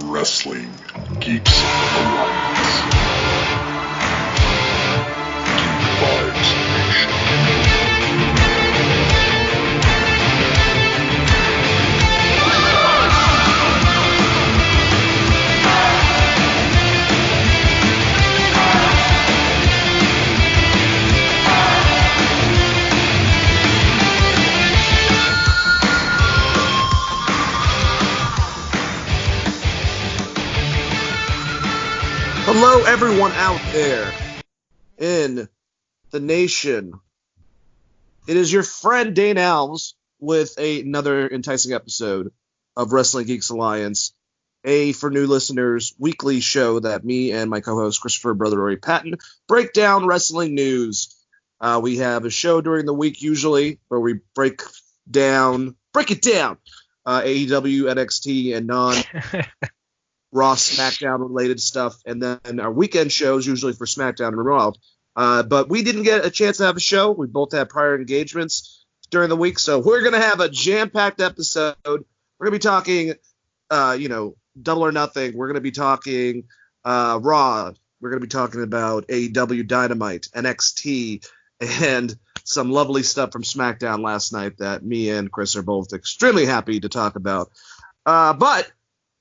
Wrestling Geeks Alliance. Geek Vibes Nation. Hello, everyone out there in the nation. It is your friend Dane Alves with another enticing episode of Wrestling Geeks Alliance, a, for new listeners, weekly show that me and my co-host Christopher Brother Rory Patton break down wrestling news. We have a show during the week usually where we break it down, AEW, NXT, and Raw, SmackDown related stuff, and then our weekend shows usually for SmackDown and Raw. But we didn't get a chance to have a show. We both had prior engagements during the week, so we're gonna have a jam-packed episode. We're gonna be talking, Double or Nothing. We're gonna be talking Raw. We're gonna be talking about AEW Dynamite, NXT, and some lovely stuff from SmackDown last night that me and Chris are both extremely happy to talk about. But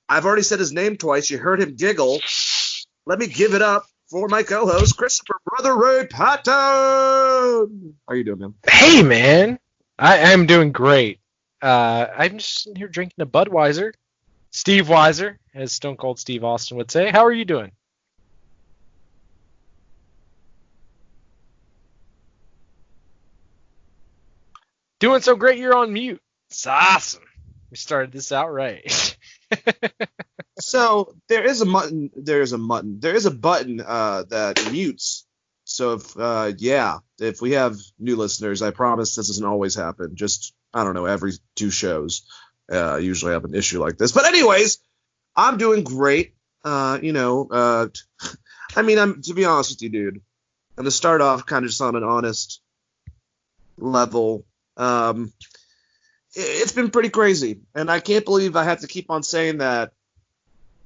I've already said his name twice. You heard him giggle. Let me give it up for my co-host, Christopher Brother Ray Patton. How are you doing, man? Hey, man. I'm doing great. I'm just sitting here drinking a Budweiser. Steve Weiser, as Stone Cold Steve Austin would say. How are you doing? Doing so great, you're on mute. It's awesome. We started this out right. So there is a button that mutes. So if we have new listeners, I promise this doesn't always happen. Just, I don't know, every two shows, usually have an issue like this. But anyways, I'm doing great. To be honest with you, dude, and to start off kind of just on an honest level, it's been pretty crazy, and I can't believe I have to keep on saying that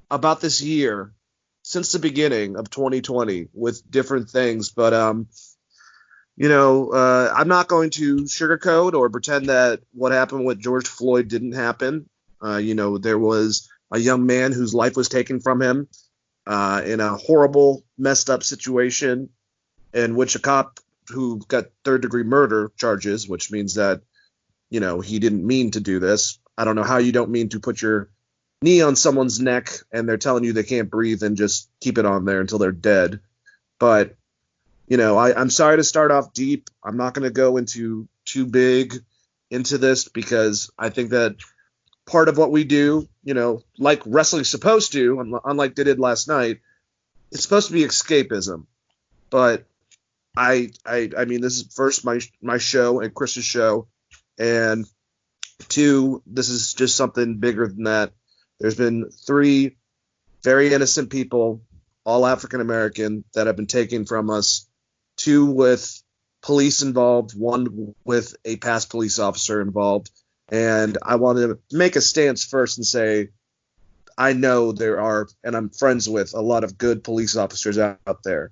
about this year since the beginning of 2020 with different things. But, I'm not going to sugarcoat or pretend that what happened with George Floyd didn't happen. There was a young man whose life was taken from him in a horrible, messed up situation in which a cop who got third-degree murder charges, which means that he didn't mean to do this. I don't know how you don't mean to put your knee on someone's neck and they're telling you they can't breathe and just keep it on there until they're dead. But, I'm sorry to start off deep. I'm not going to go into too big into this because I think that part of what we do, like wrestling's supposed to, unlike they did last night, it's supposed to be escapism. But I mean, this is first my show and Chris's show. And two, this is just something bigger than that. There's been 3 very innocent people, all African American, that have been taken from us. 2 with police involved, 1 with a past police officer involved. And I want to make a stance first and say, I know there are, and I'm friends with, a lot of good police officers out there.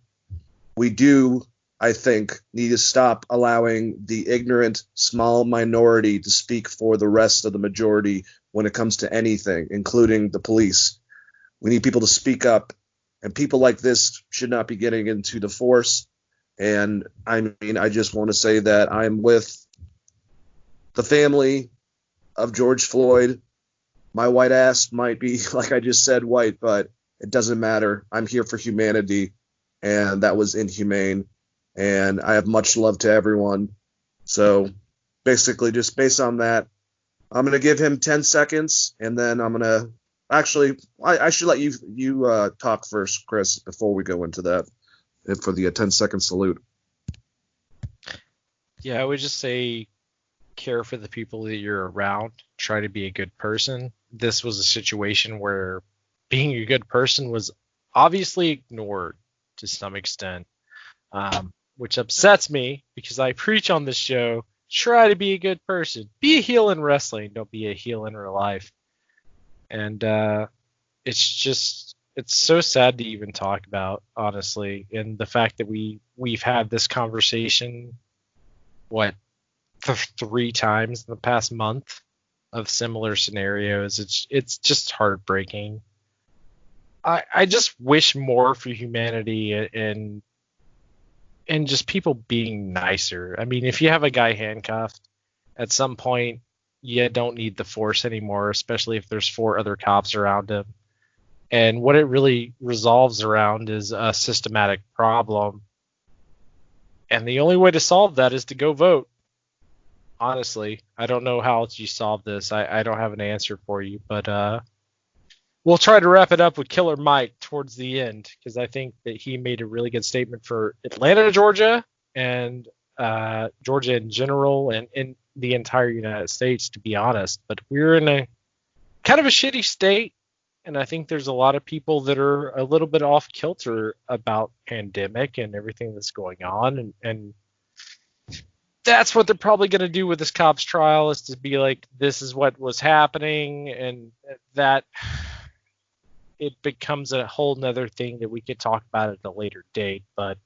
We do, I think, need to stop allowing the ignorant small minority to speak for the rest of the majority when it comes to anything, including the police. We need people to speak up, and people like this should not be getting into the force. And I just want to say that I'm with the family of George Floyd. My white ass might be, like I just said, white, but it doesn't matter. I'm here for humanity, and that was inhumane. And I have much love to everyone. So basically, just based on that, I'm going to give him 10 seconds, and then I'm going to actually, I should let you talk first, Chris, before we go into that, for the 10-second salute. Yeah, I would just say care for the people that you're around. Try to be a good person. This was a situation where being a good person was obviously ignored to some extent. Which upsets me because I preach on this show, try to be a good person. Be a heel in wrestling. Don't be a heel in real life. And it's so sad to even talk about, honestly. And the fact that we've had this conversation, what, 3 times in the past month of similar scenarios. It's just heartbreaking. I just wish more for humanity and just people being nicer. I mean, if you have a guy handcuffed, at some point you don't need the force anymore, especially if there's 4 other cops around him. And what it really resolves around is a systematic problem. And the only way to solve that is to go vote. Honestly, I don't know how else you solve this. I don't have an answer for you, but we'll try to wrap it up with Killer Mike towards the end, because I think that he made a really good statement for Atlanta, Georgia, and Georgia in general, and in the entire United States, to be honest. But we're in a kind of a shitty state, and I think there's a lot of people that are a little bit off kilter about pandemic and everything that's going on, and that's what they're probably going to do with this cop's trial, is to be like, this is what was happening, and that it becomes a whole nother thing that we could talk about at a later date. But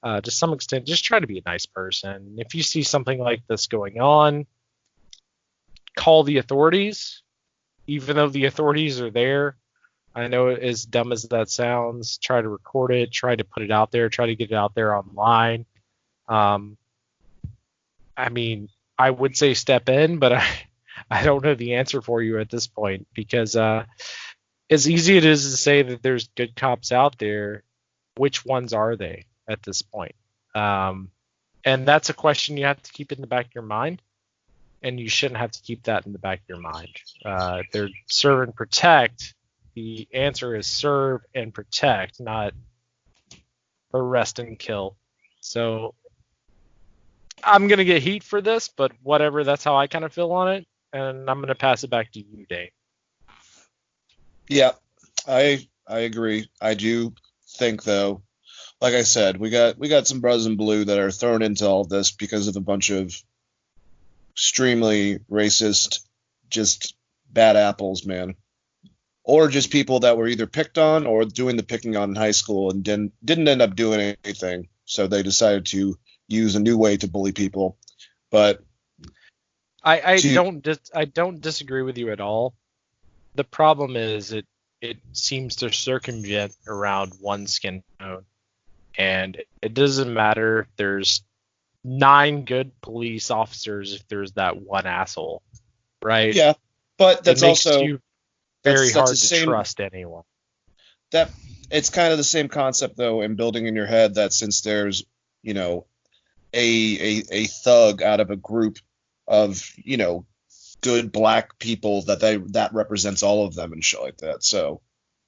to some extent, just try to be a nice person. If you see something like this going on, call the authorities, even though the authorities are there. I know, as dumb as that sounds, try to record it, try to put it out there, try to get it out there online. I mean, I would say step in, but I don't know the answer for you at this point, because as easy it is to say that there's good cops out there, which ones are they at this point? And that's a question you have to keep in the back of your mind, and you shouldn't have to keep that in the back of your mind. They're serve and protect. The answer is serve and protect, not arrest and kill. So I'm going to get heat for this, but whatever, that's how I kind of feel on it. And I'm going to pass it back to you, Dave. Yeah, I agree. I do think, though, like I said, we got some brothers in blue that are thrown into all this because of a bunch of extremely racist, just bad apples, man. Or just people that were either picked on or doing the picking on in high school and didn't end up doing anything. So they decided to use a new way to bully people. But I don't disagree with you at all. The problem is it seems to circumvent around one skin tone, and it doesn't matter if there's 9 good police officers if there's that one asshole, right? Yeah, but that's it makes also you very hard to same, trust anyone. That it's kind of the same concept, though, in building in your head that since there's, you know, a thug out of a group of, you know, good black people, that represents all of them and shit like that. So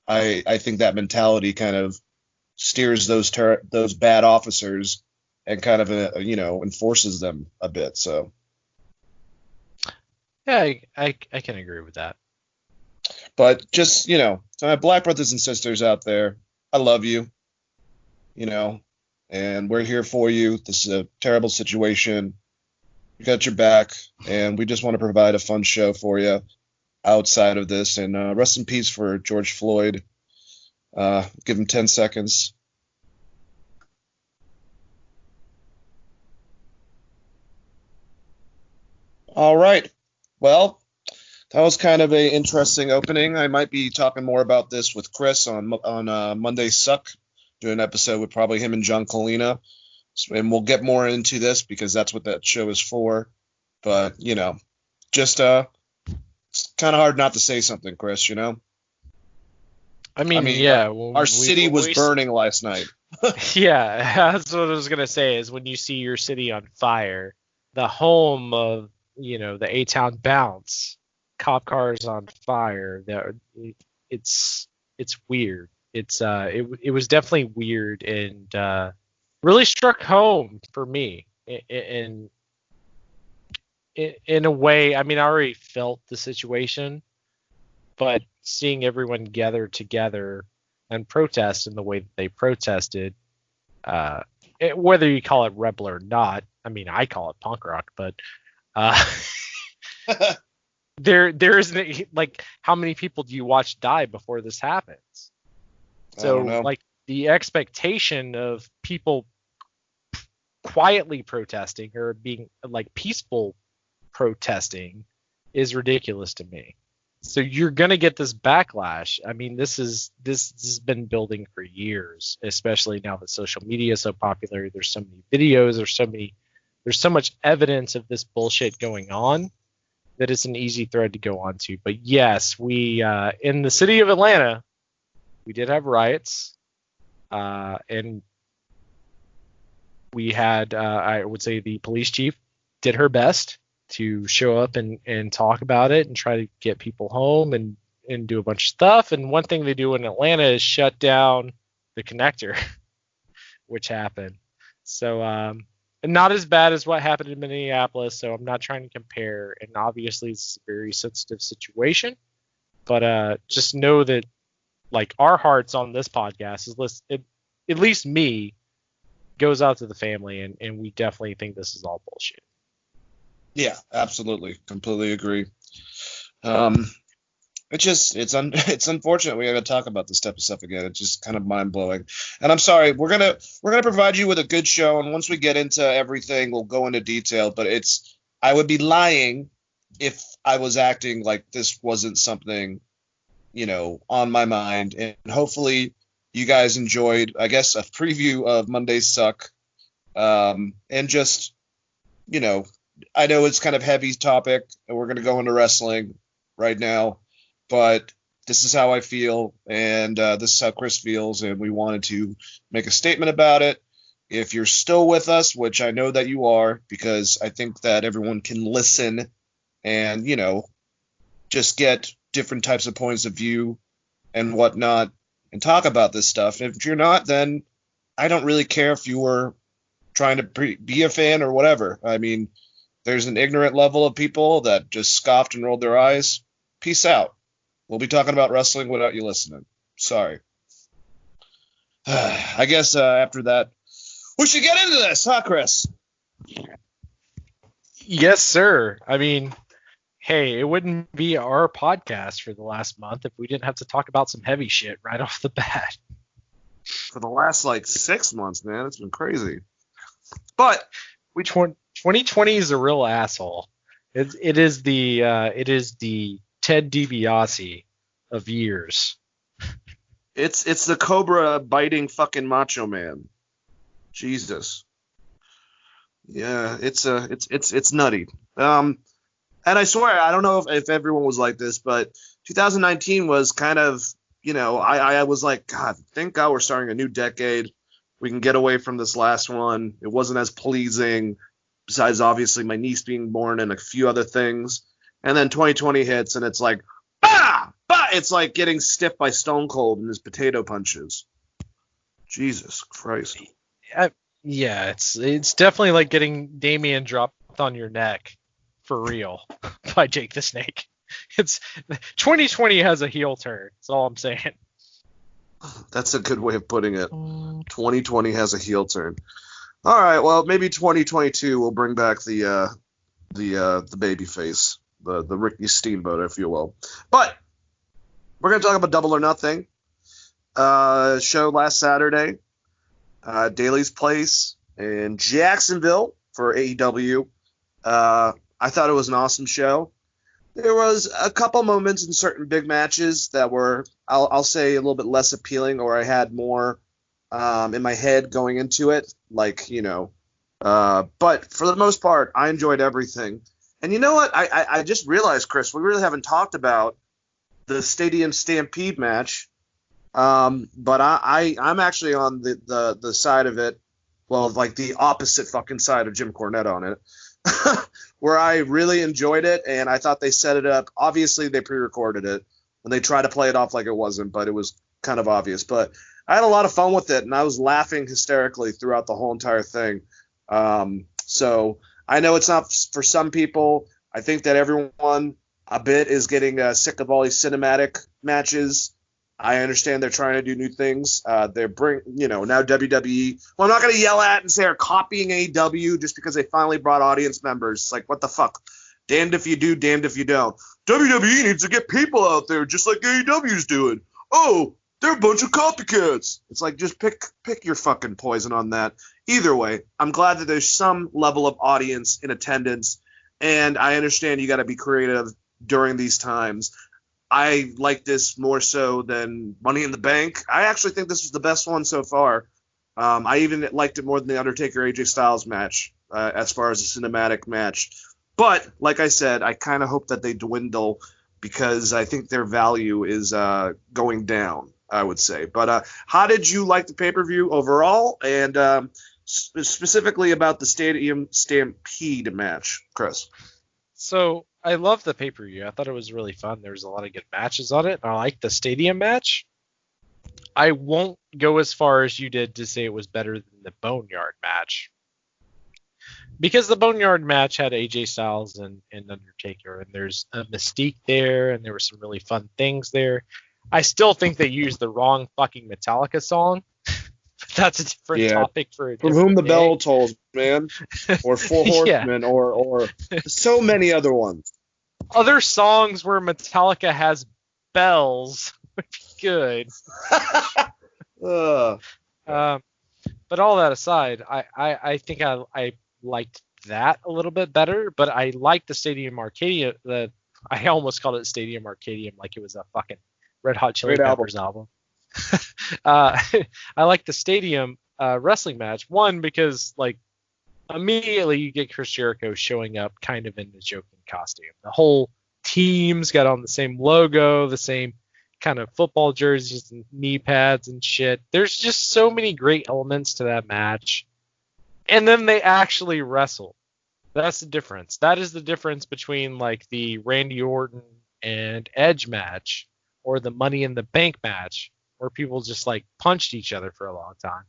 I think that mentality kind of steers those bad officers and kind of enforces them a bit. So yeah, I can agree with that. But just, to my black brothers and sisters out there, I love you, and we're here for you. This is a terrible situation. We got your back, and we just want to provide a fun show for you outside of this. And rest in peace for George Floyd. Give him 10 seconds. All right. Well, that was kind of a interesting opening. I might be talking more about this with Chris on Monday Suck, doing an episode with probably him and John Colina. And we'll get more into this because that's what that show is for. But, just it's kind of hard not to say something, Chris, I mean, yeah. Our city was burning last night. Yeah, that's what I was going to say, is when you see your city on fire, the home of, the A-Town bounce, cop cars on fire, it's weird. It was definitely weird, and really struck home for me in a way. I mean, I already felt the situation, but seeing everyone gather together and protest in the way that they protested, whether you call it rebel or not, I mean, I call it punk rock, but there isn't, like, how many people do you watch die before this happens? I don't know. So, like, the expectation of people quietly protesting or being like peaceful protesting is ridiculous to me. So you're gonna get this backlash. I mean, this has been building for years, especially now that social media is so popular. There's so many videos, there's so much evidence of this bullshit going on that it's an easy thread to go on to. But yes, we in the city of Atlanta, we did have riots, and we had, I would say, the police chief did her best to show up and talk about it and try to get people home and do a bunch of stuff. And one thing they do in Atlanta is shut down the connector, which happened. So not as bad as what happened in Minneapolis. So I'm not trying to compare. And obviously it's a very sensitive situation. But just know that, like, our hearts on this podcast is at least me, goes out to the family, and we definitely think this is all bullshit. Yeah, absolutely, completely agree. It's unfortunate we got to talk about this type of stuff again. It's just kind of mind blowing. And I'm sorry, we're gonna provide you with a good show, and once we get into everything, we'll go into detail. But I would be lying if I was acting like this wasn't something, on my mind. And hopefully you guys enjoyed, I guess, a preview of Mondays Suck. And just, I know it's kind of heavy topic, and we're going to go into wrestling right now, but this is how I feel, and this is how Chris feels, and we wanted to make a statement about it. If you're still with us, which I know that you are, because I think that everyone can listen and, just get different types of points of view and whatnot and talk about this stuff. And if you're not, then I don't really care if you were trying to be a fan or whatever. I mean, there's an ignorant level of people that just scoffed and rolled their eyes. Peace out. We'll be talking about wrestling without you listening. Sorry. I guess after that, we should get into this, huh, Chris? Yes, sir. I mean, hey, it wouldn't be our podcast for the last month if we didn't have to talk about some heavy shit right off the bat. For the last 6 months, man, it's been crazy. But 2020 is a real asshole. It is the Ted DiBiase of years. It's the Cobra biting fucking Macho Man. Jesus. Yeah, it's nutty. And I swear, I don't know if everyone was like this, but 2019 was kind of, I was like, God, thank God we're starting a new decade. We can get away from this last one. It wasn't as pleasing, besides obviously my niece being born and a few other things. And then 2020 hits, and it's like, bah! Bah! It's like getting stiff by Stone Cold and his potato punches. Jesus Christ. Yeah, it's definitely like getting Damien dropped on your neck for real by Jake the Snake. It's 2020 has a heel turn. That's all I'm saying. That's a good way of putting it. 2020 has a heel turn. All right, well, maybe 2022 will bring back the baby face, the Ricky Steamboat, if you will. But we're gonna talk about Double or Nothing. Show last Saturday, Daly's Place in Jacksonville for AEW. I thought it was an awesome show. There was a couple moments in certain big matches that were, I'll say, a little bit less appealing, or I had more in my head going into it, but for the most part, I enjoyed everything. And you know what? I just realized, Chris, we really haven't talked about the Stadium Stampede match, but I'm actually on the side of it, well, like the opposite fucking side of Jim Cornette on it. Where I really enjoyed it, and I thought they set it up. Obviously, they pre-recorded it, and they tried to play it off like it wasn't, but it was kind of obvious. But I had a lot of fun with it, and I was laughing hysterically throughout the whole entire thing. So I know it's not for some people. I think that everyone a bit is getting sick of all these cinematic matches. I understand they're trying to do new things. Now WWE. Well, I'm not going to yell at and say they're copying AEW just because they finally brought audience members. It's like, what the fuck? Damned if you do, damned if you don't. WWE needs to get people out there just like AEW's doing. Oh, they're a bunch of copycats. It's like, just pick your fucking poison on that. Either way, I'm glad that there's some level of audience in attendance, and I understand you got to be creative during these times. I like this more so than Money in the Bank. I actually think this was the best one so far. I even liked it more than the Undertaker AJ Styles match as far as a cinematic match. But like I said, I kind of hope that they dwindle because I think their value is going down, I would say. But how did you like the pay-per-view overall, and specifically about the Stadium Stampede match, Chris? So I love the pay-per-view. I thought it was really fun. There was a lot of good matches on it. I like the stadium match. I won't go as far as you did to say it was better than the Boneyard match, because the Boneyard match had AJ Styles and Undertaker, and there's a mystique there, and there were some really fun things there. I still think they used the wrong fucking Metallica song. That's a different topic for a different From Whom the day. Bell Tolls, man. Or Four Yeah. Horsemen, or so many other ones. Other songs where Metallica has bells would be good. Ugh. But all that aside, I think I liked that a little bit better, but I liked the Stadium Arcadium. I almost called it Stadium Arcadium like it was a fucking Red Hot Chili Great Peppers album. I like the Stadium wrestling match. One, because like immediately you get Chris Jericho showing up kind of in the Joker costume. The whole team's got on the same logo, the same kind of football jerseys and knee pads and shit. There's just so many great elements to that match. And then they actually wrestle. That's the difference. That is the difference between like the Randy Orton and Edge match or the Money in the Bank match where people just like punched each other for a long time.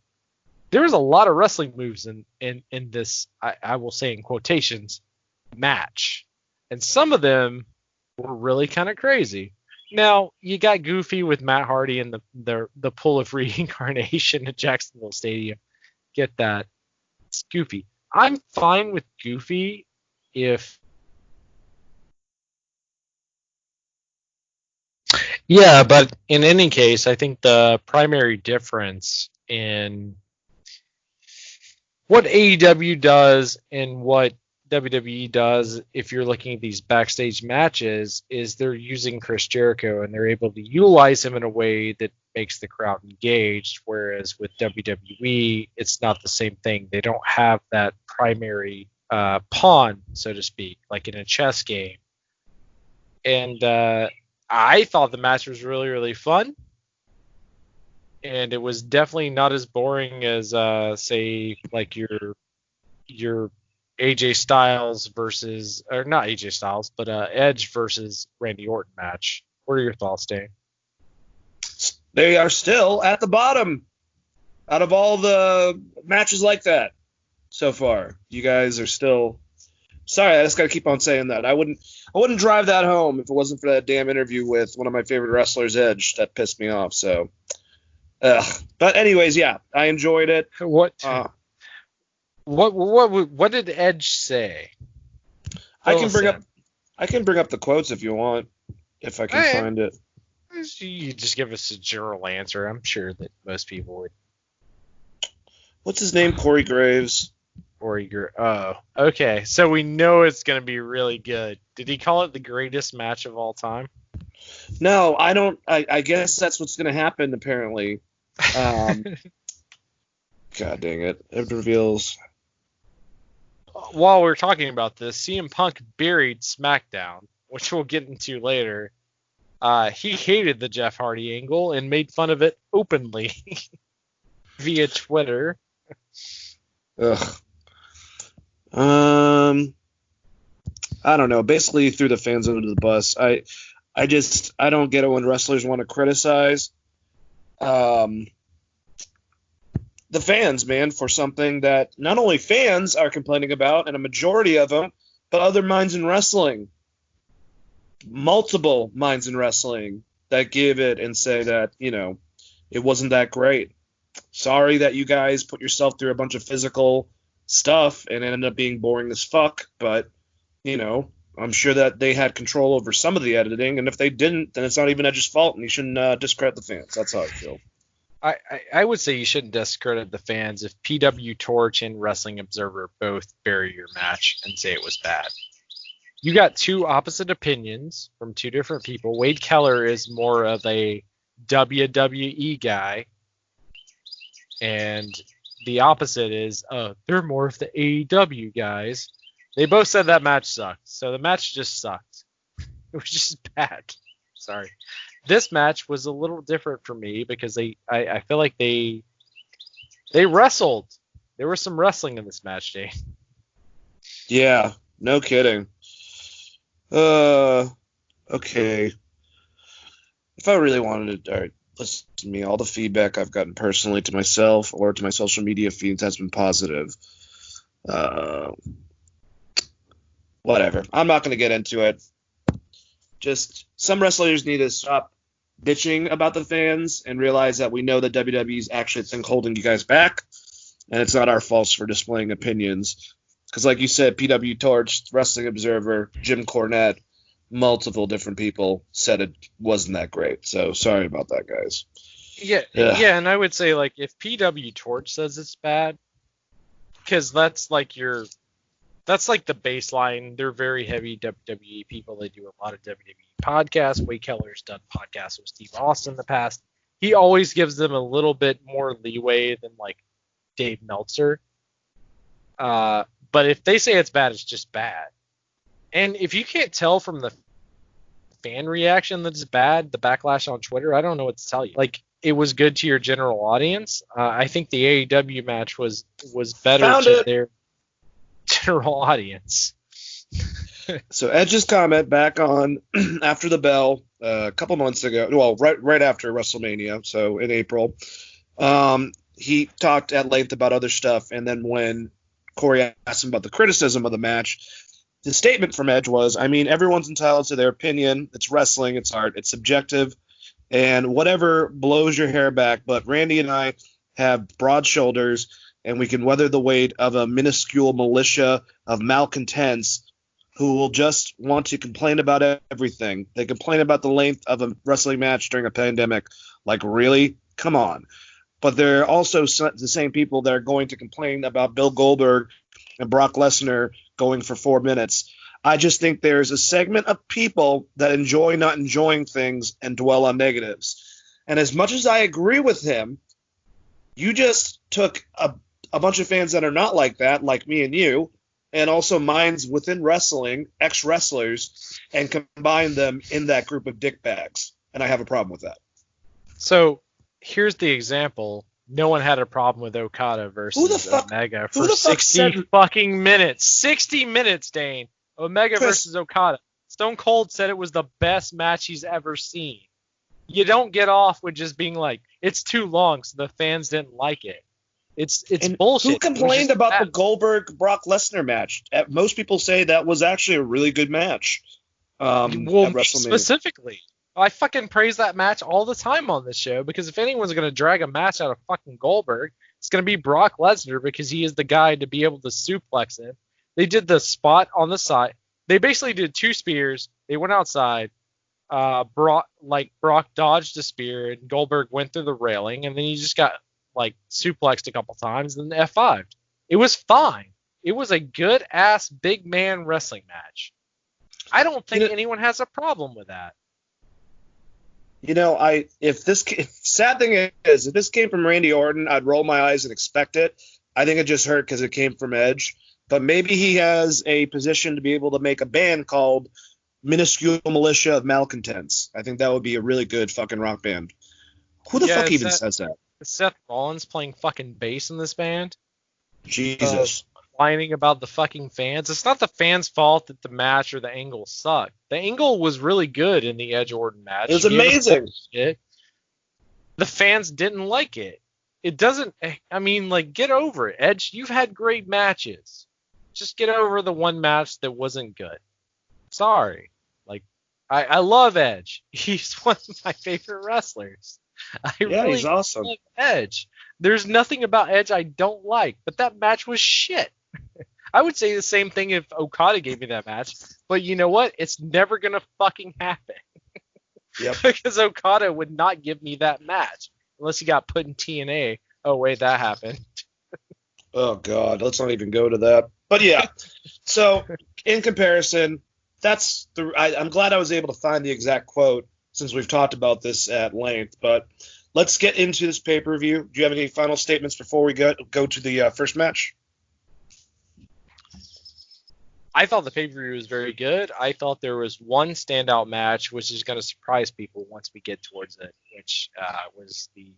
There was a lot of wrestling moves in this, I will say in quotations, match. And some of them were really kind of crazy. Now, you got Goofy with Matt Hardy and the pull of reincarnation at Jacksonville Stadium. Get that. It's Goofy. I'm fine with Goofy if... Yeah, but in any case, I think the primary difference in what AEW does and what WWE does, if you're looking at these backstage matches, is they're using Chris Jericho and they're able to utilize him in a way that makes the crowd engaged, whereas with WWE, it's not the same thing. They don't have that primary pawn, so to speak, like in a chess game. And I thought the match was really, really fun. And it was definitely not as boring as, say, like your AJ Styles versus, or not AJ Styles, but Edge versus Randy Orton match. What are your thoughts, Dane? They are still at the bottom out of all the matches like that so far. You guys are still... Sorry, I just got to keep on saying that. I wouldn't drive that home if it wasn't for that damn interview with one of my favorite wrestlers, Edge. That pissed me off. So, but anyways, yeah, I enjoyed it. What did Edge say? I can bring up the quotes if you want, if I can find it. You just give us a general answer. I'm sure that most people would. What's his name? Corey Graves. Oh, okay. So we know it's going to be really good. Did he call it the greatest match of all time? No, I don't. I guess that's what's going to happen, apparently. God dang it. It reveals. While we're talking about this, CM Punk buried SmackDown, which we'll get into later. He hated the Jeff Hardy angle and made fun of it openly via Twitter. Ugh. I don't know. Basically, threw the fans under the bus. I don't get it when wrestlers want to criticize the fans, man, for something that not only fans are complaining about, and a majority of them, but other minds in wrestling, multiple minds in wrestling that give it and say that, it wasn't that great. Sorry that you guys put yourself through a bunch of physical stuff and it ended up being boring as fuck, but I'm sure that they had control over some of the editing, and if they didn't, then it's not even Edge's fault, and you shouldn't discredit the fans. That's how I feel. I would say you shouldn't discredit the fans if PW Torch and Wrestling Observer both bury your match and say it was bad. You got two opposite opinions from two different people. Wade Keller is more of a WWE guy, and the opposite is, they're more of the AEW guys. They both said that match sucked, so the match just sucked. It was just bad. Sorry. This match was a little different for me because I feel like they wrestled. There was some wrestling in this match, Dave. Yeah, no kidding. Okay. If I really wanted to, all right, listen to me. All the feedback I've gotten personally to myself or to my social media feeds has been positive. Whatever. I'm not going to get into it. Just some wrestlers need to stop bitching about the fans and realize that we know that WWE's actually the thing holding you guys back, and it's not our fault for displaying opinions. Because like you said, PW Torch, Wrestling Observer, Jim Cornette, multiple different people said it wasn't that great. So sorry about that, guys. Yeah, and I would say, like, if PW Torch says it's bad, because that's like the baseline. They're very heavy WWE people. They do a lot of WWE podcasts. Wade Keller's done podcasts with Steve Austin in the past. He always gives them a little bit more leeway than like Dave Meltzer. But if they say it's bad, it's just bad. And if you can't tell from the fan reaction that it's bad, the backlash on Twitter, I don't know what to tell you. Like, it was good to your general audience. I think the AEW match was better to their general audience. So Edge's comment back on after the bell a couple months ago, well, right after WrestleMania, so in April, he talked at length about other stuff, and then when Corey asked him about the criticism of the match, the statement from Edge was, I mean, everyone's entitled to their opinion. It's wrestling, it's art, it's subjective, and whatever blows your hair back, but Randy and I have broad shoulders, and we can weather the weight of a minuscule militia of malcontents who will just want to complain about everything. They complain about the length of a wrestling match during a pandemic. Like, really? Come on. But they're also the same people that are going to complain about Bill Goldberg and Brock Lesnar going for 4 minutes. I just think there's a segment of people that enjoy not enjoying things and dwell on negatives. And as much as I agree with him, you just took a bunch of fans that are not like that, like me and you, and also minds within wrestling, ex-wrestlers, and combined them in that group of dickbags. And I have a problem with that. So here's the example. No one had a problem with Okada versus Omega for 60 fucking minutes. 60 minutes, Dane. Omega versus Okada. Stone Cold said it was the best match he's ever seen. You don't get off with just being like, it's too long, so the fans didn't like it. It's bullshit. Who complained about the Goldberg-Brock Lesnar match? Most people say that was actually a really good match. At WrestleMania. Specifically. I fucking praise that match all the time on this show, because if anyone's going to drag a match out of fucking Goldberg, it's going to be Brock Lesnar, because he is the guy to be able to suplex him. They did the spot on the side. They basically did two spears. They went outside. Brock dodged a spear, and Goldberg went through the railing, and then he just got like suplexed a couple times and then F5'd. It was fine. It was a good ass big man wrestling match. I don't think anyone has a problem with that. You know, sad thing is, if this came from Randy Orton, I'd roll my eyes and expect it. I think it just hurt because it came from Edge. But maybe he has a position to be able to make a band called Minuscule Militia of Malcontents. I think that would be a really good fucking rock band. Who the fuck even says that? Seth Rollins playing fucking bass in this band? Jesus. Whining about the fucking fans. It's not the fans' fault that the match or the angle sucked. The angle was really good in the Edge Orton match. It was amazing. The fans didn't like it. It doesn't, I mean, like, get over it. Edge, you've had great matches. Just get over the one match that wasn't good. Sorry. Like, I love Edge. He's one of my favorite wrestlers. He's awesome. Love Edge. There's nothing about Edge I don't like, but that match was shit. I would say the same thing if Okada gave me that match. But you know what? It's never gonna fucking happen. Yep. Because Okada would not give me that match unless he got put in TNA. Oh wait, that happened. Oh God, let's not even go to that. But yeah, so in comparison, I'm glad I was able to find the exact quote since we've talked about this at length. But let's get into this pay-per-view. Do you have any final statements before we go to the first match? I thought the pay-per-view was very good. I thought there was one standout match, which is going to surprise people once we get towards it, which was the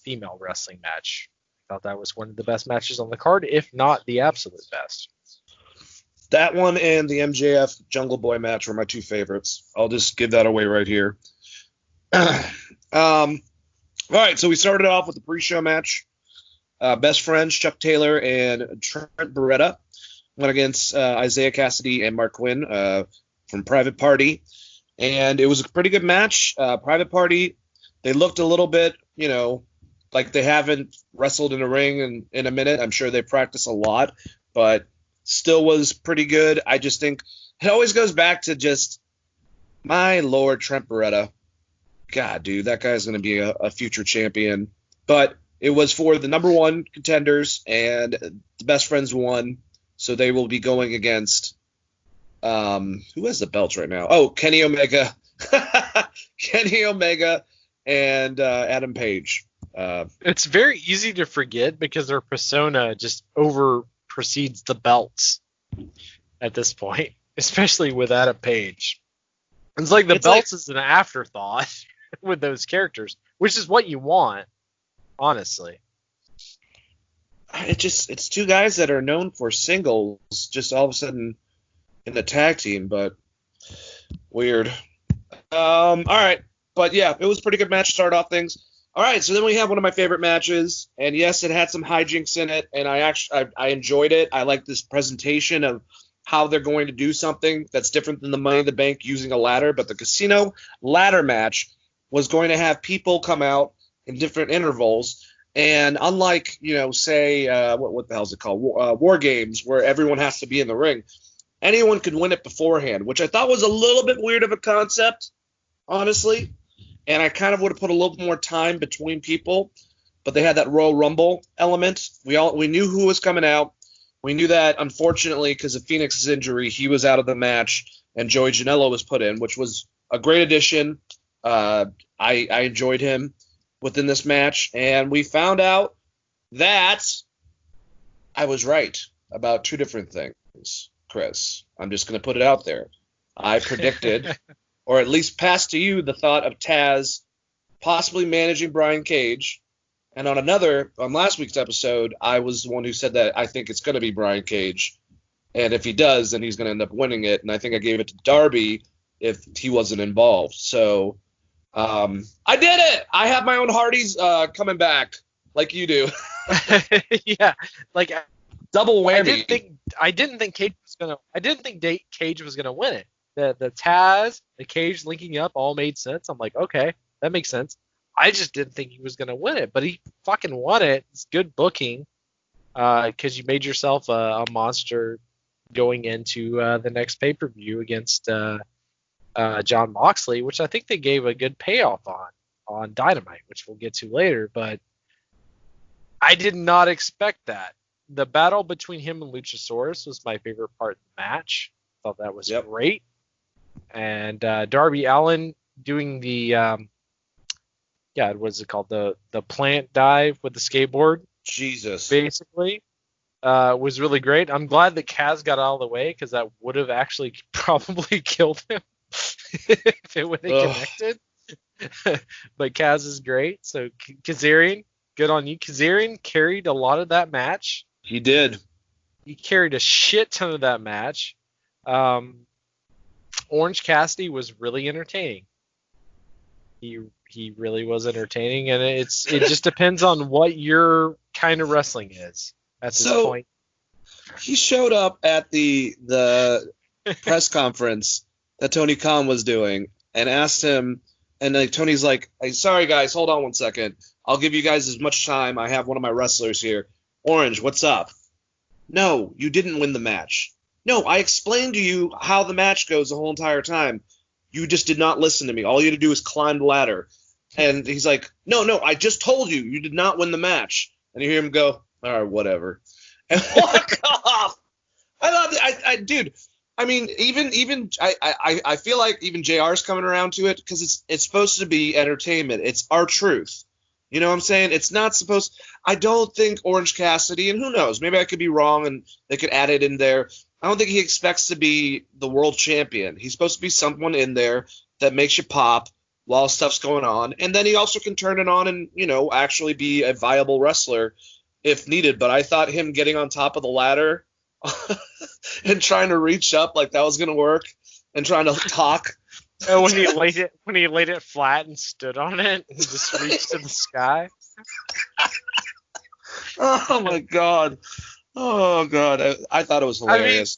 female wrestling match. I thought that was one of the best matches on the card, if not the absolute best. That one and the MJF Jungle Boy match were my two favorites. I'll just give that away right here. All right, so we started off with the pre-show match. Best friends Chuck Taylor and Trent Beretta went against Isaiah Cassidy and Mark Quinn from Private Party. And it was a pretty good match. Private Party, they looked a little bit, like they haven't wrestled in a ring in a minute. I'm sure they practice a lot, but still was pretty good. I just think it always goes back to just, my Lord, Trent Beretta. God, dude, that guy's going to be a future champion. But it was for the number one contenders, and the best friends won. So they will be going against who has the belts right now? Oh, Kenny Omega. Kenny Omega and Adam Page. It's very easy to forget because their persona just over precedes the belts at this point, especially with Adam Page. It's like the belts is an afterthought with those characters, which is what you want, honestly. It's two guys that are known for singles, just all of a sudden in the tag team, but weird. All right, but yeah, it was a pretty good match to start off things. All right, so then we have one of my favorite matches, and yes, it had some hijinks in it, and I enjoyed it. I like this presentation of how they're going to do something that's different than the Money in the Bank using a ladder, but the casino ladder match was going to have people come out in different intervals. And unlike, say, what the hell is it called? War Games, where everyone has to be in the ring, anyone could win it beforehand, which I thought was a little bit weird of a concept, honestly. And I kind of would have put a little more time between people, but they had that Royal Rumble element. We knew who was coming out. We knew that, unfortunately, because of Phoenix's injury, he was out of the match, and Joey Janela was put in, which was a great addition. I enjoyed him within this match, and we found out that I was right about two different things, Chris. I'm just going to put it out there. I predicted, or at least passed to you, the thought of Taz possibly managing Brian Cage, and on last week's episode, I was the one who said that I think it's going to be Brian Cage, and if he does, then he's going to end up winning it, and I think I gave it to Darby if he wasn't involved. So I did it. I have my own Hardys coming back like you do. Yeah, like double whammy. I didn't think Cage was gonna win it. The Taz, the Cage linking up all made sense. I'm like, okay, that makes sense. I just didn't think he was gonna win it, but he fucking won it. It's good booking, because you made yourself a monster going into the next pay-per-view against John Moxley, which I think they gave a good payoff on Dynamite, which we'll get to later, but I did not expect that. The battle between him and Luchasaurus was my favorite part of the match. Thought that was great. And Darby Allin doing the what's it called? The plant dive with the skateboard. Jesus. Basically. Was really great. I'm glad that Kaz got out of the way, because that would have actually probably killed him if it would have connected. But Kaz is great. So Kazarian, good on you. Kazarian carried a lot of that match. He did. He carried a shit ton of that match. Orange Cassidy was really entertaining. He really was entertaining, and it just depends on what your kind of wrestling is at this point. He showed up at the press conference that Tony Khan was doing and asked him, and Tony's like, hey, sorry guys, hold on one second. I'll give you guys as much time. I have one of my wrestlers here. Orange, what's up? No, you didn't win the match. No, I explained to you how the match goes the whole entire time. You just did not listen to me. All you had to do was climb the ladder. And he's like, no, I just told you, you did not win the match. And you hear him go, all right, whatever. And walk off. Dude, I mean, I feel like even JR's coming around to it because it's supposed to be entertainment. It's our truth. You know what I'm saying? It's not supposed. I don't think Orange Cassidy, and who knows, maybe I could be wrong, and they could add it in there. I don't think he expects to be the world champion. He's supposed to be someone in there that makes you pop while stuff's going on, and then he also can turn it on and actually be a viable wrestler if needed. But I thought him getting on top of the ladder and trying to reach up like that was gonna work, and trying to talk. And when he laid it flat and stood on it and just reached to the sky. Oh my god. Oh god. I thought it was hilarious.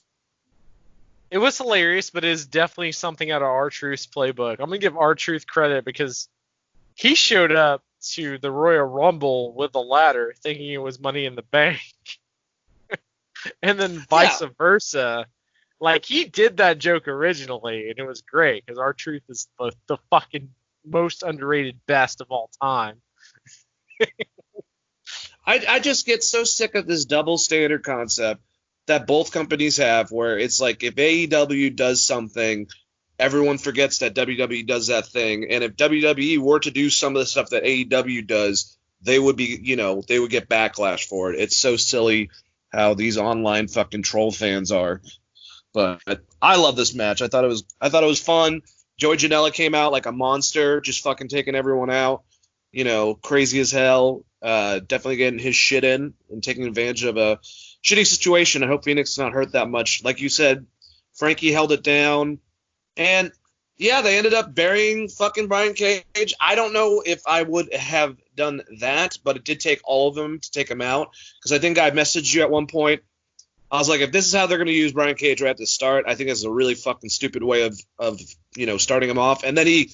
It was hilarious, but it is definitely something out of R-Truth's playbook. I'm gonna give R-Truth credit because he showed up to the Royal Rumble with a ladder thinking it was Money in the Bank. And then vice versa. Like, he did that joke originally, and it was great, because R-Truth is the fucking most underrated best of all time. I just get so sick of this double standard concept that both companies have, where it's like if AEW does something, everyone forgets that WWE does that thing. And if WWE were to do some of the stuff that AEW does, they would be, they would get backlash for it. It's so silly how these online fucking troll fans are. But I love this match. I thought it was fun. Joey Janela came out like a monster, just fucking taking everyone out. Crazy as hell. Definitely getting his shit in and taking advantage of a shitty situation. I hope Phoenix is not hurt that much. Like you said, Frankie held it down. And yeah, they ended up burying fucking Brian Cage. I don't know if I would have done that, but it did take all of them to take him out. Because I think I messaged you at one point. I was like, if this is how they're going to use Brian Cage right at the start, I think it's a really fucking stupid way of starting him off. And then he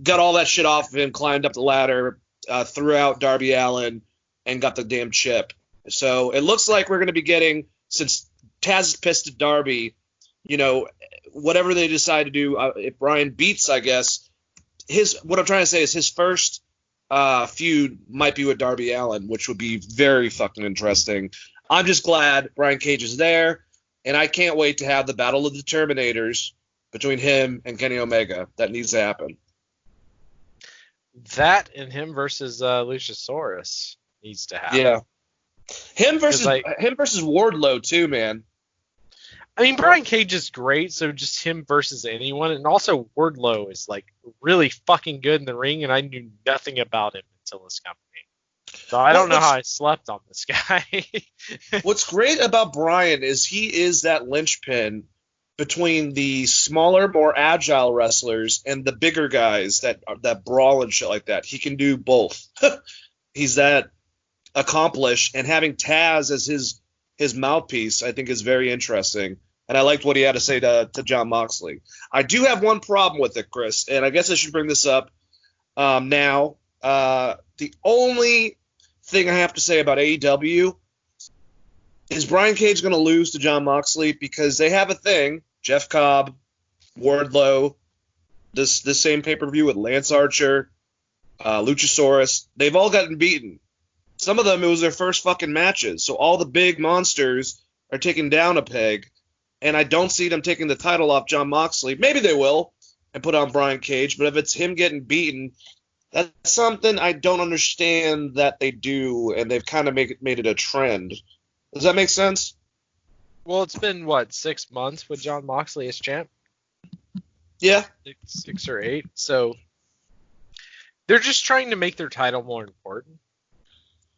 got all that shit off of him, climbed up the ladder, threw out Darby Allin, and got the damn chip. So it looks like we're going to be getting, since Taz is pissed at Darby, whatever they decide to do, if Brian beats, I guess, what I'm trying to say is his first feud might be with Darby Allin, which would be very fucking interesting. I'm just glad Brian Cage is there, and I can't wait to have the Battle of the Terminators between him and Kenny Omega. That needs to happen. That and him versus Luchasaurus needs to happen. Yeah. Him versus Wardlow too, man. I mean, Brian Cage is great, so just him versus anyone. And also Wardlow is like really fucking good in the ring, and I knew nothing about him until this company. So I don't know how I slept on this guy. What's great about Brian is he is that linchpin between the smaller, more agile wrestlers and the bigger guys that brawl and shit like that. He can do both. He's that accomplished, and having Taz as his mouthpiece, I think, is very interesting. And I liked what he had to say to Jon Moxley. I do have one problem with it, Chris, and I guess I should bring this up now. The only thing I have to say about AEW is Brian Cage going to lose to Jon Moxley because they have a thing, Jeff Cobb, Wardlow, this same pay-per-view with Lance Archer, Luchasaurus. They've all gotten beaten. Some of them, it was their first fucking matches. So all the big monsters are taken down a peg, and I don't see them taking the title off Jon Moxley. Maybe they will and put on Brian Cage, but if it's him getting beaten, that's something I don't understand that they do, and they've kind of made it a trend. Does that make sense? Well, it's been, 6 months with Jon Moxley as champ? Yeah. 6 or 8. So they're just trying to make their title more important,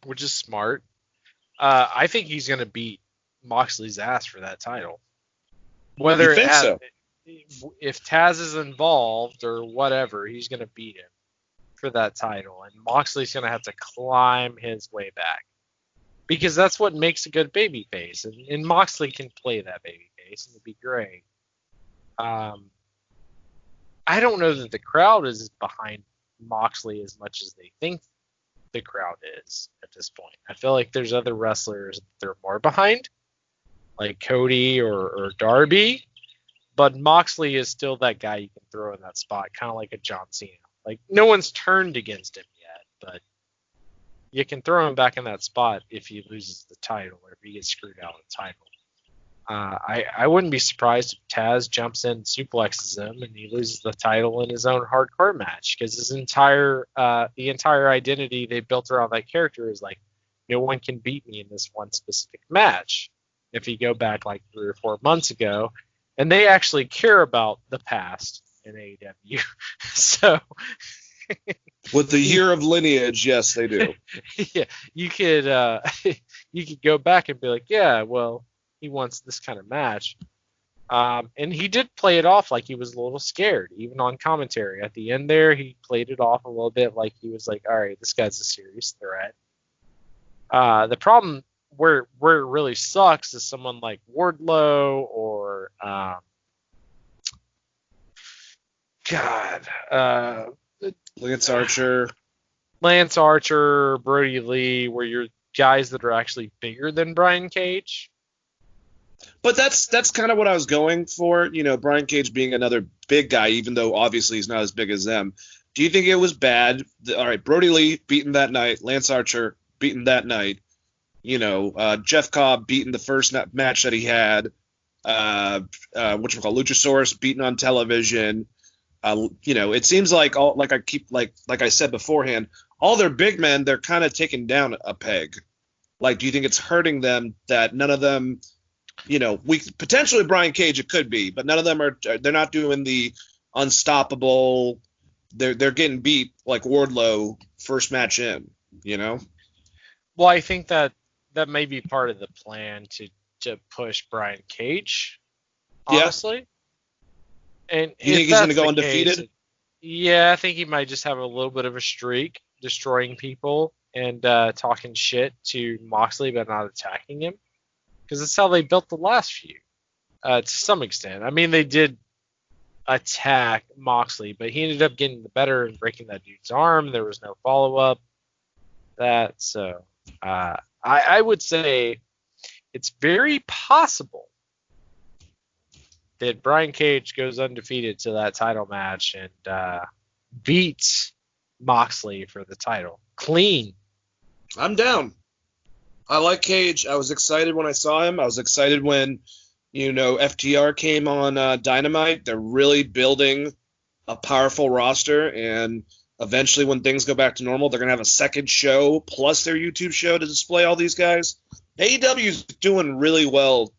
which is smart. I think he's going to beat Moxley's ass for that title. Whether if Taz is involved or whatever, he's going to beat him for that title, and Moxley's going to have to climb his way back because that's what makes a good babyface, and Moxley can play that babyface, and it'd be great. I don't know that the crowd is behind Moxley as much as they think the crowd is at this point. I feel like there's other wrestlers they're more behind, like Cody or Darby. But Moxley is still that guy you can throw in that spot, kind of like a John Cena. Like, no one's turned against him yet, but you can throw him back in that spot if he loses the title or if he gets screwed out of the title. I wouldn't be surprised if Taz jumps in, suplexes him, and he loses the title in his own hardcore match, because the entire identity they built around that character is like, no one can beat me in this one specific match. If you go back like 3 or 4 months ago, and they actually care about the past in AEW, so with the year of lineage, yes, they do. Yeah, you could go back and be like, yeah, well, he wants this kind of match. And he did play it off like he was a little scared, even on commentary. At the end there, he played it off a little bit like he was like, all right, this guy's a serious threat. The problem where it really sucks is someone like Wardlow or Lance Archer, Brody Lee, where you're guys that are actually bigger than Brian Cage. But that's kind of what I was going for. You know, Brian Cage being another big guy, even though obviously he's not as big as them. Do you think it was bad? All right, Brody Lee beaten that night, Lance Archer beaten that night. You know, Jeff Cobb beaten the first match that he had. Luchasaurus beaten on television. You know, it seems like like I said beforehand, all their big men, they're kind of taking down a peg. Like, do you think it's hurting them that none of them, you know, potentially Brian Cage it could be, but none of them they're not doing the unstoppable. They're getting beat like Wardlow first match in, you know? Well, I think that may be part of the plan to push Brian Cage, honestly. Yeah. And you think he's going to go undefeated? Yeah, I think he might just have a little bit of a streak, destroying people and talking shit to Moxley but not attacking him. Because that's how they built the last few, to some extent. I mean, they did attack Moxley, but he ended up getting the better and breaking that dude's arm. There was no follow-up. So I would say it's very possible that Brian Cage goes undefeated to that title match and beats Moxley for the title. Clean. I'm down. I like Cage. I was excited when I saw him. I was excited when, you know, FTR came on Dynamite. They're really building a powerful roster, and eventually when things go back to normal, they're going to have a second show plus their YouTube show to display all these guys. AEW is doing really well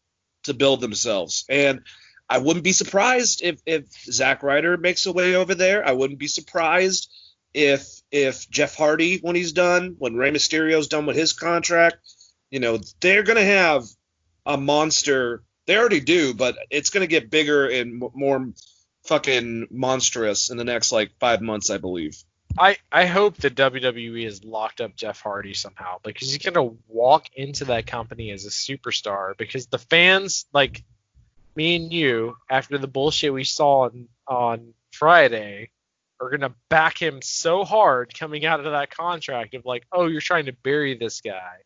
to build themselves, and I wouldn't be surprised if Zack Ryder makes a way over there. I wouldn't be surprised if Jeff Hardy, when he's done, when Rey Mysterio's done with his contract, you know, they're going to have a monster. They already do, but it's going to get bigger and more fucking monstrous in the next, 5 months, I believe. I hope that WWE has locked up Jeff Hardy somehow, because he's going to walk into that company as a superstar, because the fans, like me and you, after the bullshit we saw on Friday, are going to back him so hard coming out of that contract of like, oh, you're trying to bury this guy.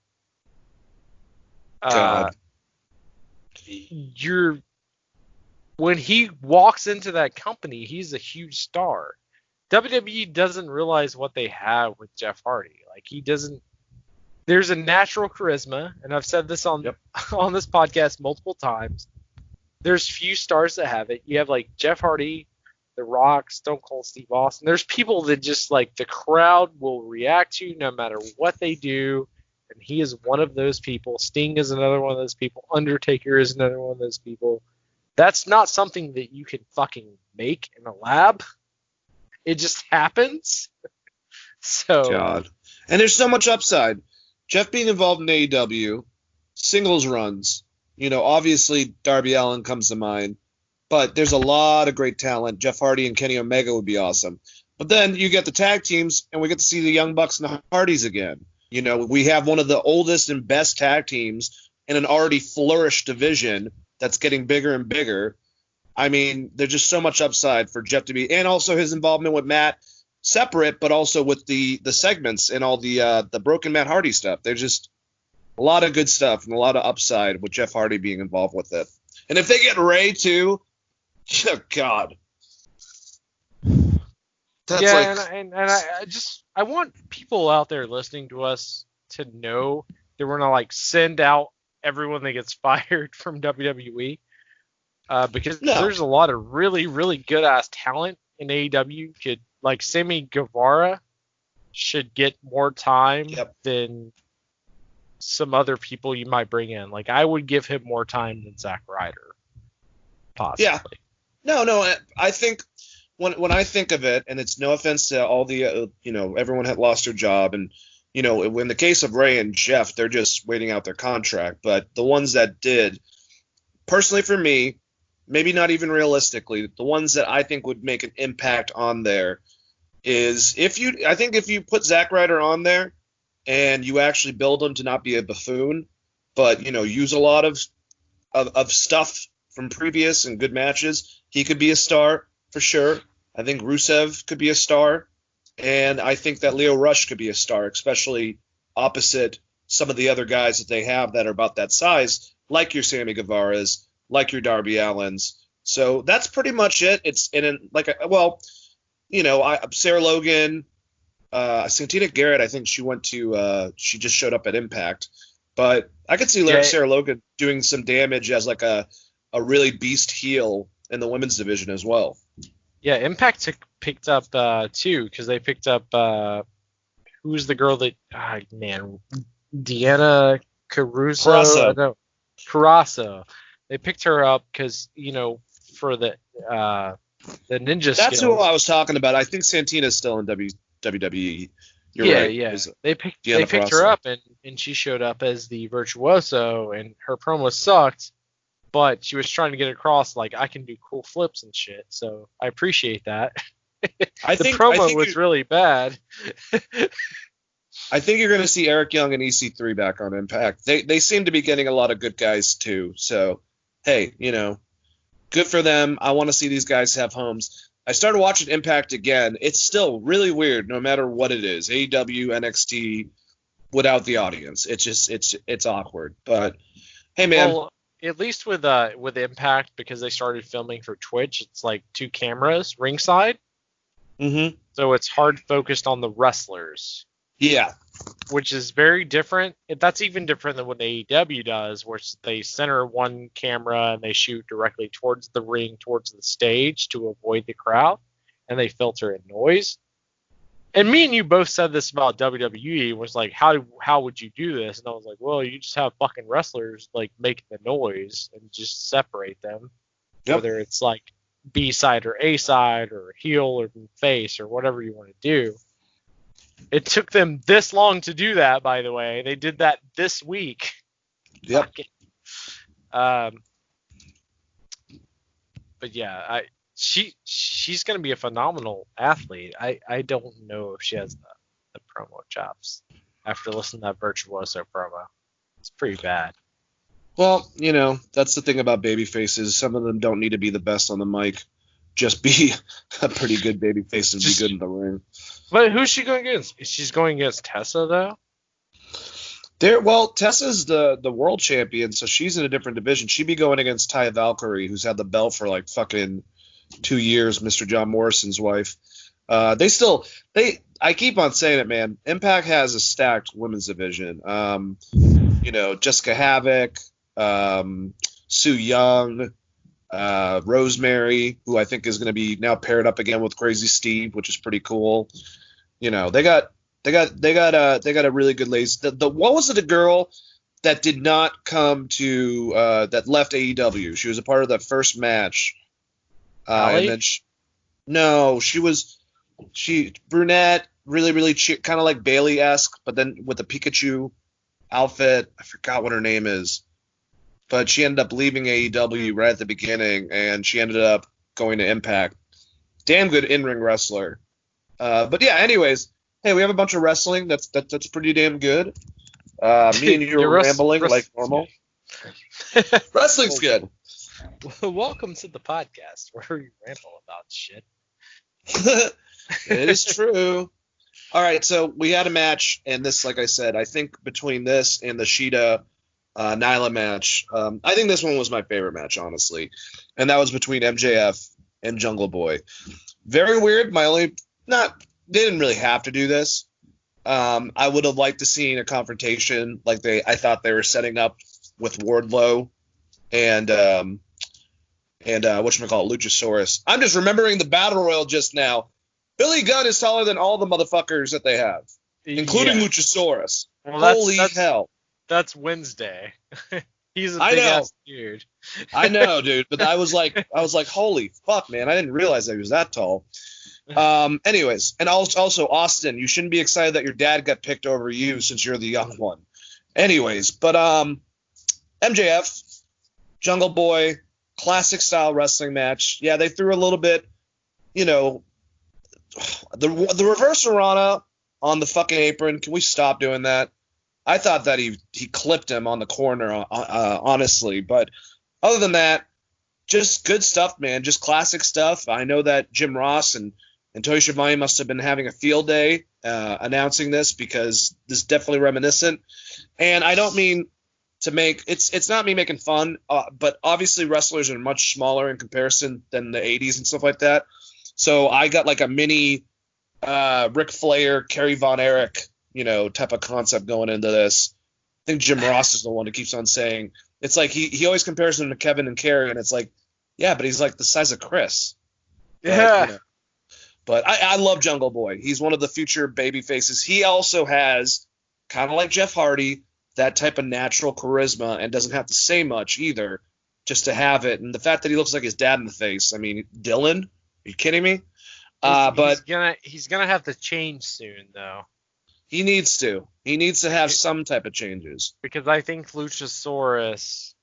God. When he walks into that company, he's a huge star. WWE doesn't realize what they have with Jeff Hardy. Like, he doesn't. There's a natural charisma, and I've said this on this podcast multiple times. There's few stars that have it. You have like Jeff Hardy, The Rock, Stone Cold Steve Austin. There's people that just like the crowd will react to no matter what they do. And he is one of those people. Sting is another one of those people. Undertaker is another one of those people. That's not something that you can fucking make in a lab. It just happens. So God. And there's so much upside. Jeff being involved in AEW, singles runs. You know, obviously Darby Allin comes to mind. But there's a lot of great talent. Jeff Hardy and Kenny Omega would be awesome. But then you get the tag teams, and we get to see the Young Bucks and the Hardys again. You know, we have one of the oldest and best tag teams in an already flourished division that's getting bigger and bigger. I mean, there's just so much upside for Jeff to be, and also his involvement with Matt, separate, but also with the segments and all the Broken Matt Hardy stuff. They're just, A lot of good stuff and a lot of upside with Jeff Hardy being involved with it. And if they get Ray too, oh God. That's yeah, like, and I want people out there listening to us to know that we're not like send out everyone that gets fired from WWE, because no. there's a lot of really, really good ass talent in AEW. Could like Sammy Guevara should get more time than some other people you might bring in. Like I would give him more time than Zack Ryder, possibly. Yeah. No. I think when I think of it, and it's no offense to all the everyone had lost their job, and in the case of Ray and Jeff, they're just waiting out their contract. But the ones that did, personally for me, maybe not even realistically, the ones that I think would make an impact on there is if you put Zack Ryder on there and you actually build him to not be a buffoon, but use a lot of stuff from previous and good matches, he could be a star for sure. I think Rusev could be a star, and I think that Leo Rush could be a star, especially opposite some of the other guys that they have that are about that size, like your Sammy Guevara's, like your Darby Allin's. So that's pretty much it. It's Sarah Logan, Santina Garrett. I think she just showed up at Impact, but I could see Sarah Logan doing some damage as like a really beast heel in the women's division as well. Yeah, Impact picked up too, because they picked up who's the girl that Deanna Caruso. No, Carasso. They picked her up because for the ninja. That's skills. who I was talking about. I think Santina's still in WWE. You're right. Yeah. They picked her up and she showed up as the virtuoso, and her promo sucked. But she was trying to get across, like, I can do cool flips and shit. So I appreciate that. The promo was really bad. I think you're going to see Eric Young and EC3 back on Impact. They seem to be getting a lot of good guys, too. So, hey, good for them. I want to see these guys have homes. I started watching Impact again. It's still really weird, no matter what it is. AEW, NXT, without the audience. It's awkward. But, hey, man. Well, at least with Impact, because they started filming for Twitch, it's like 2 cameras ringside. Mm-hmm. So it's hard focused on the wrestlers. Yeah. Which is very different. That's even different than what AEW does, where they center one camera and they shoot directly towards the ring, towards the stage to avoid the crowd, and they filter in noise. And me and you both said this about WWE, was like, how would you do this? And I was like, well, you just have fucking wrestlers like make the noise and just separate them. Yep. Whether it's like B side or A side or heel or face or whatever you want to do. It took them this long to do that, by the way. They did that this week. Yep. But yeah, she's going to be a phenomenal athlete. I don't know if she has the promo chops after listening to that Virtuoso promo. It's pretty bad. Well, that's the thing about baby faces. Some of them don't need to be the best on the mic. Just be a pretty good baby face and be good in the ring. But who's she going against? She's going against Tessa, though? Tessa's the world champion, so she's in a different division. She'd be going against Taya Valkyrie, who's had the belt for like fucking 2 years, Mr. John Morrison's wife. I keep on saying it, man. Impact has a stacked women's division. Jessica Havoc, Sue Young, Rosemary, who I think is going to be now paired up again with Crazy Steve, which is pretty cool. They got a really good ladies. What was it? A girl that did not come to that left AEW. She was a part of that first match. And then she brunette, really, really kind of like Bayley-esque, but then with a Pikachu outfit. I forgot what her name is, but she ended up leaving AEW right at the beginning, and she ended up going to Impact. Damn good in-ring wrestler. But yeah, anyways, hey, we have a bunch of wrestling. That's pretty damn good. Me and you are rambling like normal. Wrestling's good. Welcome to the podcast where we ramble about shit. It is true. All right, so we had a match, and this, like I said, I think between this and the Sheeta Nyla match, I think this one was my favorite match, honestly, and that was between MJF and Jungle Boy. Very weird. They didn't really have to do this. I would have liked to seen a confrontation like I thought they were setting up with Wardlow and whatchamacallit, Luchasaurus. I'm just remembering the Battle Royal just now. Billy Gunn is taller than all the motherfuckers that they have, including Luchasaurus. Well, Holy hell. That's Wednesday. He's a I big know. ass dude. I know, dude, but I was like, holy fuck, man. I didn't realize that he was that tall. Anyways, and also Austin, you shouldn't be excited that your dad got picked over you since you're the young one. Anyways, but MJF, Jungle Boy, classic style wrestling match. Yeah, they threw a little bit, the reverse Arana on the fucking apron. Can we stop doing that? I thought that he clipped him on the corner, honestly. But other than that, just good stuff, man. Just classic stuff. I know that Jim Ross and Tony Schiavone must have been having a field day announcing this, because this is definitely reminiscent. And I don't mean to make it's not me making fun, but obviously wrestlers are much smaller in comparison than the 80s and stuff like that. So I got like a mini Ric Flair, Kerry Von Erich, type of concept going into this. I think Jim Ross is the one who keeps on saying, it's like he always compares them to Kevin and Kerry, and it's like, yeah, but he's like the size of Chris. Yeah. But I love Jungle Boy. He's one of the future baby faces. He also has, kind of like Jeff Hardy, that type of natural charisma, and doesn't have to say much either, just to have it. And the fact that he looks like his dad in the face. I mean, Dylan, are you kidding me? But he's gonna have to change soon, though. He needs to. He needs to have some type of changes. Because I think Luchasaurus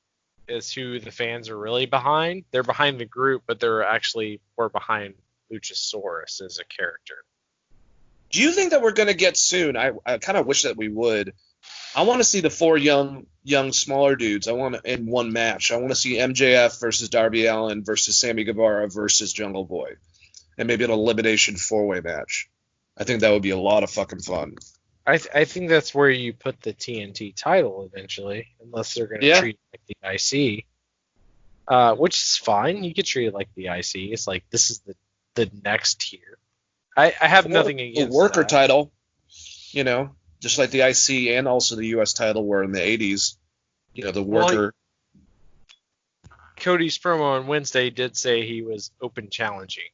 is who the fans are really behind. They're behind the group, but they're actually more behind Luchasaurus as a character. Do you think that we're going to get soon? I kind of wish that we would. I want to see the four young, smaller dudes. I want in one match. I want to see MJF versus Darby Allin versus Sammy Guevara versus Jungle Boy, and maybe an elimination 4-way match. I think that would be a lot of fucking fun. I think that's where you put the TNT title eventually, unless they're going to treat it like the IC, which is fine. You could treat it like the IC. It's like, this is the next tier. I have nothing against the worker that. title, just like the IC and also the US title were in the 80s. The worker. Cody's promo on Wednesday did say he was open challenging.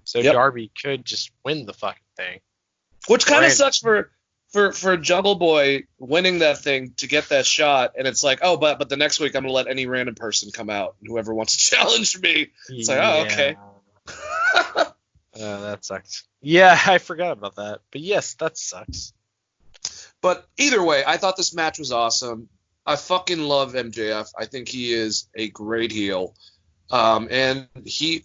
So Darby could just win the fucking thing. Which kind of sucks for Jungle Boy winning that thing to get that shot, and it's like, oh, but the next week I'm gonna let any random person come out, and whoever wants to challenge me. It's like, oh, okay. That sucks. Yeah, I forgot about that. But yes, that sucks. But either way, I thought this match was awesome. I fucking love MJF. I think he is a great heel. And he,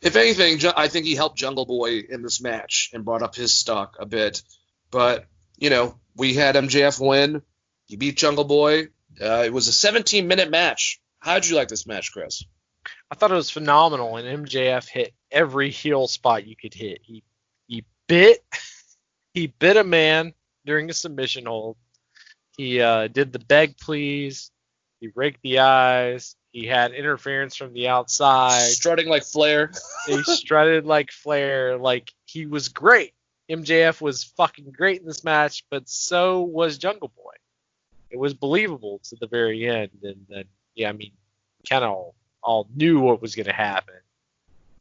if anything, I think he helped Jungle Boy in this match and brought up his stock a bit. But, we had MJF win. He beat Jungle Boy. It was a 17-minute match. How'd you like this match, Chris? I thought it was phenomenal, and MJF hit every heel spot you could hit. He bit a man during a submission hold. He did the beg please. He raked the eyes. He had interference from the outside. Strutting like Flair. He strutted like Flair. Like, he was great. MJF was fucking great in this match, but so was Jungle Boy. It was believable to the very end. And then, kind of all knew what was going to happen.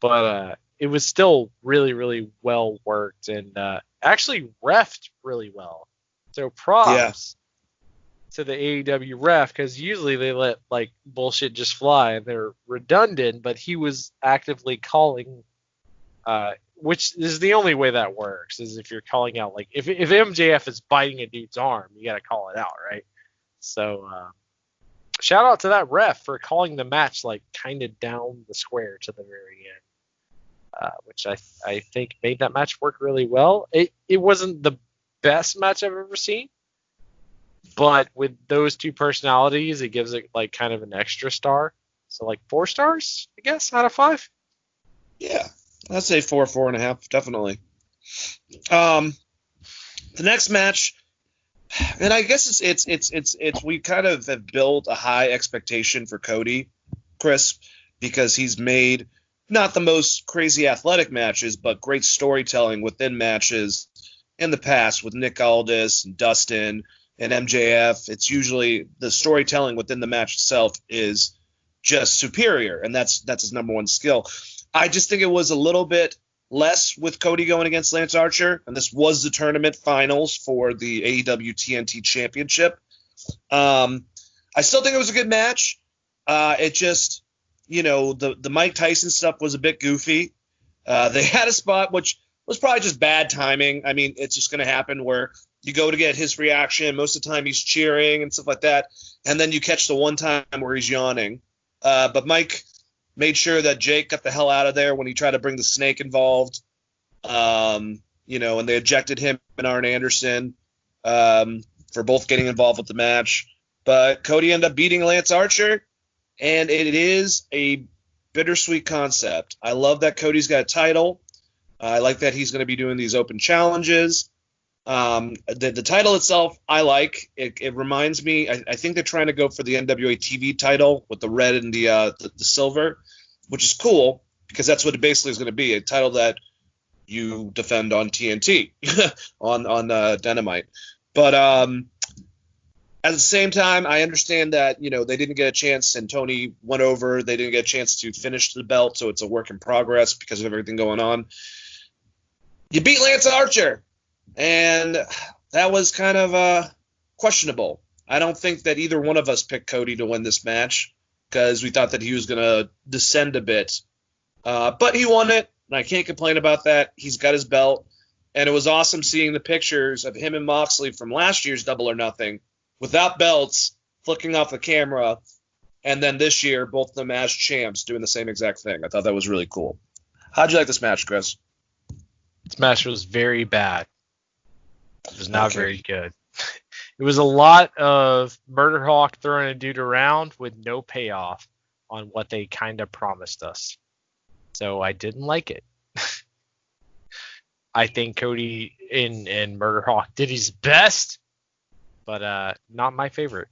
But it was still really, really well worked, and actually reffed really well. So props to the AEW ref, because usually they let like bullshit just fly and they're redundant, but he was actively calling, which is the only way that works, is if you're calling out, like if MJF is biting a dude's arm, you got to call it out, right? So shout out to that ref for calling the match like kind of down the square to the very end, which I think made that match work really well. It wasn't the best match I've ever seen, but with those two personalities, it gives it like kind of an extra star. So like 4 stars, I guess, out of 5. Yeah, I'd say 4.5, definitely. The next match, and I guess it's we kind of have built a high expectation for Cody, Chris, because he's made not the most crazy athletic matches, but great storytelling within matches in the past with Nick Aldis and Dustin and MJF. It's usually the storytelling within the match itself is just superior, and that's his number one skill. I just think it was a little bit less with Cody going against Lance Archer, and this was the tournament finals for the AEW TNT Championship. I still think it was a good match. It just, the Mike Tyson stuff was a bit goofy. They had a spot which was probably just bad timing. I mean, it's just going to happen where you go to get his reaction. Most of the time he's cheering and stuff like that, and then you catch the one time where he's yawning. But Mike made sure that Jake got the hell out of there when he tried to bring the snake involved. And they ejected him and Arn Anderson for both getting involved with the match. But Cody ended up beating Lance Archer, and it is a bittersweet concept. I love that Cody's got a title. I like that he's going to be doing these open challenges. The title itself, I like. It reminds me, I think they're trying to go for the NWA TV title with the red and the silver, which is cool because that's what it basically is going to be, a title that you defend on TNT, on Dynamite. But at the same time, I understand that, they didn't get a chance and Tony went over. They didn't get a chance to finish the belt, so it's a work in progress because of everything going on. You beat Lance Archer. And that was kind of questionable. I don't think that either one of us picked Cody to win this match because we thought that he was going to descend a bit. But he won it, and I can't complain about that. He's got his belt. And it was awesome seeing the pictures of him and Moxley from last year's Double or Nothing without belts, flicking off the camera. And then this year, both of them as champs doing the same exact thing. I thought that was really cool. How'd you like this match, Chris? This match was very bad. It was not very good. It was a lot of Murder Hawk throwing a dude around with no payoff on what they kind of promised us. So I didn't like it. I think Cody and Murder Hawk did his best, but not my favorite.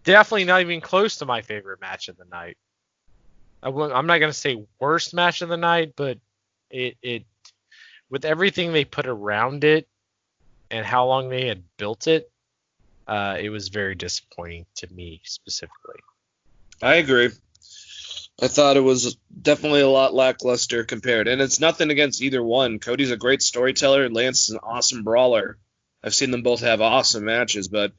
Definitely not even close to my favorite match of the night. I'm not going to say worst match of the night, but it with everything they put around it, and how long they had built it, it was very disappointing to me specifically. I agree. I thought it was definitely a lot lackluster compared. And it's nothing against either one. Cody's a great storyteller, and Lance is an awesome brawler. I've seen them both have awesome matches, but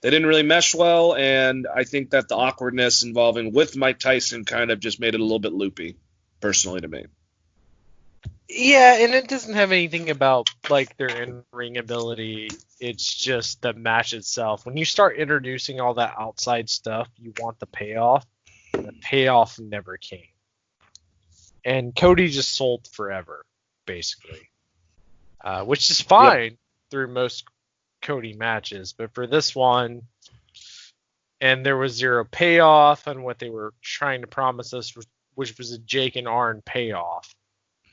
they didn't really mesh well, and I think that the awkwardness involving with Mike Tyson kind of just made it a little bit loopy, personally to me. Yeah, and it doesn't have anything about like their in-ring ability. It's just the match itself. When you start introducing all that outside stuff, you want the payoff. And the payoff never came. And Cody just sold forever, basically. Which is fine through most Cody matches. But for this one, and there was zero payoff on what they were trying to promise us, which was a Jake and Arn payoff,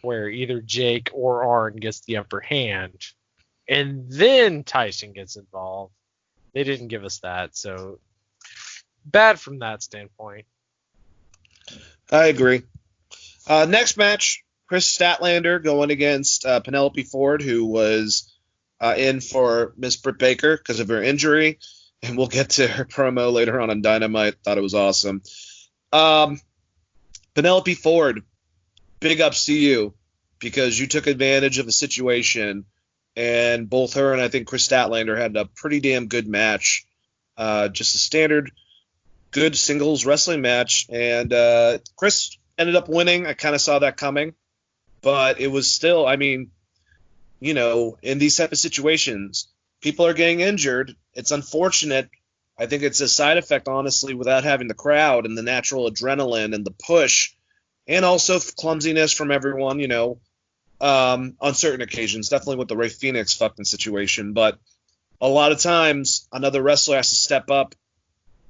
where either Jake or Arn gets the upper hand, and then Tyson gets involved. They didn't give us that, so bad from that standpoint. I agree. Next match, Chris Statlander going against Penelope Ford, who was in for Miss Britt Baker because of her injury, and we'll get to her promo later on Dynamite. Thought it was awesome. Penelope Ford, big ups to you because you took advantage of a situation, and both her and I think Chris Statlander had a pretty damn good match. Just a standard good singles wrestling match, and Chris ended up winning. I kind of saw that coming, but it was still, I mean, you know, in these type of situations, people are getting injured. It's unfortunate. I think it's a side effect, honestly, without having the crowd and the natural adrenaline and the push, and also clumsiness from everyone, you know, on certain occasions, definitely with the Rey Fenix fucking situation. But a lot of times another wrestler has to step up.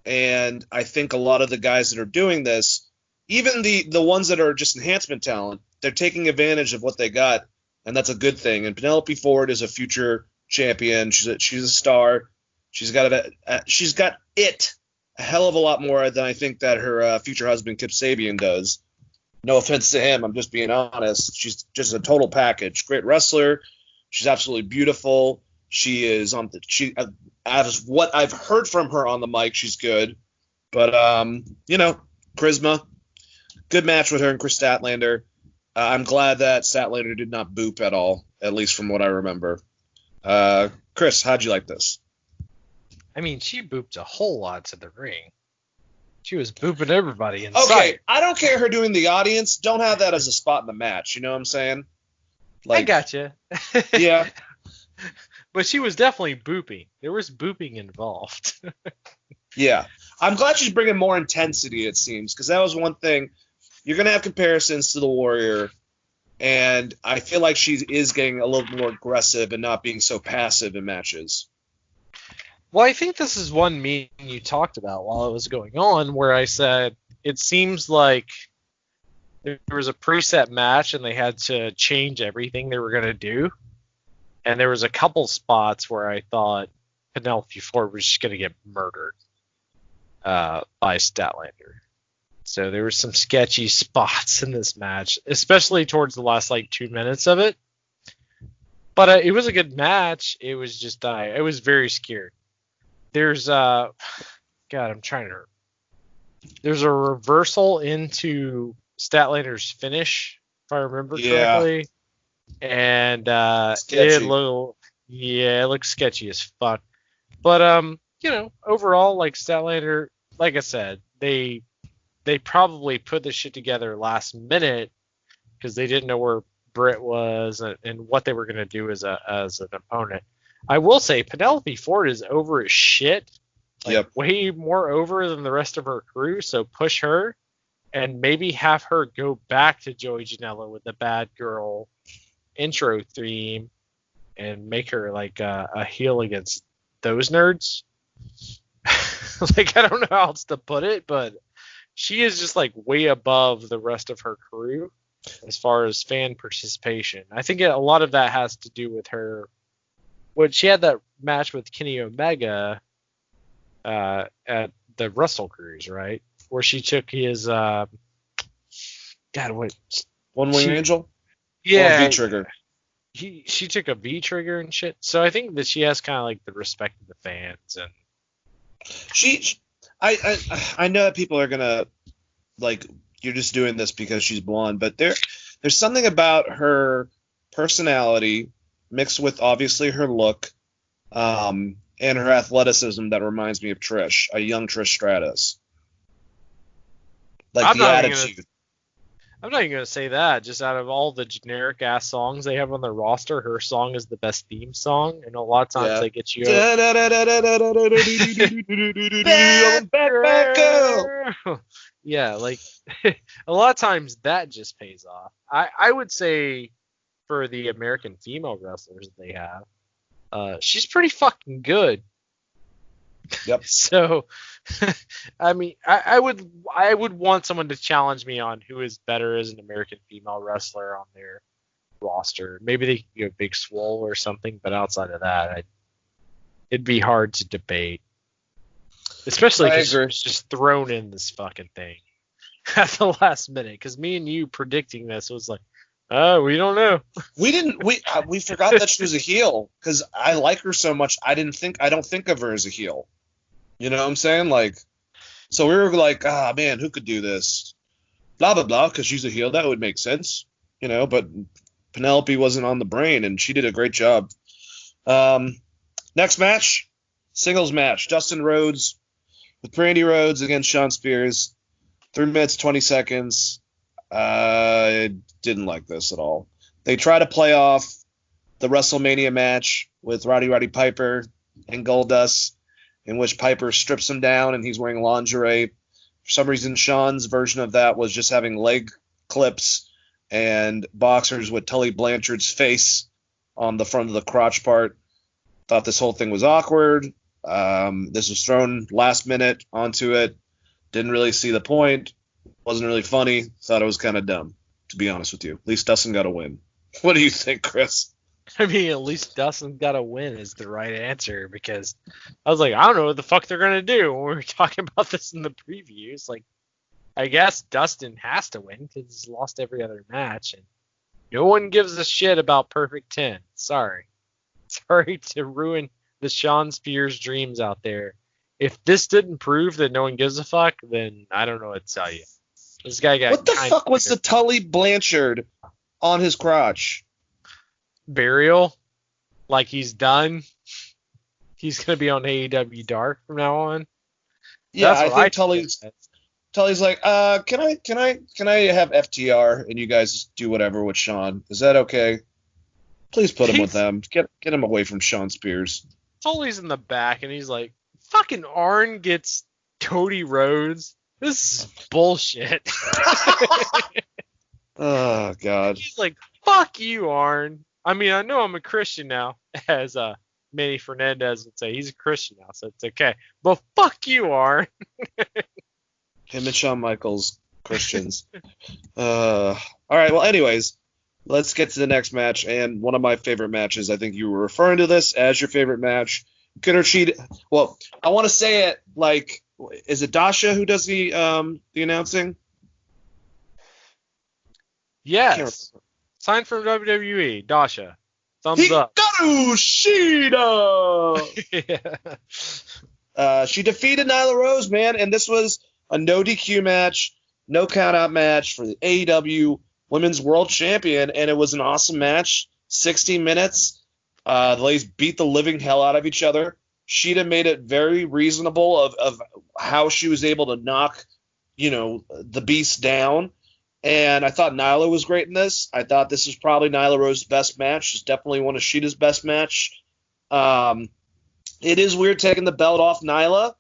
And I think a lot of the guys that are doing this, even the ones that are just enhancement talent, they're taking advantage of what they got. And that's a good thing. And Penelope Ford is a future champion. She's a star. She's got it a hell of a lot more than I think that her future husband Kip Sabian does. No offense to him, I'm just being honest. She's just a total package. Great wrestler. She's absolutely beautiful. She is as what I've heard from her on the mic, she's good. But charisma. Good match with her and Chris Statlander. I'm glad that Statlander did not boop at all, at least from what I remember. Chris, how'd you like this? I mean, she booped a whole lot to the ring. She was booping everybody inside. Okay, I don't care her doing the audience. Don't have that as a spot in the match. You know what I'm saying? I gotcha. Yeah. But she was definitely booping. There was booping involved. Yeah. I'm glad she's bringing more intensity, it seems, because that was one thing. You're going to have comparisons to the Warrior, and I feel like she is getting a little more aggressive and not being so passive in matches. Well, I think this is one meeting you talked about while it was going on, where I said it seems like there was a preset match and they had to change everything they were going to do. And there was a couple spots where I thought Penelope Ford was just going to get murdered by Statlander. So there were some sketchy spots in this match, especially towards the last 2 minutes of it. But it was a good match. It was just I was very scared. There's I'm trying to. There's a reversal into Statlander's finish, if I remember correctly, and it looks sketchy as fuck. But overall, Statlander, like I said, they probably put this shit together last minute because they didn't know where Britt was and what they were gonna do as an opponent. I will say Penelope Ford is over as shit. Way more over than the rest of her crew, so push her and maybe have her go back to Joey Janela with the bad girl intro theme and make her a heel against those nerds. I don't know how else to put it, but she is just way above the rest of her crew as far as fan participation. I think a lot of that has to do with her. When she had that match with Kenny Omega at the Wrestle Cruise, right? Where she took his One Wing Angel? Yeah. V Trigger. She took a V Trigger and shit. So I think that she has kind of the respect of the fans, and I know that people are gonna you're just doing this because she's blonde, but there's something about her personality mixed with obviously her look, and her athleticism that reminds me of Trish, a young Trish Stratus. The attitude. I'm not even gonna say that. Just out of all the generic ass songs they have on their roster, her song is the best theme song, and a lot of times they get you. Yeah, a lot of times that just pays off. I would say for the American female wrestlers they have, she's pretty fucking good. Yep. So, I mean, I would want someone to challenge me on who is better as an American female wrestler on their roster. Maybe they could go Big Swole or something, but outside of that, it'd be hard to debate. Especially because it's just thrown in this fucking thing at the last minute. Because me and you predicting this was we don't know. We forgot that she was a heel because I like her so much. I don't think of her as a heel. You know what I'm saying? So we were man, who could do this? Blah blah blah. Because she's a heel, that would make sense. But Penelope wasn't on the brain, and she did a great job. Next match, singles match: Dustin Rhodes with Brandy Rhodes against Shawn Spears. 3 minutes 20 seconds. I didn't like this at all. They try to play off the WrestleMania match with Roddy Piper and Goldust, in which Piper strips him down and he's wearing lingerie. For some reason, Shawn's version of that was just having leg clips and boxers with Tully Blanchard's face on the front of the crotch part. Thought this whole thing was awkward. This was thrown last minute onto it. Didn't really see the point. Wasn't really funny. Thought it was kind of dumb, to be honest with you. At least Dustin got a win. What do you think, Chris? I mean, at least Dustin's got to win is the right answer, because I was like, I don't know what the fuck they're going to do when we were talking about this in the previews. Like, I guess Dustin has to win because he's lost every other match, and no one gives a shit about Perfect 10. Sorry to ruin the Sean Spears dreams out there. If this didn't prove that no one gives a fuck, then I don't know what to tell you. This guy got What the fuck was the Tully Blanchard on his crotch? Burial? Like he's done? He's gonna be on AEW Dark from now on? Yeah, That's I think Tully's like, can I have FTR and you guys do whatever with Sean? Is that okay? Please put him with them. Get him away from Sean Spears. Tully's in the back and he's like, fucking Arn gets Cody Rhodes. This is bullshit. Oh God. He's like, fuck you, Arn. I mean, I know I'm a Christian now, as Manny Fernandez would say. He's a Christian now, so it's okay. But fuck you, Arn. Him and Shawn Michaels, Christians. All right, well, anyways, let's get to the next match, and one of my favorite matches. I think you were referring to this as your favorite match. Well, I want to say it like, is it Dasha who does the announcing? Yes. Signed from WWE, Dasha. Thumbs up. Hikaru Shida! Yeah. She defeated Nyla Rose, man, and this was a no DQ match, no count-out match for the AEW Women's World Champion, and it was an awesome match. 60 minutes. The ladies beat the living hell out of each other. Shida made it very reasonable of how she was able to knock, the beast down. And I thought Nyla was great in this. I thought this was probably Nyla Rose's best match. It's definitely one of Shida's best match. It is weird taking the belt off Nyla.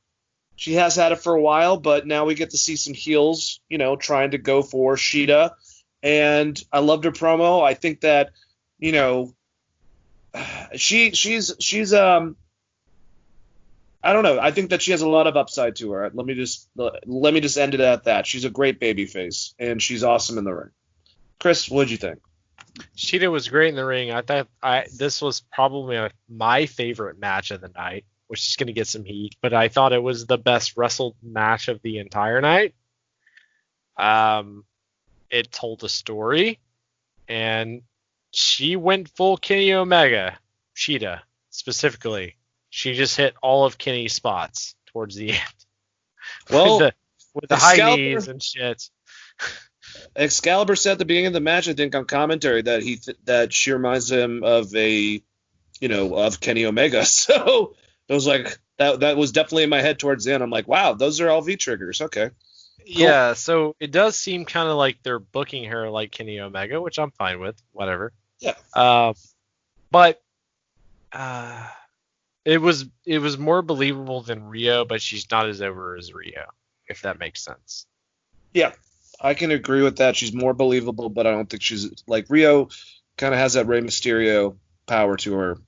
She has had it for a while, but now we get to see some heels, trying to go for Shida. And I loved her promo. I think that, she's I don't know. I think that she has a lot of upside to her. Let me just end it at that. She's a great babyface, and she's awesome in the ring. Chris, what'd you think? Shida was great in the ring. I thought this was probably my favorite match of the night, which is going to get some heat, but I thought it was the best wrestled match of the entire night. It told a story, and she went full Kenny Omega. Shida, specifically. She just hit all of Kenny's spots towards the end. Well, with the high knees and shit. Excalibur said at the beginning of the match, I think on commentary, that that she reminds him of of Kenny Omega. So it was like that was definitely in my head towards the end. I'm like, wow, those are all V triggers. Okay. Cool. Yeah, so it does seem kind of like they're booking her like Kenny Omega, which I'm fine with. Whatever. Yeah. But it was more believable than Rio, but she's not as over as Rio, if that makes sense. Yeah, I can agree with that. She's more believable, but I don't think she's like Rio. Kind of has that Rey Mysterio power to her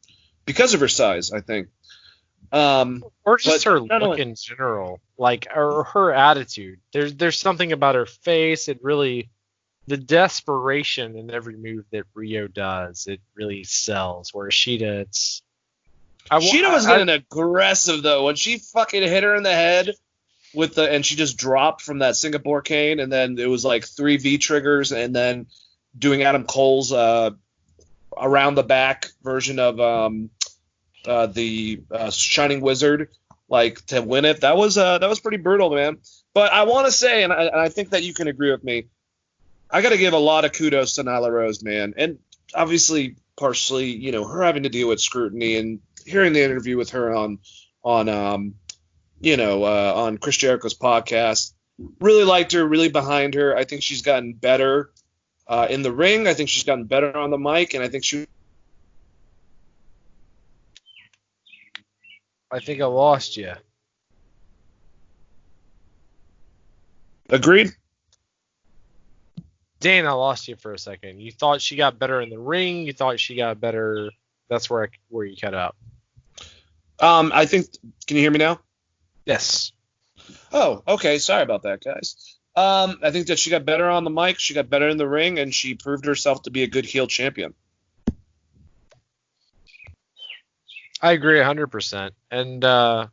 because of her size, I think. Or just her look in general, like or her attitude. There's something about her face. The desperation in every move that Rio does, it really sells. Whereas Shida, Shida was getting aggressive though when she fucking hit her in the head and she just dropped from that Singapore cane, and then it was like 3 V triggers, and then doing Adam Cole's around the back version of the Shining Wizard, like to win it. That was pretty brutal, man. But I want to say, and I think that you can agree with me, I got to give a lot of kudos to Nyla Rose, man, and obviously partially, her having to deal with scrutiny and hearing the interview with her on Chris Jericho's podcast. Really liked her, really behind her. I think she's gotten better in the ring. I think she's gotten better on the mic, and I think I think I lost you. Agreed? Dan, I lost you for a second. You thought she got better in the ring. You thought she got better. That's where you cut out. I think. Can you hear me now? Yes. Oh, okay. Sorry about that, guys. I think that she got better on the mic. She got better in the ring, and she proved herself to be a good heel champion. I agree 100%. And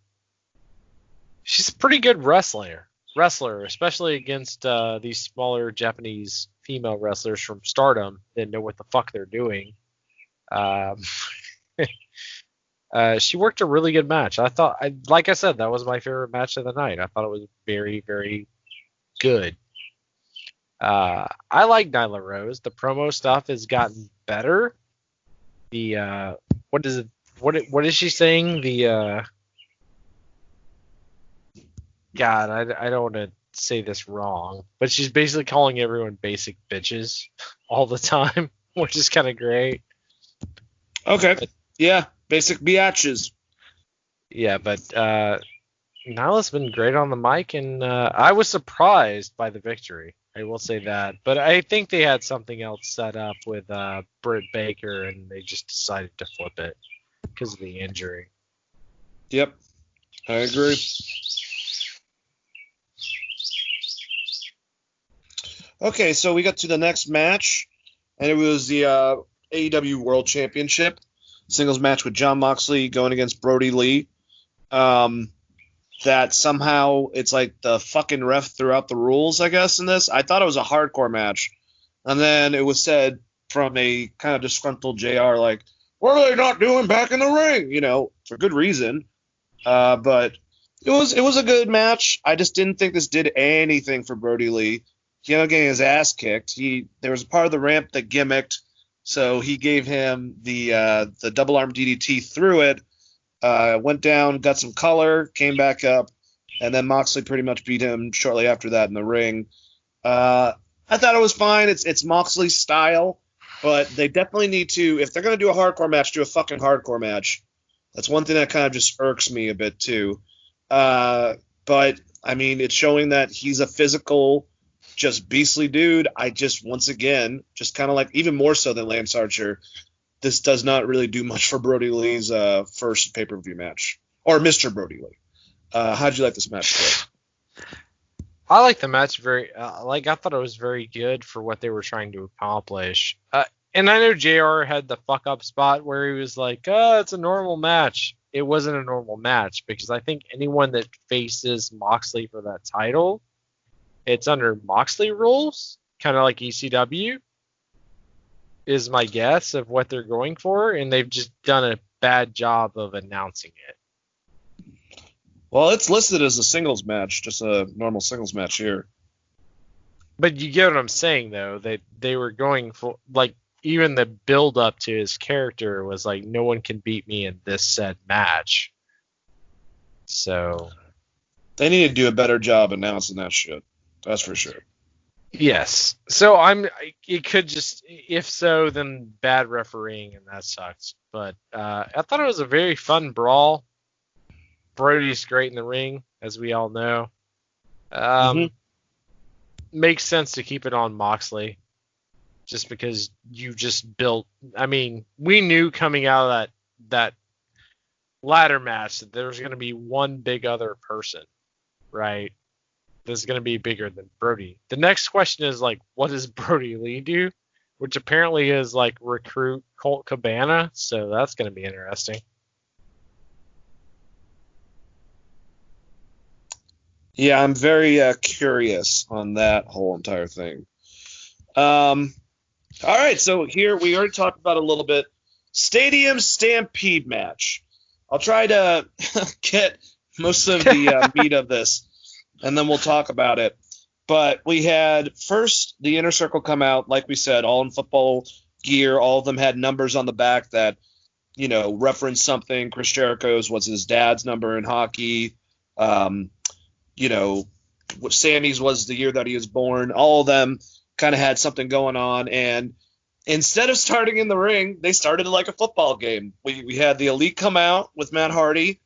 she's a pretty good wrestler, especially against these smaller Japanese female wrestlers from Stardom that know what the fuck they're doing. Um, she worked a really good match. Like I said, that was my favorite match of the night. I thought it was very, very good. I like Nyla Rose. The promo stuff has gotten better. What is it? What is she saying? God, I don't want to say this wrong, but she's basically calling everyone basic bitches all the time, which is kind of great. Okay. Yeah, basic biatches. Yeah, but Nyla's been great on the mic, and I was surprised by the victory. I will say that. But I think they had something else set up with Britt Baker, and they just decided to flip it because of the injury. Yep, I agree. Okay, so we got to the next match, and it was the AEW World Championship singles match with Jon Moxley going against Brody Lee. That somehow it's like the fucking ref threw out the rules, I guess, in this. I thought it was a hardcore match. And then it was said from a kind of disgruntled JR, like, what are they not doing back in the ring? You know, for good reason. But it was a good match. I just didn't think this did anything for Brody Lee. He ended up getting his ass kicked. There was a part of the ramp that gimmicked, so he gave him the double arm DDT through it. Went down, got some color, came back up, and then Moxley pretty much beat him shortly after that in the ring. I thought it was fine. It's Moxley's style, but they definitely need to, if they're going to do a hardcore match, do a fucking hardcore match. That's one thing that kind of just irks me a bit too. But, I mean, it's showing that he's a physical, just beastly dude. I just, once again, just kind of like, even more so than Lance Archer, this does not really do much for Brody Lee's first pay-per-view match. Or Mr. Brody Lee. How'd you like this match, Clay? I like the match very, I thought it was very good for what they were trying to accomplish. And I know JR had the fuck up spot where he was like, it's a normal match. It wasn't a normal match because I think anyone that faces Moxley for that title, it's under Moxley rules, kind of like ECW, is my guess of what they're going for. And they've just done a bad job of announcing it. Well, it's listed as a singles match, just a normal singles match here. But you get what I'm saying, though. They were going for, like, even the build up to his character was like, no one can beat me in this said match. So they need to do a better job announcing that shit. That's for sure. Yes. So it could just, if so, then bad refereeing, and that sucks. But I thought it was a very fun brawl. Brody's great in the ring, as we all know. Makes sense to keep it on Moxley, just because you just built. I mean, we knew coming out of that ladder match that there was going to be one big other person, right? This is going to be bigger than Brody. The next question is, like, what does Brody Lee do? Which apparently is, like, recruit Colt Cabana, so that's going to be interesting. Yeah, I'm very curious on that whole entire thing. All right, so here we already talked about a little bit. Stadium Stampede match. I'll try to get most of the meat of this, and then we'll talk about it. But we had first the Inner Circle come out, like we said, all in football gear. All of them had numbers on the back that, you know, referenced something. Chris Jericho's was his dad's number in hockey. You know, Sammy's was the year that he was born. All of them kind of had something going on. And instead of starting in the ring, they started like a football game. We had the Elite come out with Matt Hardy.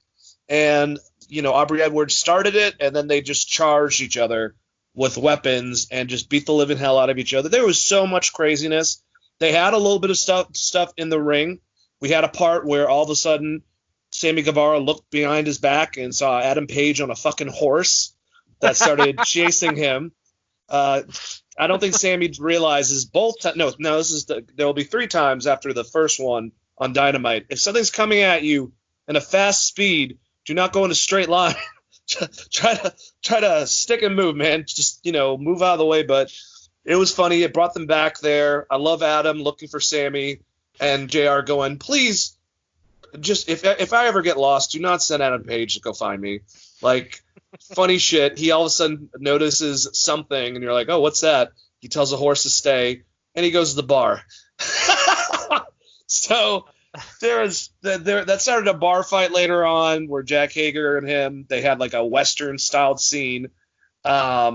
And, you know, Aubrey Edwards started it. And then they just charged each other with weapons and just beat the living hell out of each other. There was so much craziness. They had a little bit of stuff in the ring. We had a part where all of a sudden Sammy Guevara looked behind his back and saw Adam Page on a fucking horse that started chasing him. I don't think Sammy realizes both. This is there will be 3 times after the first one on Dynamite. If something's coming at you in a fast speed. Do not go in a straight line. try to stick and move, man. Just, move out of the way. But it was funny. It brought them back there. I love Adam looking for Sammy and JR going, please, just if I ever get lost, do not send Adam Page to go find me. Like, funny shit. He all of a sudden notices something, and you're like, oh, what's that? He tells the horse to stay, and he goes to the bar. So that started a bar fight later on where Jack Hager and him, they had like a Western styled scene. Are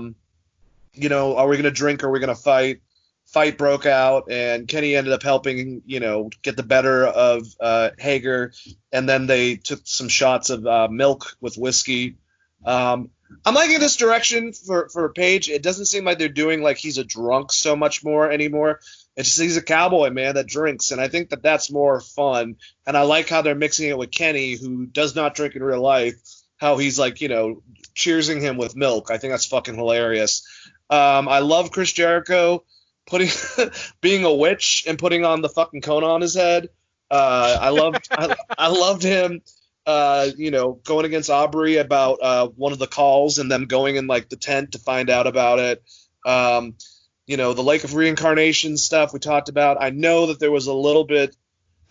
we going to drink or are we going to fight? Fight broke out, and Kenny ended up helping, get the better of Hager, and then they took some shots of milk with whiskey. I'm liking this direction for Page. It doesn't seem like they're doing like he's a drunk so much more anymore. It's just he's a cowboy, man, that drinks, and I think that's more fun. And I like how they're mixing it with Kenny, who does not drink in real life, how he's like, cheersing him with milk. I think that's fucking hilarious. I love Chris Jericho being a witch and putting on the fucking cone on his head. I loved him, going against Aubrey about one of the calls and them going in like the tent to find out about it. The Lake of Reincarnation stuff we talked about. I know that there was a little bit,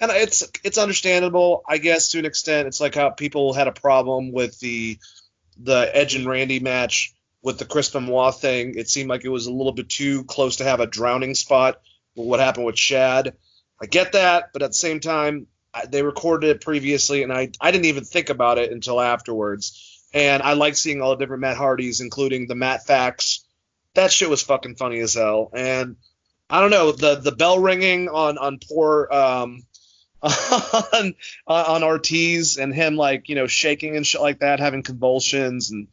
and it's understandable, I guess, to an extent. It's like how people had a problem with the Edge and Randy match with the Chris Benoit thing. It seemed like it was a little bit too close to have a drowning spot with what happened with Shad. I get that, but at the same time, they recorded it previously, and I didn't even think about it until afterwards. And I like seeing all the different Matt Hardys, including the Matt Fax. That shit was fucking funny as hell. And I don't know, the bell ringing on poor on Ortiz and him shaking and shit like that, having convulsions and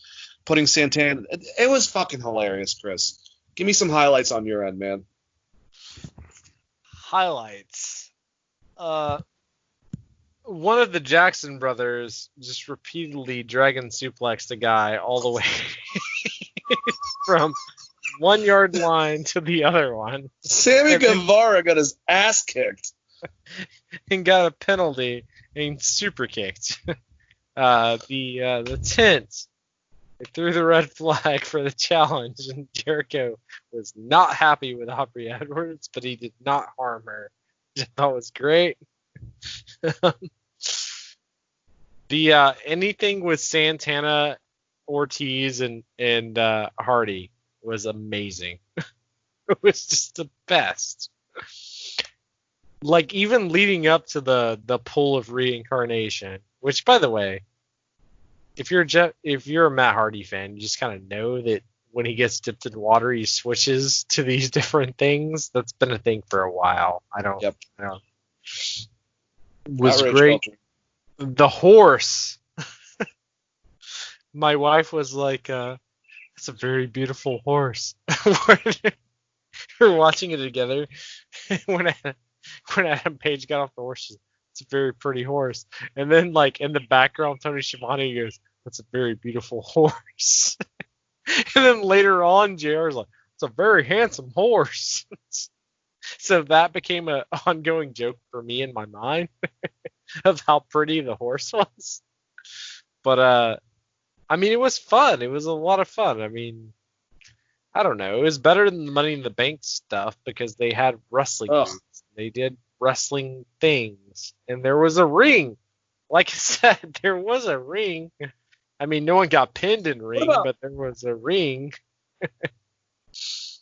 putting Santana. It was fucking hilarious, Chris. Give me some highlights on your end, man. Highlights. One of the Jackson brothers just repeatedly dragon suplexed a guy all the way from 1 yard line to the other one. Sammy Guevara got his ass kicked. And got a penalty and super kicked. The tent, they threw the red flag for the challenge, and Jericho was not happy with Aubrey Edwards, but he did not harm her, which I thought was great. Anything with Santana, Ortiz, and Hardy was amazing. It was just the best. Like, even leading up to the pull of reincarnation, which, by the way, if you're a Matt Hardy fan, you just kind of know that when he gets dipped in water, he switches to these different things. That's been a thing for a while. It was great. Culture. The horse. My wife was like, "That's a very beautiful horse." We're watching it together. When Adam Page got off the horse, it's a very pretty horse. And then, like, in the background, Tony Schiavone goes, "That's a very beautiful horse." And then later on, JR's like, "It's a very handsome horse." So that became an ongoing joke for me in my mind of how pretty the horse was. But, it was fun. It was a lot of fun. I don't know. It was better than the Money in the Bank stuff because they had wrestling moves. They did wrestling things. And there was a ring. Like I said, there was a ring. No one got pinned in ring, but there was a ring.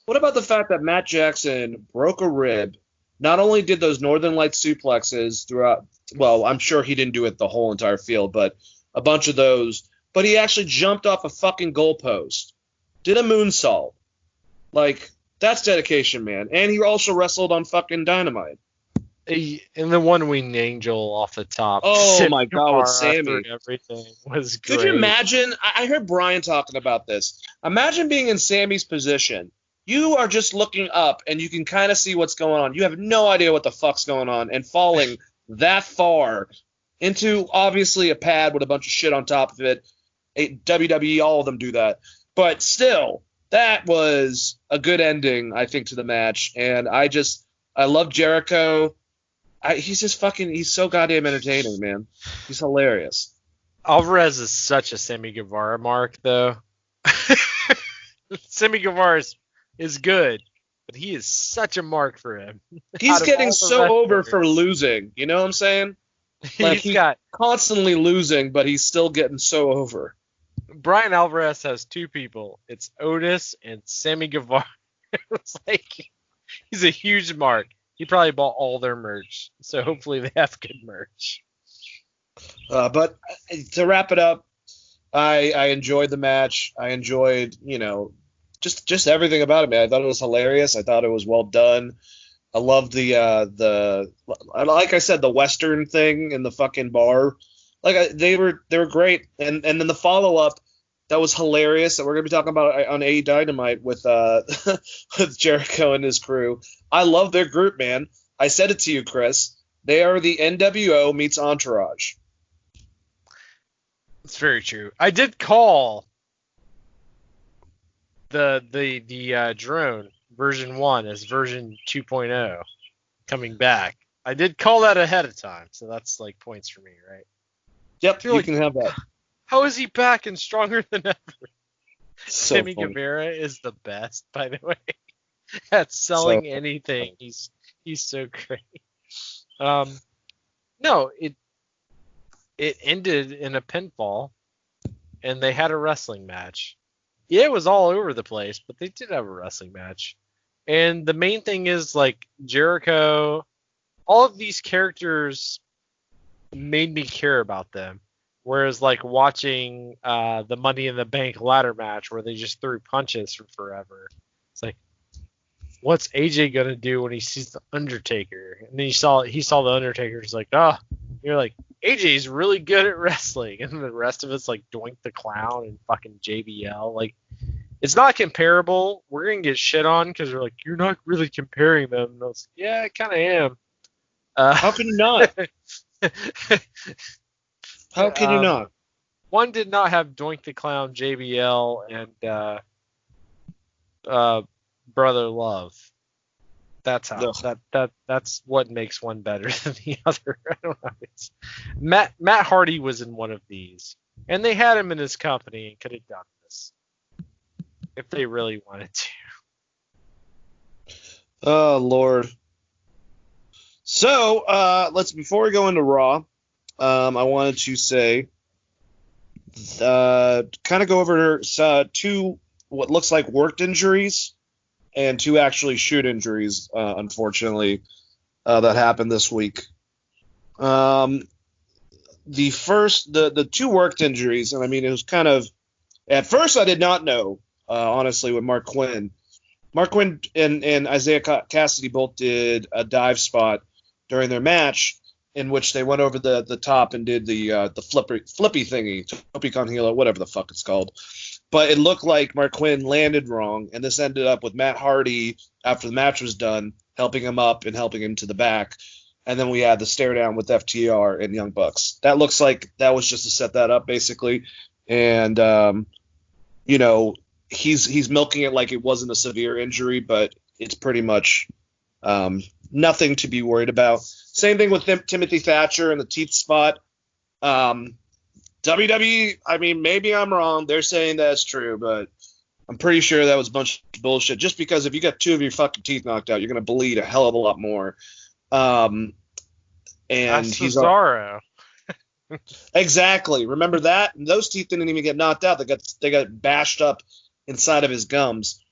What about the fact that Matt Jackson broke a rib? Not only did those Northern Lights suplexes throughout, well, I'm sure he didn't do it the whole entire field, but a bunch of those, but he actually jumped off a fucking goalpost, did a moonsault. Like, that's dedication, man. And he also wrestled on fucking Dynamite. And the one-winged angel off the top. Oh my God, with Sammy. Everything was great. Could you imagine? I heard Brian talking about this. Imagine being in Sammy's position. You are just looking up, and you can kind of see what's going on. You have no idea what the fuck's going on, and falling that far into, obviously, a pad with a bunch of shit on top of it. WWE, all of them do that. But still, that was a good ending, I think, to the match. And I love Jericho. He's just fucking. He's so goddamn entertaining, man. He's hilarious. Alvarez is such a Sammy Guevara mark, though. Sammy Guevara is good, but he is such a mark for him. He's getting so over for losing. You know what I'm saying? Like he's constantly losing, but he's still getting so over. Brian Alvarez has two people. It's Otis and Sammy Guevara. It's like he's a huge mark. He probably bought all their merch, so hopefully they have good merch. But to wrap it up, I enjoyed the match. I enjoyed, just everything about it, man. I thought it was hilarious. I thought it was well done. I loved the like I said, the Western thing in the fucking bar. Like they were great. And then the follow up that was hilarious that we're gonna be talking about on AE Dynamite with with Jericho and his crew. I love their group, man. I said it to you, Chris. They are the NWO meets Entourage. It's very true. I did call the drone version 1 as version 2.0 coming back. I did call that ahead of time, so that's like points for me, right? Yep, you can have that. How is he back and stronger than ever? So Sammy Guevara is the best, by the way, at selling anything. He's so great. No, it ended in a pinfall, and they had a wrestling match. Yeah, it was all over the place, but they did have a wrestling match. And the main thing is, like, Jericho, all of these characters made me care about them. Whereas, like, watching the Money in the Bank ladder match where they just threw punches for forever. It's like, what's AJ going to do when he sees the Undertaker? And then he saw the Undertaker. He's like, you're like, AJ's really good at wrestling. And the rest of it's like Doink the Clown and fucking JBL. Like, it's not comparable. We're going to get shit on because we're like, you're not really comparing them. And I was like, yeah, I kind of am. How can you not? How can you not? One did not have Doink the Clown, JBL, and Brother Love. That's how. That's what makes one better than the other. I don't know. Matt Hardy was in one of these, and they had him in his company and could have done this if they really wanted to. Oh Lord. So before we go into Raw, I wanted to say, kind of go over two what looks like worked injuries and two actually shoot injuries, unfortunately, that happened this week. The two worked injuries, and I mean, it was kind of, at first I did not know, honestly, with Mark Quinn. Mark Quinn and Isaiah Cassidy both did a dive spot during their match in which they went over the top and did the flippy thingy, Topi Con Hilo, whatever the fuck it's called. But it looked like Mark Quinn landed wrong, and this ended up with Matt Hardy, after the match was done, helping him up and helping him to the back. And then we had the stare down with FTR and Young Bucks. That looks like that was just to set that up, basically. And, he's milking it like it wasn't a severe injury, but it's pretty much nothing to be worried about. Same thing with Timothy Thatcher and the teeth spot. WWE, I mean, maybe I'm wrong. They're saying that's true, but I'm pretty sure that was a bunch of bullshit. Just because if you got two of your fucking teeth knocked out, you're going to bleed a hell of a lot more. And that's he's Cesaro. Exactly. Remember that? And those teeth didn't even get knocked out. They got bashed up inside of his gums.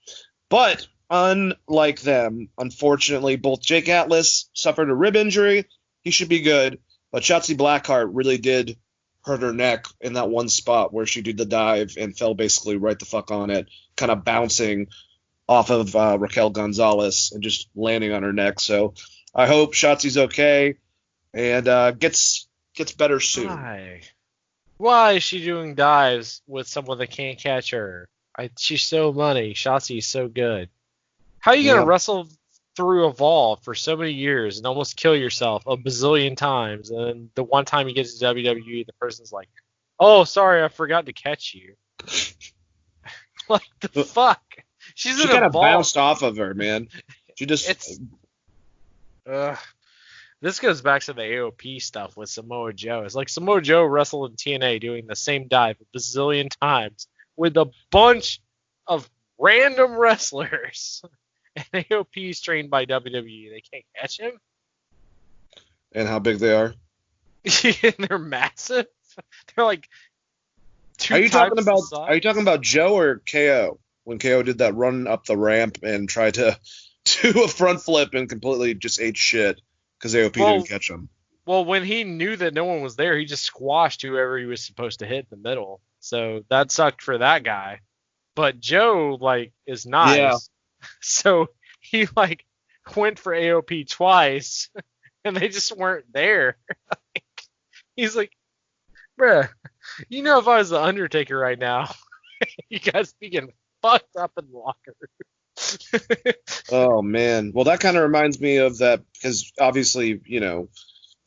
But unlike them, unfortunately, both Jake Atlas suffered a rib injury. He should be good. But Shotzi Blackheart really did hurt her neck in that one spot where she did the dive and fell basically right the fuck on it, kind of bouncing off of Raquel Gonzalez and just landing on her neck. So I hope Shotzi's okay and gets better soon. Why is she doing dives with someone that can't catch her? She's so money. Shotzi's so good. How are you going to wrestle through a vault for so many years and almost kill yourself a bazillion times, and then the one time you get to WWE, the person's like, oh, sorry, I forgot to catch you. Like, the fuck? She kind of bounced off of her, man. She just... This goes back to the AOP stuff with Samoa Joe. It's like Samoa Joe wrestled in TNA doing the same dive a bazillion times with a bunch of random wrestlers. And AOP is trained by WWE. They can't catch him. And how big they are? And they're massive. They're like two Are you times talking about? the size. Are you talking about Joe or KO? When KO did that run up the ramp and tried to do a front flip and completely just ate shit because AOP didn't catch him. Well, when he knew that no one was there, he just squashed whoever he was supposed to hit in the middle. So that sucked for that guy. But Joe, like, is nice. Yeah. So he, like, went for AOP twice, and they just weren't there. He's like, bruh, you know if I was the Undertaker right now, you guys be getting fucked up in the locker room. Oh, man. Well, that kind of reminds me of that because obviously,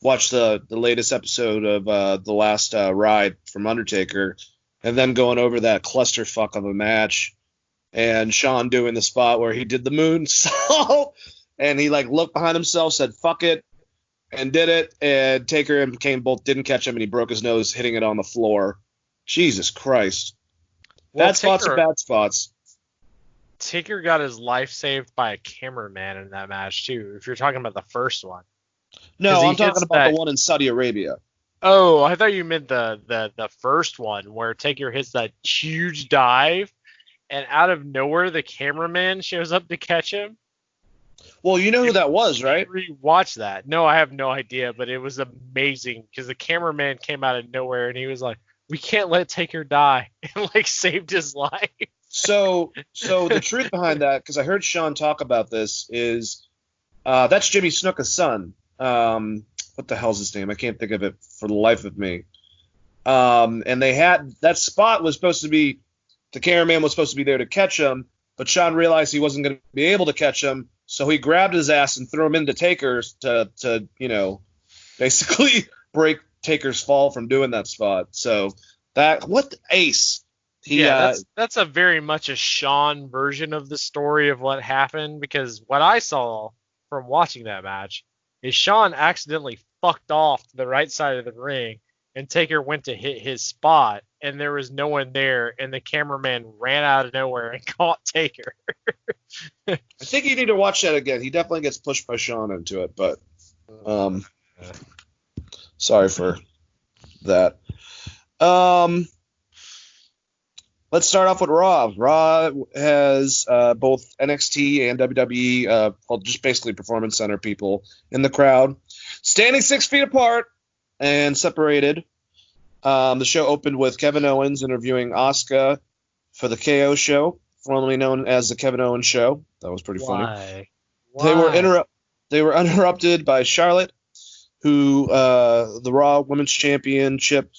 watch the latest episode of The Last Ride from Undertaker and then going over that clusterfuck of a match and Shawn doing the spot where he did the moonsault and he like looked behind himself, said fuck it, and did it, and Taker and Kane both didn't catch him and he broke his nose hitting it on the floor. Jesus Christ. Well, bad spots are bad spots. Taker got his life saved by a cameraman in that match too, if you're talking about the first one. No, I'm talking about the one in Saudi Arabia. Oh, I thought you meant the first one where Taker hits that huge dive, and out of nowhere the cameraman shows up to catch him. Well, you know who that was, right? Rewatch that. No, I have no idea, but it was amazing because the cameraman came out of nowhere and he was like, "We can't let Taker die," and like saved his life. So the truth behind that, because I heard Sean talk about this, is that's Jimmy Snuka's son. What the hell's his name? I can't think of it for the life of me. And they had that spot was supposed to be the cameraman was supposed to be there to catch him, but Sean realized he wasn't going to be able to catch him, so he grabbed his ass and threw him into Taker's to basically break Taker's fall from doing that spot. So ace. That's a very much a Sean version of the story of what happened, because what I saw from watching that match is Sean accidentally fucked off to the right side of the ring and Taker went to hit his spot and there was no one there and the cameraman ran out of nowhere and caught Taker. I think you need to watch that again. He definitely gets pushed by Sean into it, but sorry for that. Let's start off with Raw. Raw has both NXT and WWE, just basically Performance Center people in the crowd, standing 6 feet apart and separated. The show opened with Kevin Owens interviewing Asuka for the KO show, formerly known as the Kevin Owens Show. That was pretty funny. Why? They were interrupted by Charlotte, who the Raw Women's Championship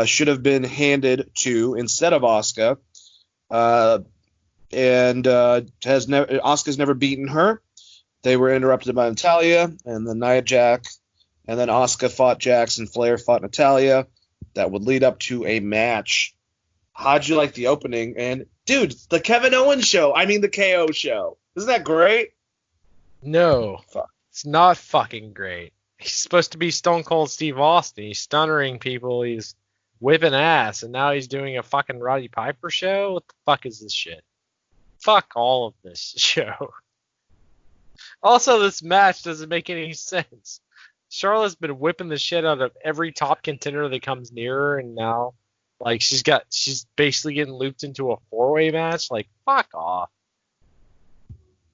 should have been handed to instead of Asuka, Asuka's never beaten her. They were interrupted by Natalya and then Nia Jax, and then Asuka fought Jax and Flair fought Natalya. That would lead up to a match. How'd you like the opening? And dude, the Kevin Owens show. I mean the KO show. Isn't that great? No, it's not fucking great. He's supposed to be Stone Cold Steve Austin. He's stunnering people. He's whipping ass, and now he's doing a fucking Roddy Piper show? What the fuck is this shit? Fuck all of this show. Also, this match doesn't make any sense. Charlotte's been whipping the shit out of every top contender that comes near her, and now, like, she's basically getting looped into a 4-way match. Like, fuck off.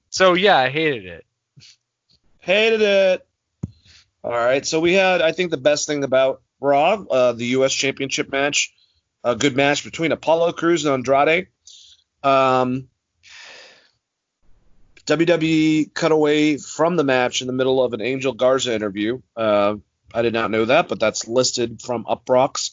So, yeah, I hated it. Hated it. All right, so we had, I think, the best thing about Raw, the U.S. Championship match, a good match between Apollo Crews and Andrade. WWE cut away from the match in the middle of an Angel Garza interview. I did not know that, but that's listed from Uproxx.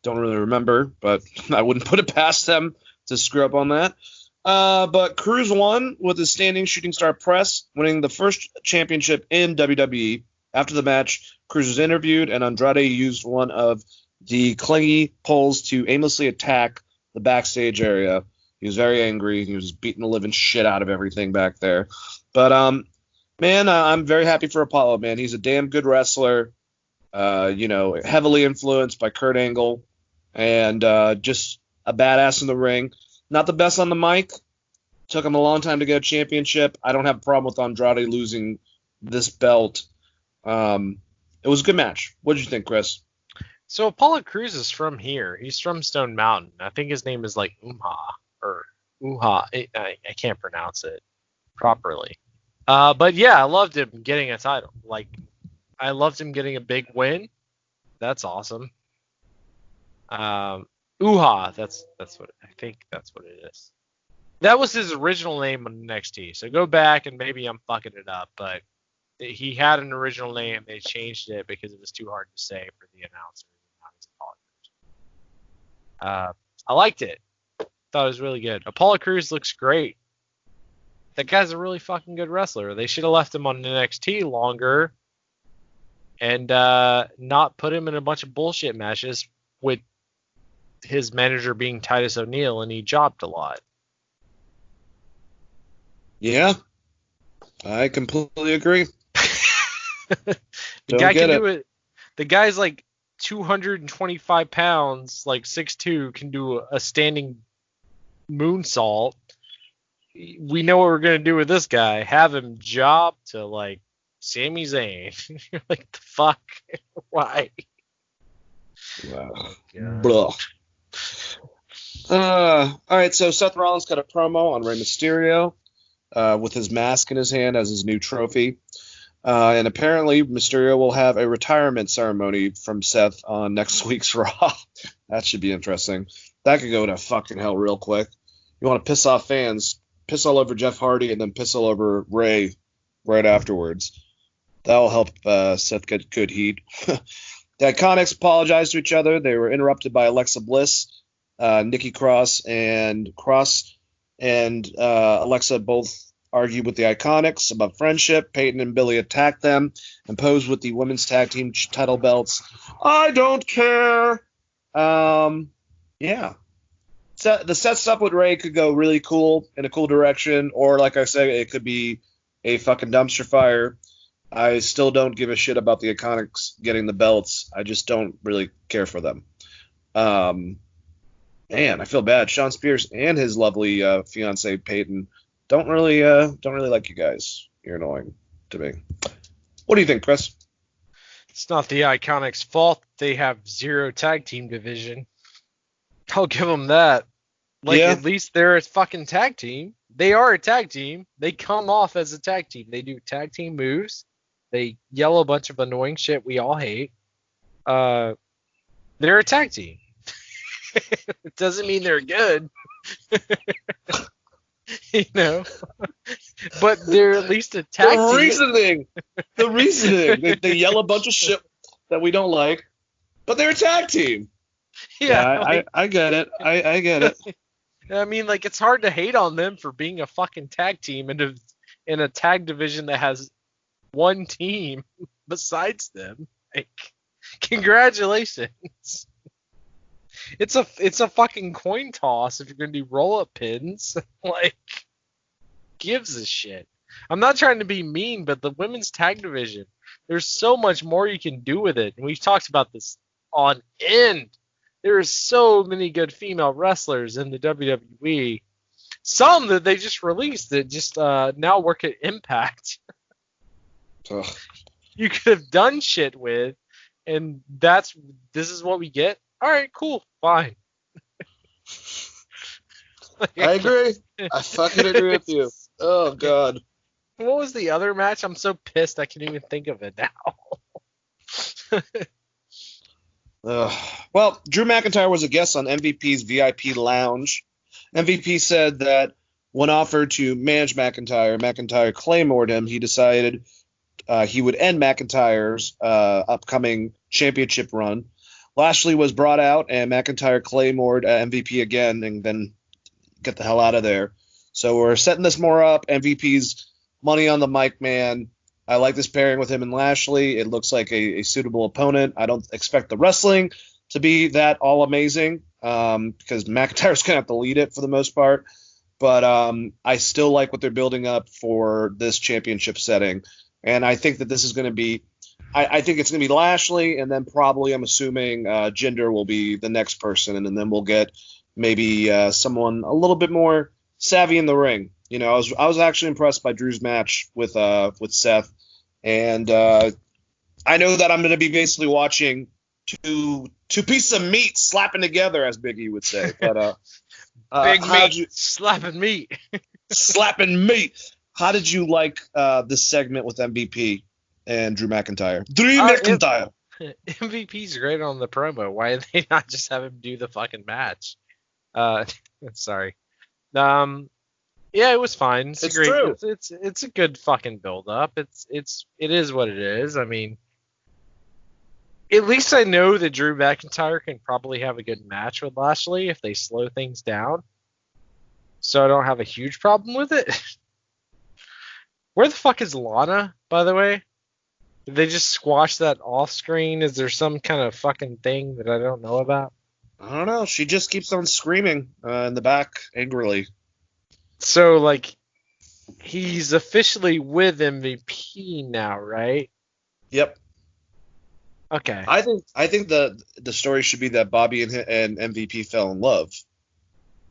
Don't really remember, but I wouldn't put it past them to screw up on that. But Crews won with his standing shooting star press, winning the first championship in WWE. After the match, Crews was interviewed, and Andrade used one of the clingy poles to aimlessly attack the backstage area. He was very angry. He was beating the living shit out of everything back there. But Man, I'm very happy for Apollo, man. He's a damn good wrestler. Heavily influenced by Kurt Angle, and just a badass in the ring. Not the best on the mic. Took him a long time to get a championship. I don't have a problem with Andrade losing this belt. It was a good match. What did you think, Chris? So Apollo Crews is from here. He's from Stone Mountain. I think his name is like Uha. I can't pronounce it properly. But yeah, I loved him getting a title. Like, I loved him getting a big win. That's awesome. Uha. That's what I think. That's what it is. That was his original name on NXT. So go back and maybe I'm fucking it up, but he had an original name. They changed it because it was too hard to say for the announcer. I liked it. Thought it was really good. Apollo Crews looks great. That guy's a really fucking good wrestler. They should have left him on NXT longer and not put him in a bunch of bullshit matches with his manager being Titus O'Neil, and he jobbed a lot. Yeah, I completely agree. The guy can do it. The guy's like 225 pounds, like 6'2", can do a standing moonsault. We know what we're going to do with this guy. Have him job to, like, Sami Zayn. You're like, the fuck? Why? Wow. Yeah. All right, so Seth Rollins got a promo on Rey Mysterio with his mask in his hand as his new trophy. And apparently Mysterio will have a retirement ceremony from Seth on next week's Raw. That should be interesting. That could go to fucking hell real quick. You want to piss off fans, piss all over Jeff Hardy, and then piss all over Ray right afterwards. That'll help Seth get good heat. The Iconics apologized to each other. They were interrupted by Alexa Bliss, Nikki Cross, and Alexa both argued with the Iconics about friendship. Peyton and Billy attacked them and posed with the women's tag team title belts. I don't care. Yeah. The set stuff with Ray could go really cool in a cool direction, or like I said, it could be a fucking dumpster fire. I still don't give a shit about the Iconics getting the belts. I just don't really care for them. Man, I feel bad. Sean Spears and his lovely fiance Peyton don't really like you guys. You're annoying to me. What do you think, Chris? It's not the Iconics' fault they have 0 tag team division. I'll give them that. Like, yeah. At least they're a fucking tag team. They are a tag team. They come off as a tag team. They do tag team moves. They yell a bunch of annoying shit we all hate. They're a tag team. It doesn't mean they're good. You know? But they're at least a tag team. The reasoning. They yell a bunch of shit that we don't like, but they're a tag team. Yeah, I get it. I get it. I mean, like, it's hard to hate on them for being a fucking tag team in a tag division that has one team besides them. Like, congratulations. It's a fucking coin toss if you're gonna do roll-up pins. Like, gives a shit. I'm not trying to be mean, but the women's tag division, there's so much more you can do with it. And we've talked about this on end. There are so many good female wrestlers in the WWE. Some that they just released that just now work at Impact. Ugh. You could have done shit with, and this is what we get. All right, cool, fine. I agree. I fucking agree with you. Oh god. What was the other match? I'm so pissed I can't even think of it now. Well, Drew McIntyre was a guest on MVP's VIP Lounge. MVP said that when offered to manage McIntyre claymored him. He decided he would end McIntyre's upcoming championship run. Lashley was brought out, and McIntyre claymored MVP again, and then get the hell out of there. So we're setting this more up. MVP's money on the mic, man. I like this pairing with him and Lashley. It looks like a suitable opponent. I don't expect the wrestling to be that all amazing because McIntyre's going to have to lead it for the most part. but I still like what they're building up for this championship setting, and I think that this is going to be. I think it's going to be Lashley, and then probably I'm assuming Jinder will be the next person, and then we'll get maybe someone a little bit more savvy in the ring. You know, I was actually impressed by Drew's match with Seth, and I know that I'm going to be basically watching two pieces of meat slapping together, as Big E would say. But Big meat slapping meat. Slapping meat. How did you like this segment with MVP and Drew McIntyre? MVP's great on the promo. Why did they not just have him do the fucking match? Sorry. Yeah, it was fine. It's great. True. It's a good fucking build up. It is what it is. I mean, at least I know that Drew McIntyre can probably have a good match with Lashley if they slow things down. So I don't have a huge problem with it. Where the fuck is Lana, by the way? Did they just squash that off screen? Is there some kind of fucking thing that I don't know about? I don't know. She just keeps on screaming in the back angrily. So, like, he's officially with MVP now, right? Yep. Okay. I think the story should be that Bobby and MVP fell in love.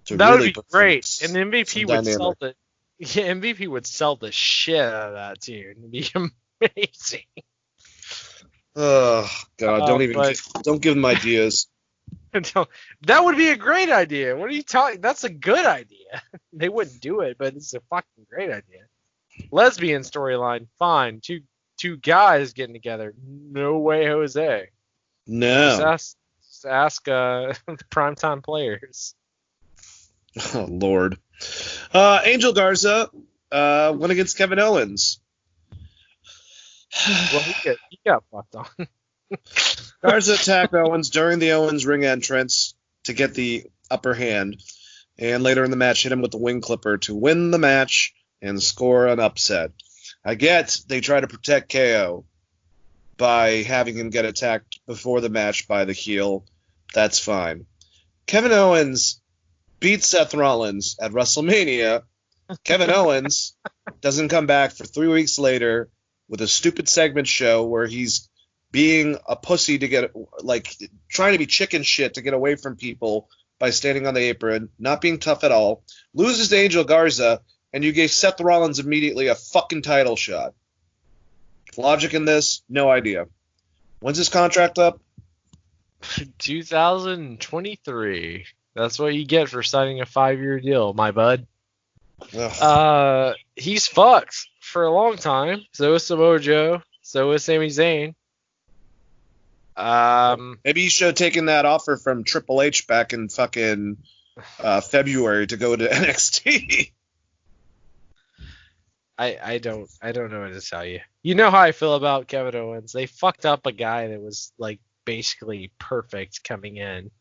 That would be great, and MVP would sell the MVP would sell the shit out of that too. It'd be amazing. Oh God! Don't give them ideas. That would be a great idea. What are you talking? That's a good idea. They wouldn't do it, but it's a fucking great idea. Lesbian storyline, fine. Two guys getting together. No way, Jose. No. Just ask the primetime players. Oh Lord. Angel Garza went against Kevin Owens. Well, he got fucked on. Garza attacked Owens during the Owens ring entrance to get the upper hand, and later in the match hit him with the wing clipper to win the match and score an upset. I get they try to protect KO by having him get attacked before the match by the heel. That's fine. Kevin Owens beat Seth Rollins at WrestleMania. Kevin Owens doesn't come back for 3 weeks later with a stupid segment show where he's being a pussy to get, like, trying to be chicken shit to get away from people by standing on the apron, not being tough at all, loses to Angel Garza, and you gave Seth Rollins immediately a fucking title shot. Logic in this? No idea. When's his contract up? 2023. That's what you get for signing a 5-year deal, my bud. Ugh. He's fucked for a long time. So is Samoa Joe. So is Sami Zayn. Maybe you should have taken that offer from Triple H back in fucking February to go to NXT. I don't know what to tell you. You know how I feel about Kevin Owens. They fucked up a guy that was like basically perfect coming in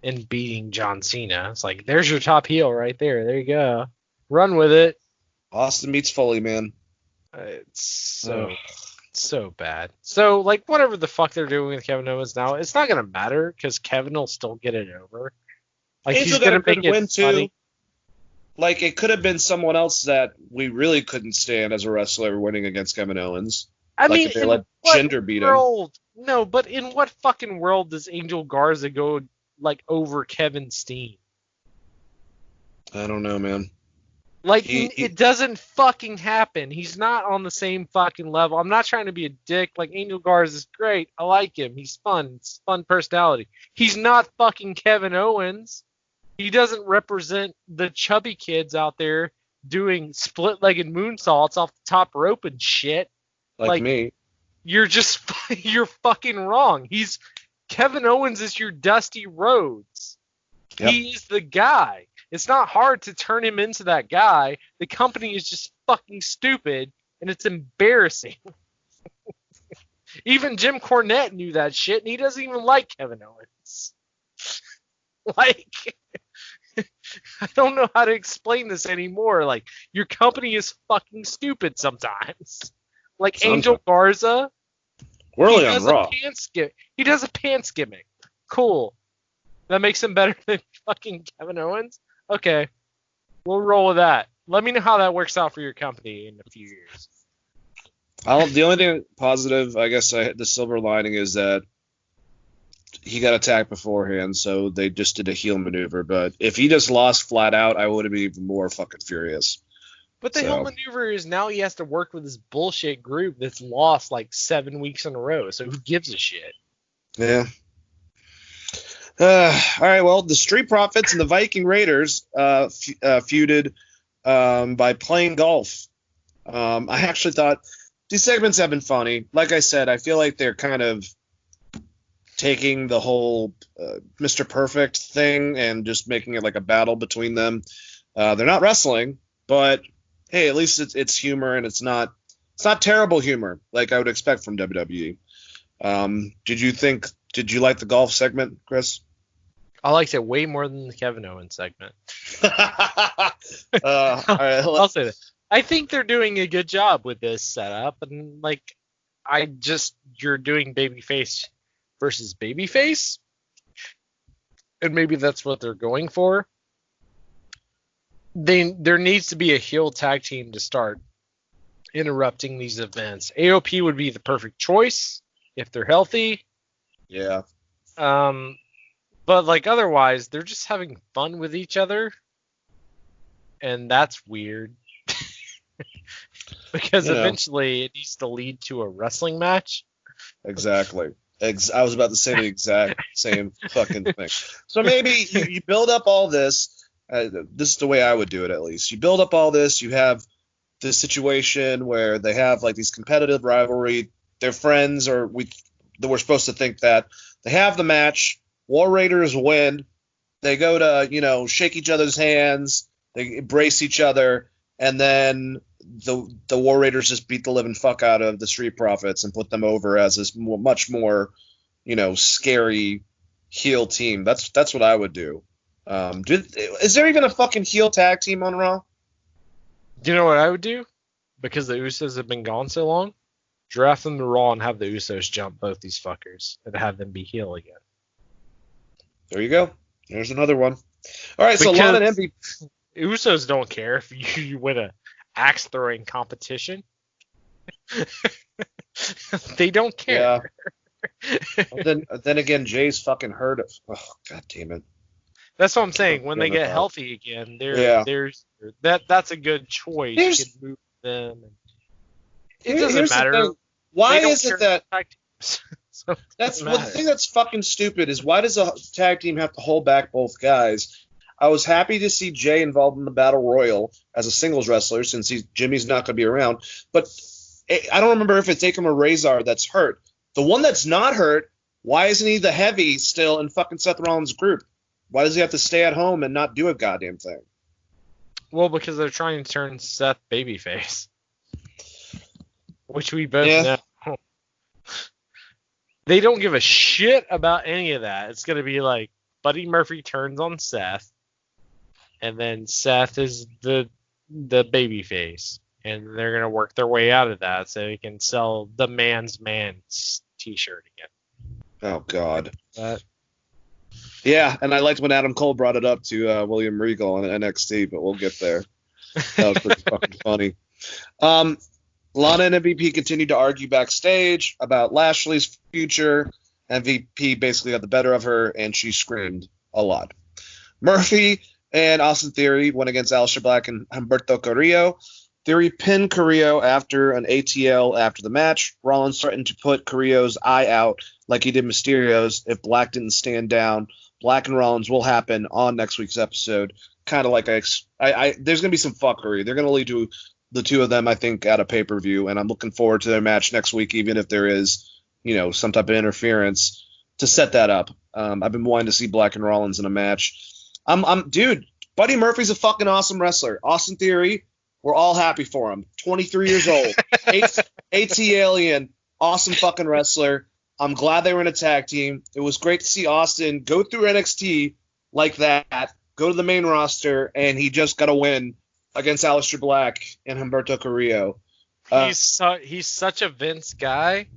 and beating John Cena. It's like, there's your top heel right there. There you go. Run with it. Austin meets Foley, man. It's so bad. So, like, whatever the fuck they're doing with Kevin Owens now, it's not going to matter because Kevin will still get it over. Like, Angel he's going to make it win funny. too. Like, it could have been someone else that we really couldn't stand as a wrestler winning against Kevin Owens. I like mean, if they let Jinder beat him. No, but in what fucking world does Angel Garza go, like, over Kevin Steen? I don't know, man. Like, it doesn't fucking happen. He's not on the same fucking level. I'm not trying to be a dick. Like, Angel Garza is great. I like him. He's fun. It's fun personality. He's not fucking Kevin Owens. He doesn't represent the chubby kids out there doing split-legged moonsaults off the top rope and shit. Like me. You're fucking wrong. Kevin Owens is your Dusty Rhodes. Yep. He is the guy. It's not hard to turn him into that guy. The company is just fucking stupid, and it's embarrassing. Even Jim Cornette knew that shit, and he doesn't even like Kevin Owens. Like, I don't know how to explain this anymore. Like, your company is fucking stupid sometimes. Like, sometimes. Angel Garza. Whirly on Raw. He does a pants gimmick. Cool. That makes him better than fucking Kevin Owens? Okay. We'll roll with that. Let me know how that works out for your company in a few years. The only thing positive, I guess, the silver lining is that he got attacked beforehand, so they just did a heel maneuver. But if he just lost flat out, I would have been even more fucking furious. But the So. heel maneuver is now he has to work with this bullshit group that's lost like 7 weeks in a row. So who gives a shit? Yeah. All right. Well, the Street Profits and the Viking Raiders feuded by playing golf. I actually thought these segments have been funny. Like I said, I feel like they're kind of taking the whole Mr. Perfect thing and just making it like a battle between them. They're not wrestling, but hey, at least it's humor, and it's not terrible humor like I would expect from WWE. Did you like the golf segment, Chris? I liked it way more than the Kevin Owens segment. All right, I'll say that. I think they're doing a good job with this setup, and like, you're doing babyface versus babyface, and maybe that's what they're going for. There needs to be a heel tag team to start interrupting these events. AOP would be the perfect choice if they're healthy. Yeah. But like otherwise, they're just having fun with each other, and that's weird. Because eventually it needs to lead to a wrestling match. Exactly. I was about to say the exact same fucking thing. So maybe you build up all this. This is the way I would do it, at least. You build up all this. You have this situation where they have like these competitive rivalry. They're friends, or we're supposed to think that. They have the match. War Raiders win. They go to, shake each other's hands. They embrace each other. And then the War Raiders just beat the living fuck out of the Street Profits and put them over as this much more, scary heel team. That's what I would do. Is there even a fucking heel tag team on Raw? Do you know what I would do? Because the Usos have been gone so long, draft them to Raw and have the Usos jump both these fuckers and have them be heel again. There you go. There's another one. All right, so Lana and MVP. Usos don't care if you win a axe throwing competition. They don't care. Yeah. then again, Jay's fucking hurt. Oh, God damn it. That's what I'm saying. When they get healthy again, that's a good choice. You can move them. It doesn't matter. Why is it that? So that's the thing that's fucking stupid is why does a tag team have to hold back both guys? I was happy to see Jay involved in the Battle Royal as a singles wrestler since Jimmy's not going to be around. But I don't remember if it's Akam or Razor that's hurt. The one that's not hurt, why isn't he the heavy still in fucking Seth Rollins' group? Why does he have to stay at home and not do a goddamn thing? Well, because they're trying to turn Seth babyface. Which we both know. They don't give a shit about any of that. It's going to be like Buddy Murphy turns on Seth, and then Seth is the babyface, and they're going to work their way out of that so they can sell the man's t-shirt again. Oh, God. Yeah, and I liked when Adam Cole brought it up to William Regal on NXT, but we'll get there. That was pretty fucking funny. Lana and MVP continued to argue backstage about Lashley's future. MVP basically got the better of her, and she screamed a lot. Murphy and Austin Theory went against Aleister Black and Humberto Carrillo. Theory pinned Carrillo after an ATL after the match. Rollins threatened to put Carrillo's eye out like he did Mysterio's if Black didn't stand down. Black and Rollins will happen on next week's episode. Kind of like there's going to be some fuckery. They're going to lead to the two of them, I think, at a pay-per-view, and I'm looking forward to their match next week, even if there is, some type of interference to set that up. I've been wanting to see Black and Rollins in a match. Dude, Buddy Murphy's a fucking awesome wrestler. Austin Theory, we're all happy for him. 23 years old, AT alien, awesome fucking wrestler. I'm glad they were in a tag team. It was great to see Austin go through NXT like that, go to the main roster, and he just got a win against Aleister Black and Humberto Carrillo. He's such a Vince guy.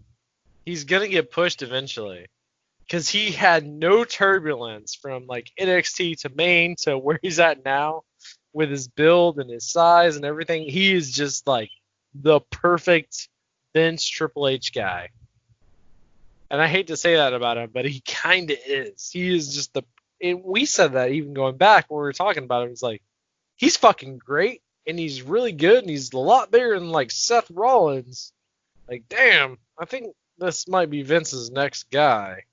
He's going to get pushed eventually. Because he had no turbulence from like NXT to main to where he's at now with his build and his size and everything, he is just like the perfect Vince Triple H guy. And I hate to say that about him, but he kind of is. He is just we said that even going back when we were talking about it. It's like, he's fucking great, and he's really good, and he's a lot bigger than like Seth Rollins. Like, damn, I think this might be Vince's next guy.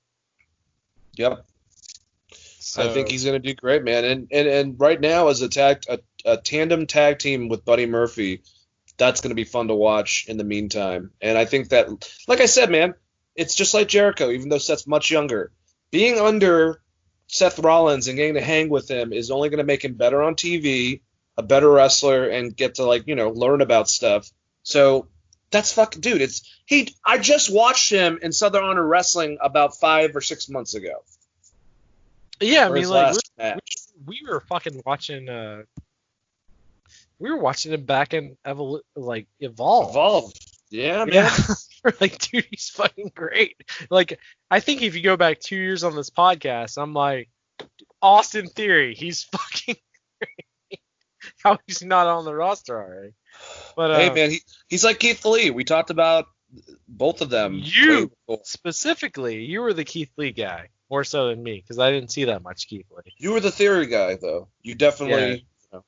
Yep. So, I think he's going to do great, man. And right now, as a tandem tag team with Buddy Murphy, that's going to be fun to watch in the meantime. And I think that, like I said, man, it's just like Jericho, even though Seth's much younger. Being under Seth Rollins and getting to hang with him is only going to make him better on TV, a better wrestler, and get to, like, learn about stuff. So that's fucking, dude. I just watched him in Southern Honor Wrestling about 5 or 6 months ago. Yeah, I mean, like, we were fucking watching. We were watching him back in Evolve. Evolve. Yeah, man. Yeah. We're like, dude, he's fucking great. Like, I think if you go back 2 years on this podcast, I'm like, Austin Theory, he's fucking great. How he's not on the roster already. But hey, man, he's like Keith Lee. We talked about both of them. You specifically, you were the Keith Lee guy more so than me because I didn't see that much Keith Lee. You were the Theory guy, though. You definitely. Yeah.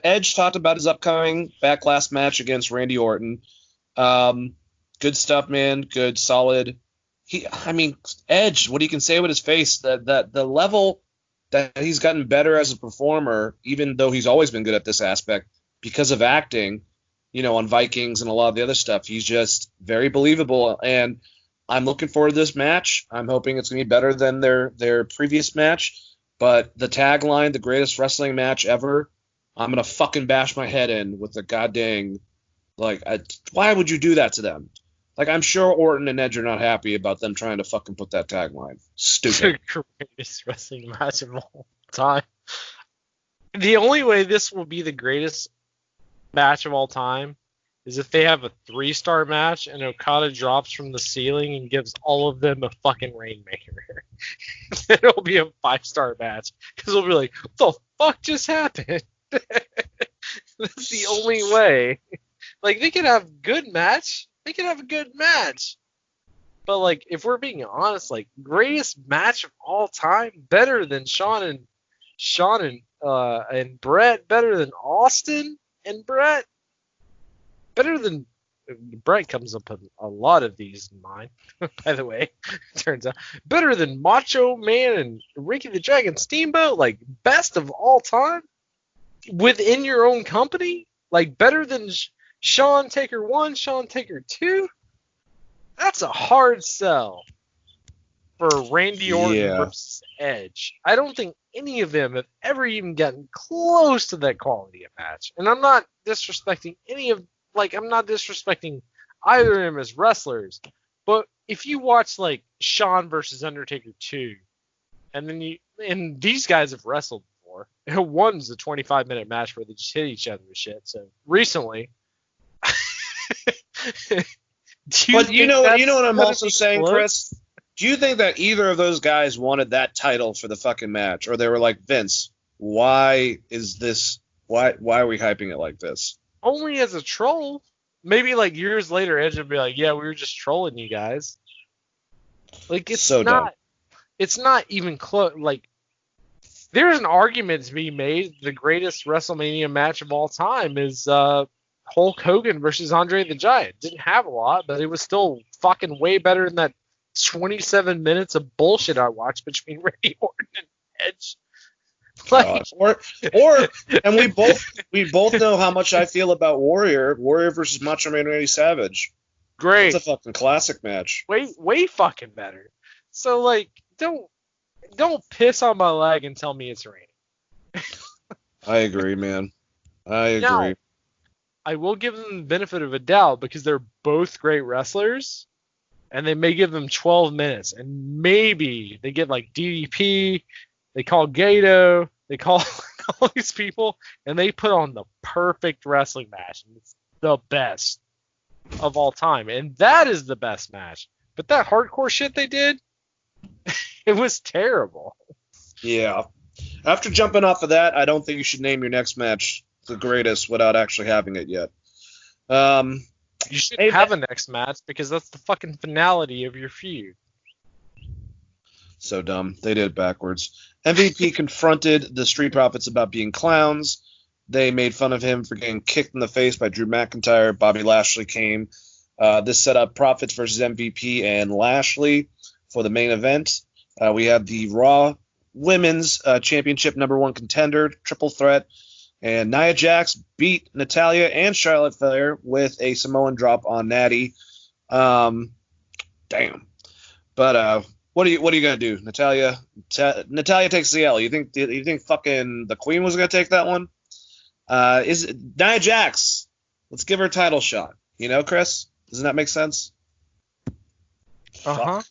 Edge talked about his upcoming Backlash match against Randy Orton. Good stuff, man. Good, solid. Edge. What he can say with his face, that the level that he's gotten better as a performer, even though he's always been good at this aspect because of acting, on Vikings and a lot of the other stuff. He's just very believable, and I'm looking forward to this match. I'm hoping it's going to be better than their previous match. But the tagline, the greatest wrestling match ever, I'm going to fucking bash my head in with the goddamn, why would you do that to them? Like, I'm sure Orton and Edge are not happy about them trying to fucking put that tagline. Stupid. The greatest wrestling match of all time. The only way this will be the greatest match of all time is if they have a 3-star match and Okada drops from the ceiling and gives all of them a fucking Rainmaker. Then it'll be a 5-star match because it'll be like, what the fuck just happened? That's the only way. Like, they could have good match. They could have a good match. But, like, if we're being honest, like, greatest match of all time, better than Shawn and Brett, better than Austin and Brett, better than Brett comes up with a lot of these in mine, by the way, turns out. Better than Macho Man and Ricky the Dragon Steamboat, like, best of all time? Within your own company? Like, better than Shawn Taker 1, Shawn Taker 2? That's a hard sell for Randy Orton versus Edge. I don't think any of them have ever even gotten close to that quality of match. And I'm not disrespecting I'm not disrespecting either of them as wrestlers. But if you watch, like, Shawn versus Undertaker 2, and these guys have wrestled before. One's a 25-minute match where they just hit each other with shit. So recently, you know what I'm also saying, Chris? Do you think that either of those guys wanted that title for the fucking match, or they were like, Vince, why is this? Why are we hyping it like this? Only as a troll. Maybe like years later, Edge would be like, yeah, we were just trolling you guys. Like, it's so not. dumb. It's not even close. Like, there's an argument to be made. The greatest WrestleMania match of all time is Hulk Hogan versus Andre the Giant. Didn't have a lot, but it was still fucking way better than that 27 minutes of bullshit I watched between Randy Orton and Edge. Like, and we both know how much I feel about Warrior versus Macho Man Randy Savage. Great. It's a fucking classic match. Way fucking better. So, like, don't piss on my leg and tell me it's raining. I agree, man. I agree. Now, I will give them the benefit of a doubt because they're both great wrestlers, and they may give them 12 minutes, and maybe they get like DDP, they call Gato, they call all these people, and they put on the perfect wrestling match. And it's the best of all time, and that is the best match. But that hardcore shit they did, it was terrible. Yeah. After jumping off of that, I don't think you should name your next match the greatest without actually having it yet. You shouldn't have a next match because that's the fucking finality of your feud. So dumb. They did it backwards. MVP confronted the Street Profits about being clowns. They made fun of him for getting kicked in the face by Drew McIntyre. Bobby Lashley came. This set up Profits versus MVP and Lashley for the main event. We had the Raw Women's Championship #1 contender, triple threat. And Nia Jax beat Natalya and Charlotte Flair with a Samoan drop on Natty. Damn. But what are you gonna do, Natalya? Natalya takes the L. You think fucking the Queen was gonna take that one? Is Nia Jax? Let's give her a title shot. You know, Chris? Doesn't that make sense? Uh-huh.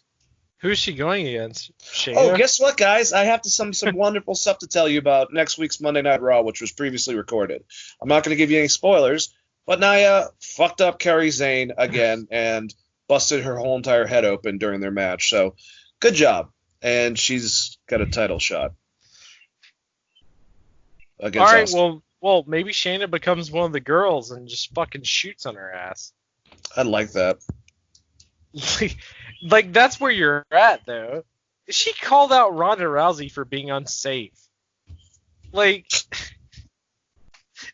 Who's she going against? Shayna? Oh, guess what, guys? I have some wonderful stuff to tell you about next week's Monday Night Raw, which was previously recorded. I'm not going to give you any spoilers, but Nia fucked up Kairi Sane again and busted her whole entire head open during their match. So, good job. And she's got a title shot. All right, well, maybe Shayna becomes one of the girls and just fucking shoots on her ass. I'd like that. Like, that's where you're at, though. She called out Ronda Rousey for being unsafe. Like,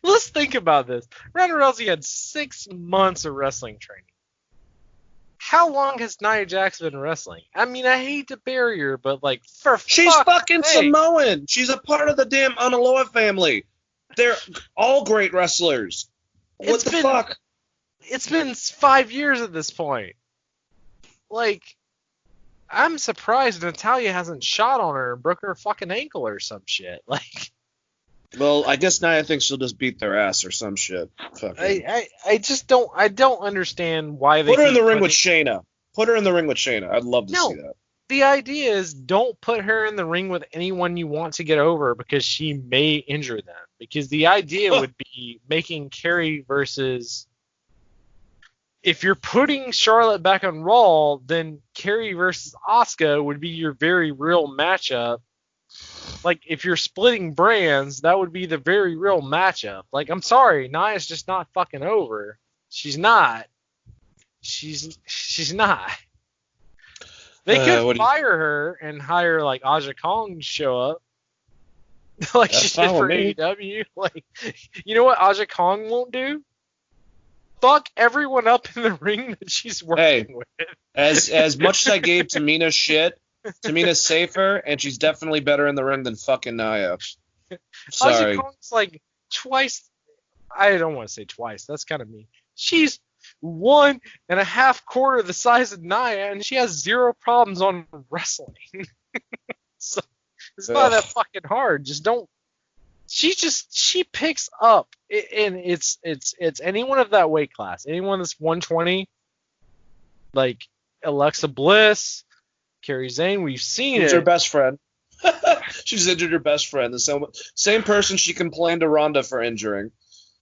let's think about this. Ronda Rousey had 6 months of wrestling training. How long has Nia Jax been wrestling? I mean, I hate to bury her, but, like, she's fucking Samoan. She's a part of the damn Unaloa family. They're all great wrestlers. What the fuck? It's been 5 years at this point. Like, I'm surprised Natalya hasn't shot on her and broke her fucking ankle or some shit. Like, well, I guess Nia thinks she'll just beat their ass or some shit. I just don't understand why they put her in the ring with Shayna. Put her in the ring with Shayna. I'd love to see that. The idea is don't put her in the ring with anyone you want to get over because she may injure them. Because the idea would be making Kerry versus. If you're putting Charlotte back on Raw, then Kerry versus Asuka would be your very real matchup. Like, if you're splitting brands, that would be the very real matchup. Like, I'm sorry, Nia's just not fucking over. She's not. She's not. They could fire her and hire, like, Aja Kong to show up. Like she did for AEW. Like, you know what Aja Kong won't do? Fuck everyone up in the ring that she's working with. As much as I gave Tamina shit, Tamina's safer, and she's definitely better in the ring than fucking Nia. Sorry. Aja Kong's like twice. I don't want to say twice. That's kind of mean. She's 1.5 quarter the size of Nia, and she has 0 problems on wrestling. So it's not that fucking hard. Just don't. She picks up, and it's anyone of that weight class, anyone that's 120, like Alexa Bliss, Kairi Sane. We've seen it. Her best friend. She's injured her best friend. The same person she complained to Ronda for injuring.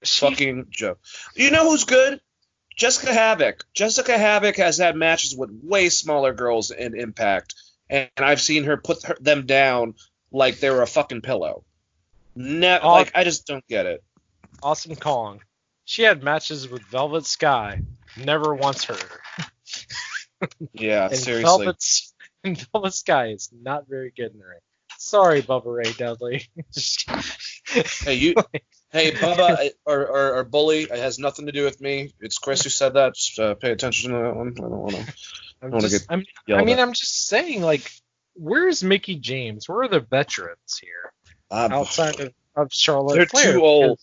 Fucking joke. You know who's good? Jessica Havoc. Jessica Havoc has had matches with way smaller girls in Impact, and I've seen her put them down like they were a fucking pillow. Like, I just don't get it. Awesome Kong. She had matches with Velvet Sky. Never once heard her. Yeah, and seriously. Velvet Sky is not very good in the ring. Sorry, Bubba Ray Dudley. Hey, Bubba or Bully, it has nothing to do with me. It's Chris who said that. Just pay attention to that one. I don't want to get yelled at. I'm just saying, like, where's Mickey James? Where are the veterans here? Outside of Charlotte They're Flair, too old.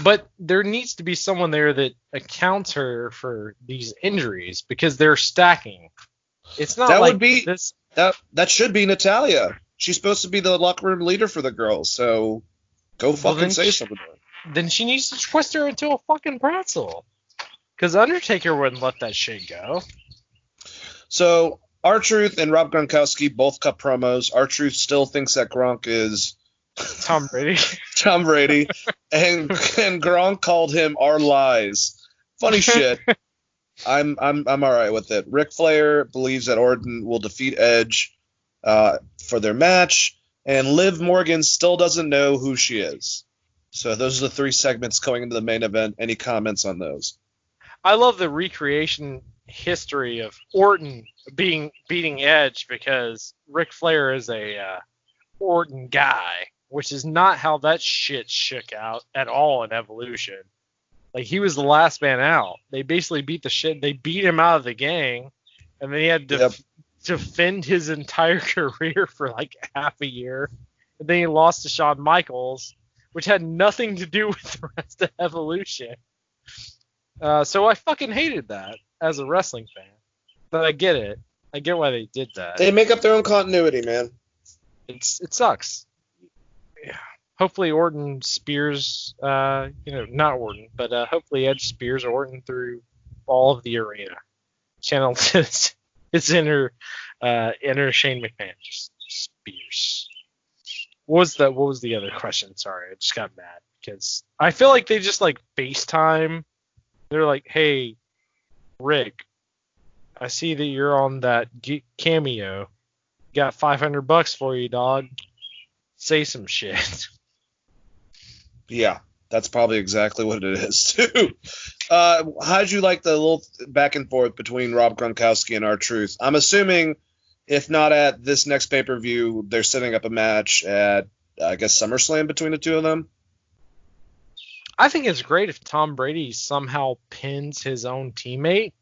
But there needs to be someone there that accounts her for these injuries because they're stacking. It's not that like would be this. That should be Natalya. She's supposed to be the locker room leader for the girls, so go fucking say something to her. Then she needs to twist her into a fucking pretzel. Because Undertaker wouldn't let that shit go. So R-Truth and Rob Gronkowski both cut promos. R-Truth still thinks that Gronk is Tom Brady. Tom Brady. and Gronk called him our lies. Funny shit. I'm all right with it. Ric Flair believes that Orton will defeat Edge. for their match, and Liv Morgan still doesn't know who she is. So those are the 3 segments going into the main event. Any comments on those? I love the recreation history of Orton beating Edge because Ric Flair is a Orton guy, which is not how that shit shook out at all in Evolution. Like, he was the last man out. They basically they beat him out of the gang, and then he had to defend his entire career for like half a year. And then he lost to Shawn Michaels, which had nothing to do with the rest of Evolution. So I fucking hated that as a wrestling fan. But I get it. I get why they did that. They make up their own continuity, man. It sucks. Yeah. Hopefully Orton spears, not Orton, but hopefully Edge spears Orton through all of the arena. Channel his inner Shane McMahon, just spears. What was the other question? Sorry, I just got mad because I feel like they just like FaceTime. They're like, hey, Rick, I see that you're on that cameo. Got $500 for you, dog. Say some shit. Yeah, that's probably exactly what it is, too. How'd you like the little back and forth between Rob Gronkowski and R-Truth? I'm assuming, if not at this next pay-per-view, they're setting up a match at, I guess, SummerSlam between the two of them? I think it's great if Tom Brady somehow pins his own teammate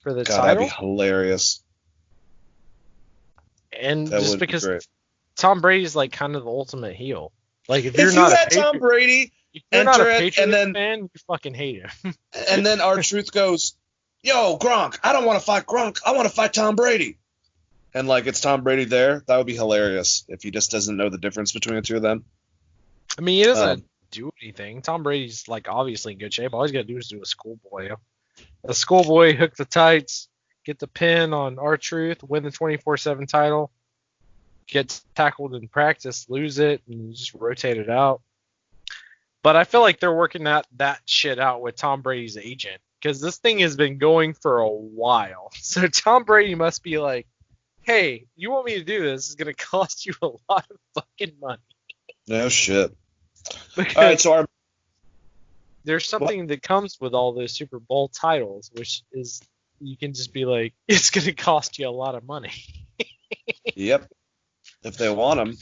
for the title. That'd be hilarious. And That just would be because great. Tom Brady's like kind of the ultimate heel. Like if If you're you not had Tom Brady if you're not a enter it, Patriots and then fan, you fucking hate him. and then R-Truth goes, yo, Gronk, I don't want to fight Gronk. I want to fight Tom Brady. And like it's Tom Brady there. That would be hilarious if he just doesn't know the difference between the two of them. I mean, he doesn't do anything. Tom Brady's like obviously in good shape. All he's got to do is do a schoolboy. A schoolboy, hook the tights, get the pin on R-Truth, win the 24/7 title, get tackled in practice, lose it, and just rotate it out. But I feel like they're working that shit out with Tom Brady's agent because this thing has been going for a while. So Tom Brady must be like, hey, you want me to do this? It's going to cost you a lot of fucking money. No shit. Because All right, so there's something that comes with all those Super Bowl titles, which is you can just be like, it's going to cost you a lot of money. Yep, if they want them.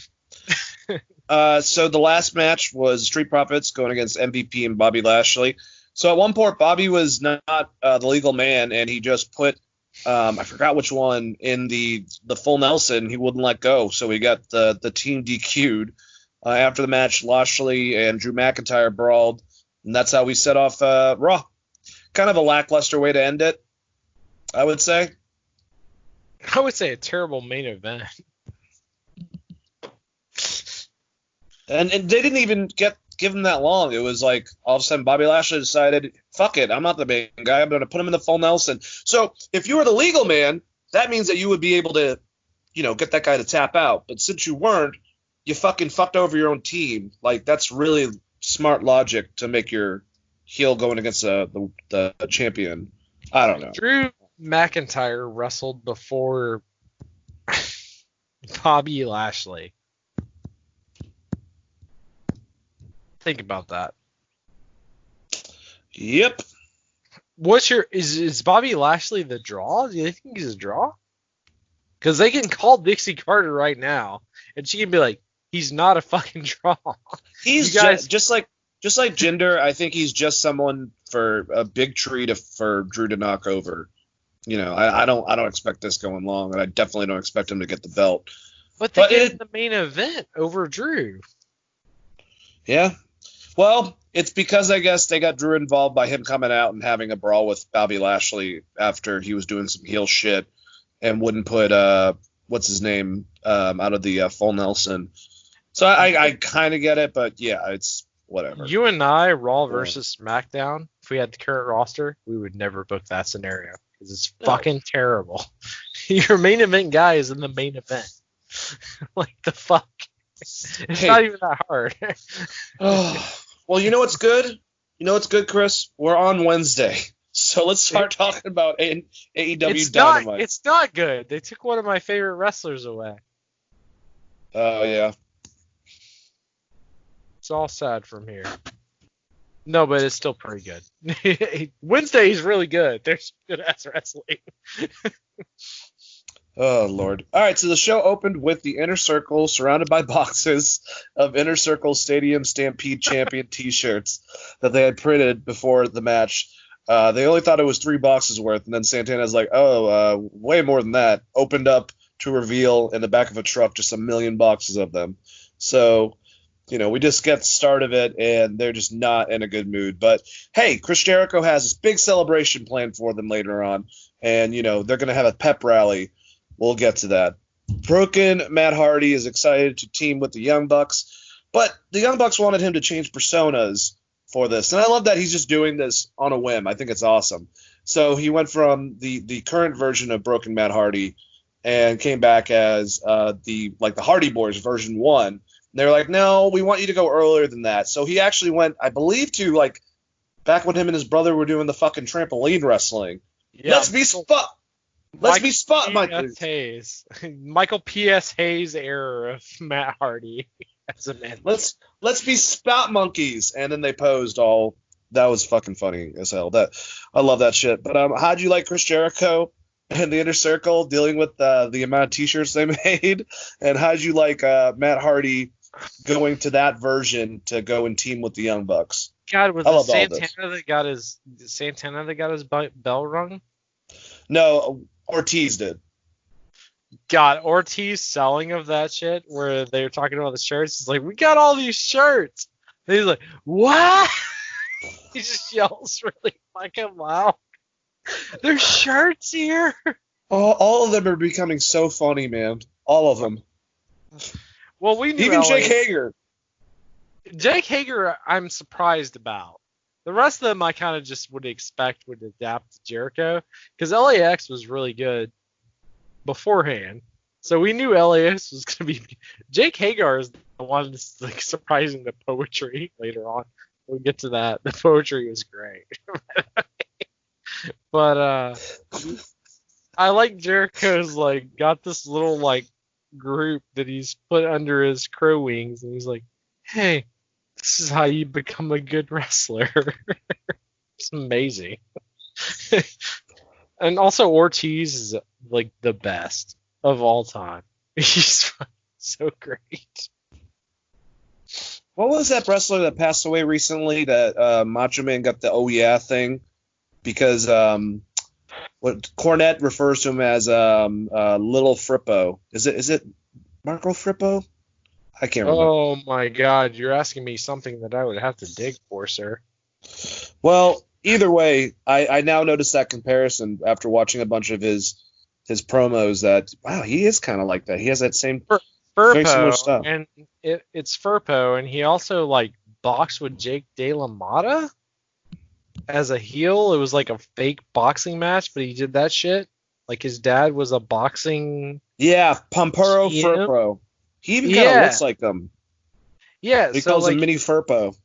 So the last match was Street Profits going against MVP and Bobby Lashley. So at one point, Bobby was not the legal man, and he just put I forgot which one in the full Nelson. He wouldn't let go, so he got the team DQ'd. After the match, Lashley and Drew McIntyre brawled, and that's how we set off Raw. Kind of a lackluster way to end it, I would say. I would say a terrible main event. And they didn't even give him that long. It was like all of a sudden Bobby Lashley decided, fuck it, I'm not the main guy. I'm going to put him in the full Nelson. So if you were the legal man, that means that you would be able to, get that guy to tap out. But since you weren't, you fucking fucked over your own team. Like, that's really smart logic to make your heel going against the champion. I don't know. Drew McIntyre wrestled before Bobby Lashley. Think about that. Yep. Is Bobby Lashley the draw? Do you think he's a draw? Because they can call Dixie Carter right now, and she can be like, he's not a fucking draw. He's just like Jinder. I think he's just someone for a big tree for Drew to knock over. I don't expect this going long, and I definitely don't expect him to get the belt. But they get the main event over Drew. Yeah. Well, it's because I guess they got Drew involved by him coming out and having a brawl with Bobby Lashley after he was doing some heel shit and wouldn't put what's his name out of the full Nelson. So I kind of get it, but yeah, it's whatever. You and I, Raw versus SmackDown, if we had the current roster, we would never book that scenario because it's fucking terrible. Your main event guy is in the main event. Like the fuck. It's not even that hard. Well, you know what's good? Chris? We're on Wednesday. So let's start talking about AEW Dynamite. It's not good. They took one of my favorite wrestlers away. Oh, yeah. It's all sad from here. No, but it's still pretty good. Wednesday is really good. There's good ass wrestling. Oh, Lord. All right, so the show opened with the Inner Circle surrounded by boxes of Inner Circle Stadium Stampede Champion t-shirts that they had printed before the match. They only thought it was 3 boxes worth, and then Santana's like, way more than that. Opened up to reveal in the back of a truck just 1,000,000 boxes of them. So, we just get the start of it, and they're just not in a good mood. But, hey, Chris Jericho has this big celebration planned for them later on, and, they're going to have a pep rally. We'll get to that. Broken Matt Hardy is excited to team with the Young Bucks, but the Young Bucks wanted him to change personas for this. And I love that he's just doing this on a whim. I think it's awesome. So he went from the current version of Broken Matt Hardy and came back as the Hardy Boys version 1. And they're like, no, we want you to go earlier than that. So he actually went, I believe, to back when him and his brother were doing the fucking trampoline wrestling. Yeah, Let's be spot Michael Hayes. Michael P.S. Hayes era of Matt Hardy as a man. Let's be spout monkeys. And then they posed all. That was fucking funny as hell. I love that shit. But how'd you like Chris Jericho and the Inner Circle dealing with the amount of t-shirts they made? And how'd you like Matt Hardy going to that version to go and team with the Young Bucks? God, was it Santana that got his bell rung? No, Ortiz did. God, Ortiz selling of that shit where they were talking about the shirts. It's like, we got all these shirts. And he's like, what? He just yells really fucking loud. There's shirts here. All of them are becoming so funny, man. All of them. Well, we knew even Jake Hager. Jake Hager, I'm surprised about. The rest of them, I kind of just would expect would adapt to Jericho because LAX was really good beforehand. So we knew LAX was going to be. Jake Hager is the one that's surprising the poetry later on. We'll get to that. The poetry was great. But I like Jericho's got this little group that he's put under his crow wings, and he's like, hey, this is how you become a good wrestler. It's amazing. And also Ortiz is the best of all time. He's so great. What was that wrestler that passed away recently that Macho Man got the oh yeah thing? Because what Cornette refers to him as Little Frippo. Is it Marco Frippo? I can't remember. Oh my God, you're asking me something that I would have to dig for, sir. Well, either way, I now notice that comparison after watching a bunch of his promos that, wow, he is kind of like that. He has that same very similar stuff. And it's Furpo, and he also boxed with Jake De La Motta as a heel. It was a fake boxing match, but he did that shit. His dad was a boxing. Yeah, Pampuro Furpo. He even kind of looks like them. Yeah, he calls him Mini Furpo.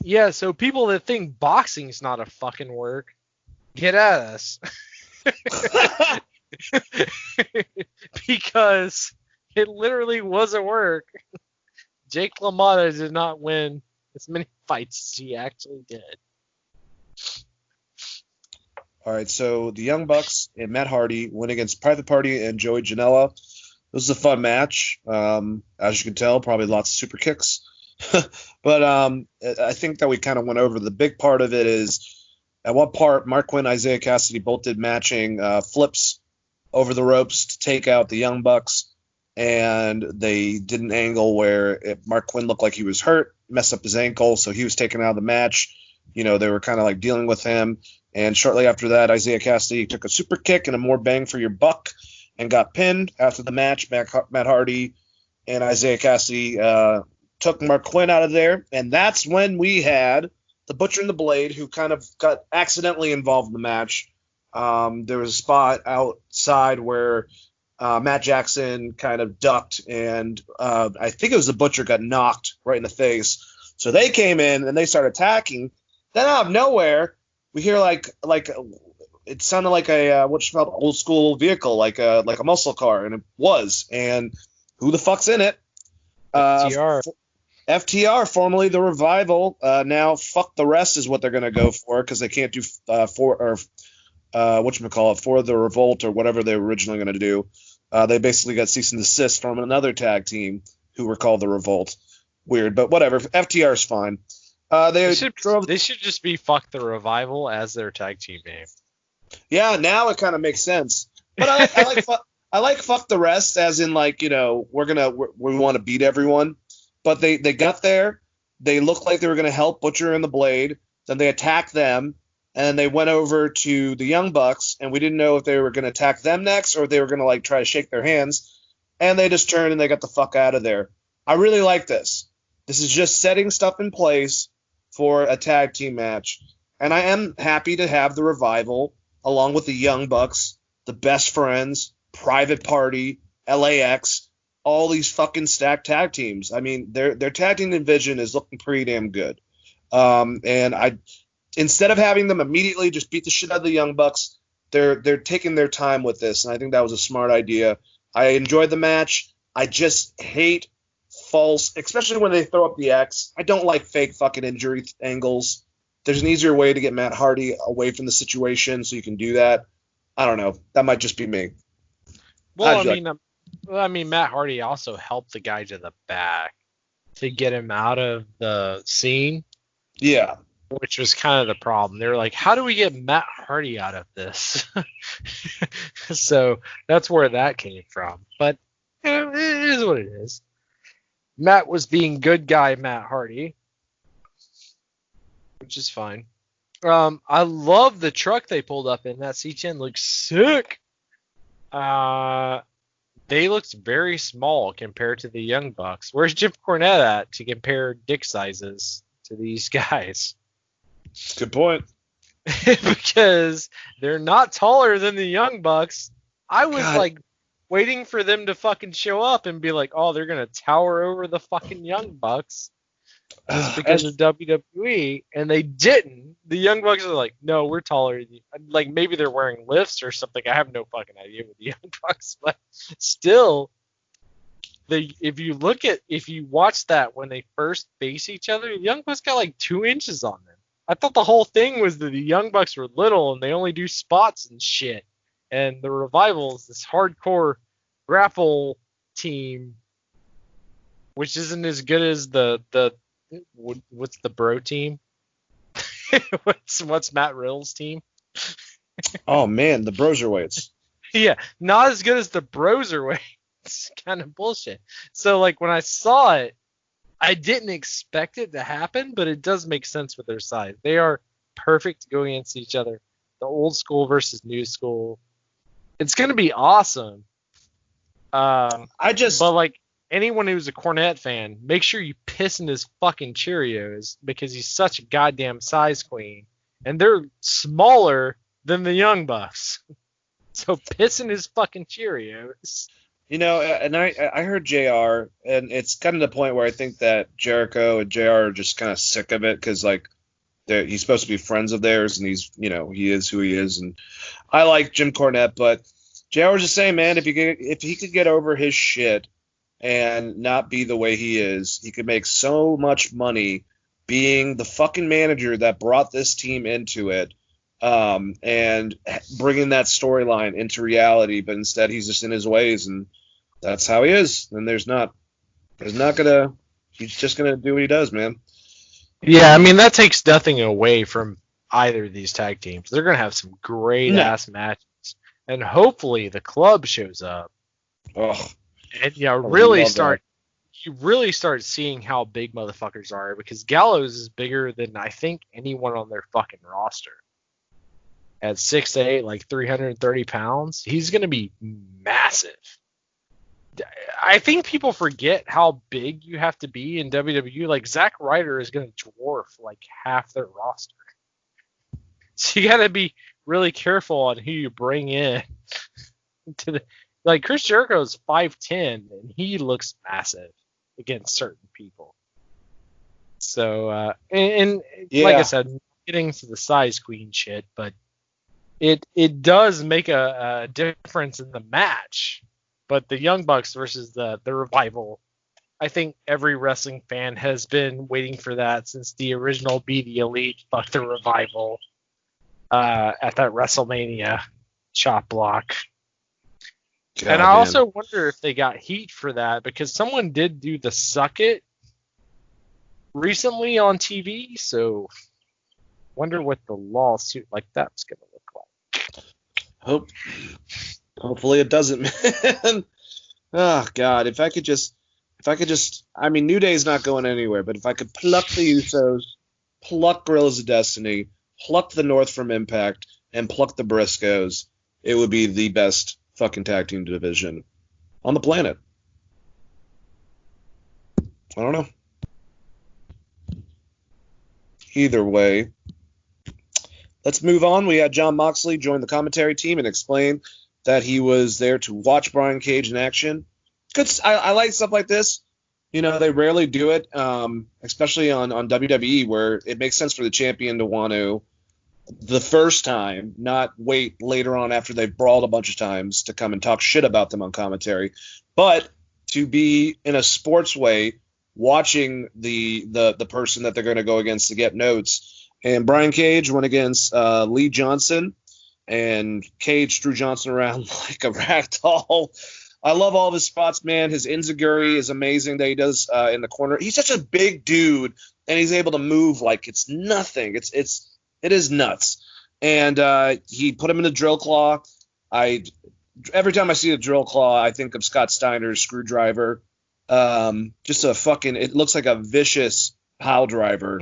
Yeah, so people that think boxing's not a fucking work, get at us. Because it literally was a work. Jake LaMotta did not win as many fights as he actually did. All right, so the Young Bucks and Matt Hardy went against Private Party and Joey Janela. This was a fun match. As you can tell, probably lots of super kicks. But I think that we kind of went over the big part of it is at one part Mark Quinn and Isaiah Cassidy both did matching flips over the ropes to take out the Young Bucks, and they did an angle where Mark Quinn looked like he was hurt, messed up his ankle, so he was taken out of the match. They were kind of dealing with him, and shortly after that, Isaiah Cassidy took a super kick and a more bang for your buck and got pinned. After the match, Matt Hardy and Isaiah Cassidy took Mark Quinn out of there, and that's when we had the Butcher and the Blade, who kind of got accidentally involved in the match. There was a spot outside where Matt Jackson kind of ducked, and I think it was the Butcher got knocked right in the face. So they came in and they started attacking. Then out of nowhere, we hear it sounded like a what's called old school vehicle, like a muscle car, and it was. And who the fuck's in it? FTR. FTR, formerly the Revival, now fuck the rest is what they're going to go for because they can't do for the Revolt or whatever they were originally going to do. They basically got cease and desist from another tag team who were called the Revolt. Weird, but whatever. FTR is fine. They should just be fuck the Revival as their tag team name. Yeah, now it kind of makes sense. But I like fuck the rest as in like, we want to beat everyone. But they got there. They looked like they were going to help Butcher and the Blade. Then they attacked them, and they went over to the Young Bucks, and we didn't know if they were going to attack them next or if they were going to like try to shake their hands. And they just turned and they got the fuck out of there. I really like this. This is just setting stuff in place for a tag team match. And I am happy to have the Revival along with the Young Bucks, the Best Friends, Private Party, LAX, all these fucking stacked tag teams. I mean, their tag team division is looking pretty damn good. And instead of having them immediately just beat the shit out of the Young Bucks, they're taking their time with this, and I think that was a smart idea. I enjoyed the match. I just hate false, especially when they throw up the X. I don't like fake fucking injury angles. There's an easier way to get Matt Hardy away from the situation, so you can do that. I don't know. That might just be me. Well, I mean, Matt Hardy also helped the guy to the back to get him out of the scene. Yeah. Which was kind of the problem. They were like, how do we get Matt Hardy out of this? So that's where that came from. But it is what it is. Matt was being good guy Matt Hardy, which is fine. I love the truck they pulled up in. That C10 looks sick. They looked very small compared to the Young Bucks. Where's Jim Cornette at to compare dick sizes to these guys? Good point. Because they're not taller than the Young Bucks. I was like waiting for them to fucking show up and be like, oh, they're going to tower over the fucking Young Bucks. Just because of WWE, and they didn't. The Young Bucks are like, no, we're taller than you. Like, maybe they're wearing lifts or something. I have no fucking idea with the Young Bucks, but still, if you watch that when they first face each other, the Young Bucks got like 2 inches on them. I thought the whole thing was that the Young Bucks were little and they only do spots and shit. And the Revival is this hardcore grapple team, which isn't as good as the what's the bro team? what's Matt Riddle's team? Oh man, the Broserweights. Yeah, not as good as the Broserweights. It's kind of bullshit. So like when I saw it, I didn't expect it to happen, but it does make sense with their size. They are perfect to go against each other. The old school versus new school. It's gonna be awesome. But like anyone who's a Cornette fan, make sure you piss in his fucking Cheerios because he's such a goddamn size queen. And they're smaller than the Young Bucks. So piss in his fucking Cheerios. And I heard JR, and it's kind of the point where I think that Jericho and JR are just kind of sick of it because, like, he's supposed to be friends of theirs, and he is who he is. And I like Jim Cornette, but JR was just saying, man, if he could get over his shit and not be the way he is, he could make so much money being the fucking manager that brought this team into it, and bringing that storyline into reality. But instead, he's just in his ways, and that's how he is. And he's just gonna do what he does, man. Yeah, I mean that takes nothing away from either of these tag teams. They're gonna have some great ass matches, and hopefully the club shows up. Oh. And you really start seeing how big motherfuckers are, because Gallows is bigger than I think anyone on their fucking roster. At 6'8", like 330 pounds, he's going to be massive. I think people forget how big you have to be in WWE. Like Zack Ryder is going to dwarf like half their roster. So you got to be really careful on who you bring in to the. Like, Chris Jericho is 5'10", and he looks massive against certain people. So, like I said, getting to the size queen shit, but it does make a difference in the match. But the Young Bucks versus the Revival, I think every wrestling fan has been waiting for that since the original Be the Elite Fuck the Revival at that WrestleMania chop block. God, And I man. also wonder if they got heat for that because someone did do the Suck It recently on TV, so wonder what the lawsuit like that's going to look like. Hopefully it doesn't, man. Oh God, if I could just, I mean, New Day's not going anywhere, but if I could pluck the Usos, pluck Guerrillas of Destiny, pluck the North from Impact, and pluck the Briscoes, it would be the best fucking tag team division on the planet. I don't know. Either way, let's move on. We had Jon Moxley join the commentary team and explain that he was there to watch Brian Cage in action. Good. I like stuff like this. You know, they rarely do it, especially on WWE, where it makes sense for the champion to want to, the first time, not wait later on after they've brawled a bunch of times to come and talk shit about them on commentary, but to be in a sports way watching the person that they're going to go against to get notes. And Brian Cage went against Lee Johnson, and Cage threw Johnson around like a rag doll. I love all of his spots, man. His enziguri is amazing that he does in the corner. He's such a big dude, and he's able to move like it's nothing. It is nuts. And he put him in the drill claw. Every time I see a drill claw, I think of Scott Steiner's screwdriver. Just a fucking, it looks like a vicious pile driver.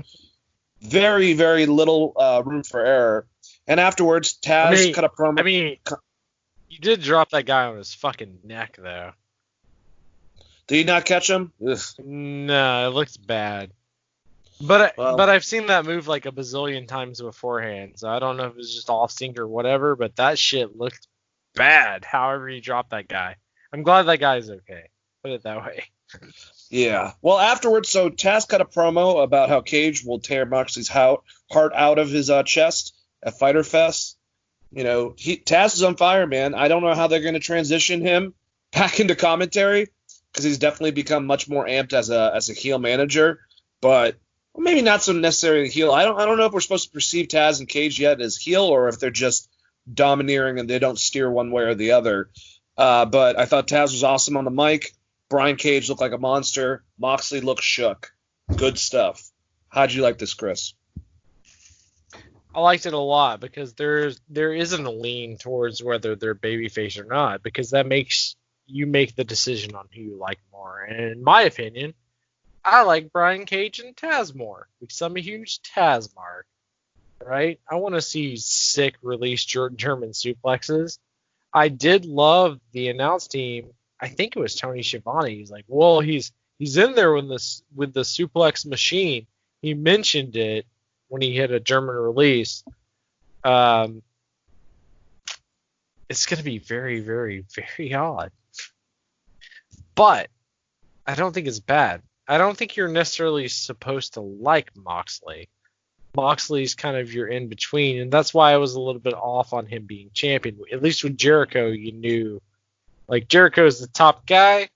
Very, very little room for error. And afterwards, Taz cut a promo. I mean, you did drop that guy on his fucking neck, though. Did he not catch him? Ugh. No, it looks bad. But I've seen that move like a bazillion times beforehand, so I don't know if it was just off sync or whatever, but that shit looked bad, however you dropped that guy. I'm glad that guy's okay. Put it that way. Yeah. Well, afterwards, so Taz cut a promo about how Cage will tear Moxley's heart out of his chest at Fyter Fest. You know, Taz is on fire, man. I don't know how they're going to transition him back into commentary because he's definitely become much more amped as a heel manager, but maybe not so necessarily heel. I don't know if we're supposed to perceive Taz and Cage yet as heel or if they're just domineering and they don't steer one way or the other. But I thought Taz was awesome on the mic. Brian Cage looked like a monster. Moxley looked shook. Good stuff. How'd you like this, Chris? I liked it a lot because there isn't a lean towards whether they're babyface or not, because that makes you make the decision on who you like more. And in my opinion, I like Brian Cage and Taz more because I'm a huge Taz mark, right? I want to see sick release German suplexes. I did love the announce team. I think it was Tony Schiavone. He's like, well, he's in there with the suplex machine. He mentioned it when he hit a German release. It's going to be very, very, very odd. But I don't think it's bad. I don't think you're necessarily supposed to like Moxley. Moxley's kind of your in-between, and that's why I was a little bit off on him being champion. At least with Jericho, you knew, like, Jericho's the top guy.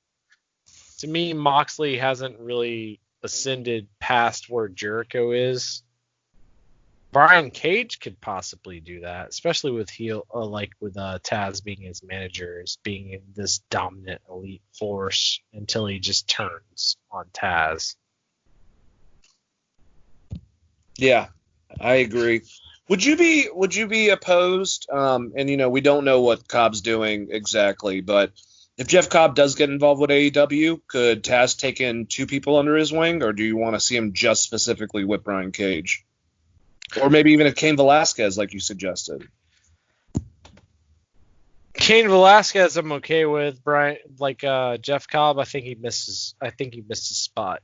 To me, Moxley hasn't really ascended past where Jericho is. Brian Cage could possibly do that, especially with Taz being his manager, as being in this dominant elite force until he just turns on Taz. Yeah, I agree. Would you be opposed? And you know, we don't know what Cobb's doing exactly, but if Jeff Cobb does get involved with AEW, could Taz take in two people under his wing, or do you want to see him just specifically with Brian Cage? Or maybe even a Cain Velasquez, like you suggested. Cain Velasquez, I'm okay with. Jeff Cobb, I think he missed his spot.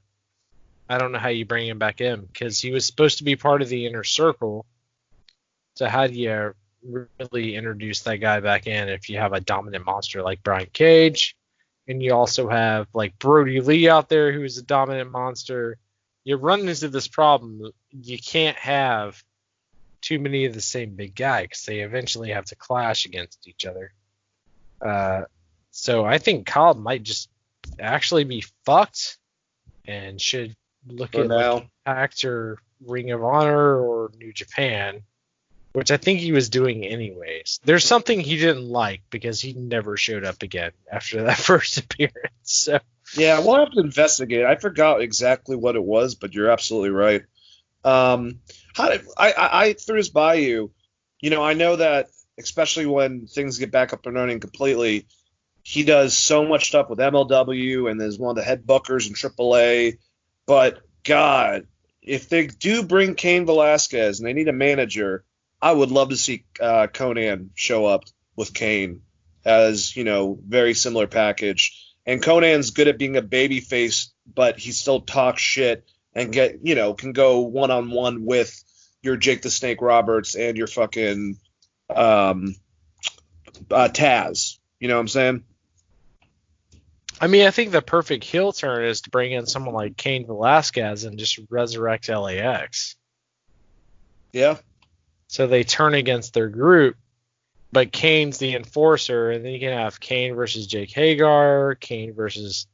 I don't know how you bring him back in because he was supposed to be part of the inner circle. So how do you really introduce that guy back in if you have a dominant monster like Brian Cage, and you also have like Brody Lee out there who's a dominant monster? You run into this problem. You can't have too many of the same big guy because they eventually have to clash against each other. So I think Cobb might just actually be fucked and should look For at now. like Impact or Ring of Honor or New Japan, which I think he was doing anyways. There's something he didn't like because he never showed up again after that first appearance. So Yeah, we'll have to investigate. I forgot exactly what it was, but you're absolutely right. I threw this by you. You know, I know that especially when things get back up and running completely, he does so much stuff with MLW and is one of the head bookers in AAA. But God, if they do bring Cain Velasquez and they need a manager, I would love to see Conan show up with Cain as, you know, very similar package. And Conan's good at being a baby face, but he still talks shit and can go one-on-one with your Jake the Snake Roberts and your fucking Taz. You know what I'm saying? I mean, I think the perfect heel turn is to bring in someone like Cain Velasquez and just resurrect LAX. Yeah. So they turn against their group, but Kane's the enforcer, and then you can have Kane versus Jake Hagar, Kane versus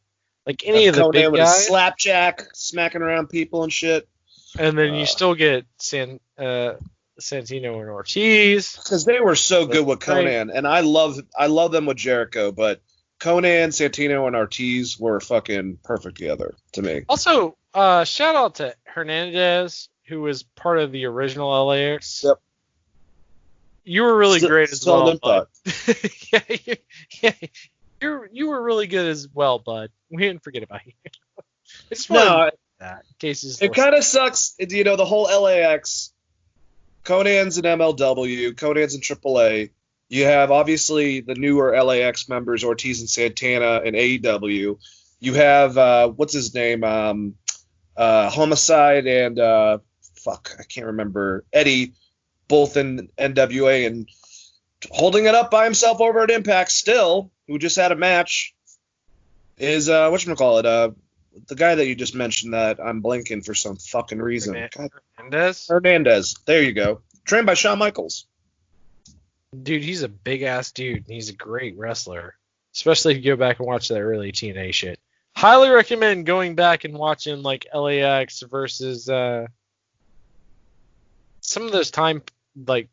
like any of the Conan big with guys, a slapjack, smacking around people and shit. and then you still get Santino and Ortiz. Because they were so good with Right. Conan, and I love them with Jericho, but Conan, Santino, and Ortiz were fucking perfect together to me. Also, shout out to Hernandez, who was part of the original LAX. Yep. You were really great as Still well, an bud. You were really good as well, bud. We didn't forget about you. I just wanted to mention that in case he's it kind of sucks, you know, the whole LAX. Conan's in MLW, Conan's in AAA. You have obviously the newer LAX members, Ortiz and Santana in AEW. You have what's his name, Homicide and I can't remember, Eddie, both in NWA and holding it up by himself over at Impact still, who just had a match, is whatchamacallit, the guy that you just mentioned that I'm blanking for some fucking reason. Hernandez. There you go. Trained by Shawn Michaels. Dude, he's a big ass dude. He's a great wrestler, especially if you go back and watch that early TNA shit. Highly recommend going back and watching like LAX versus some of those time like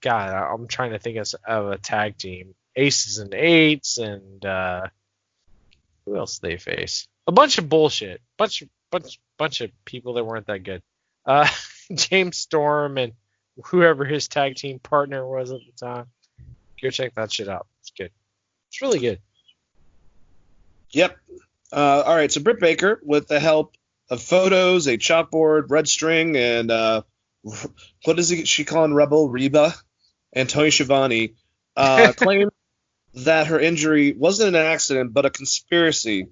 God, I'm trying to think of a tag team. Aces and Eights and who else they face? A bunch of bullshit. Bunch of people that weren't that good. James Storm and whoever his tag team partner was at the time. Go check that shit out. It's good. It's really good. Yep. All right. So Britt Baker, with the help of photos, a chalkboard, red string, and what is she calling Rebel Reba and Tony Schiavone, claimed that her injury wasn't an accident but a conspiracy,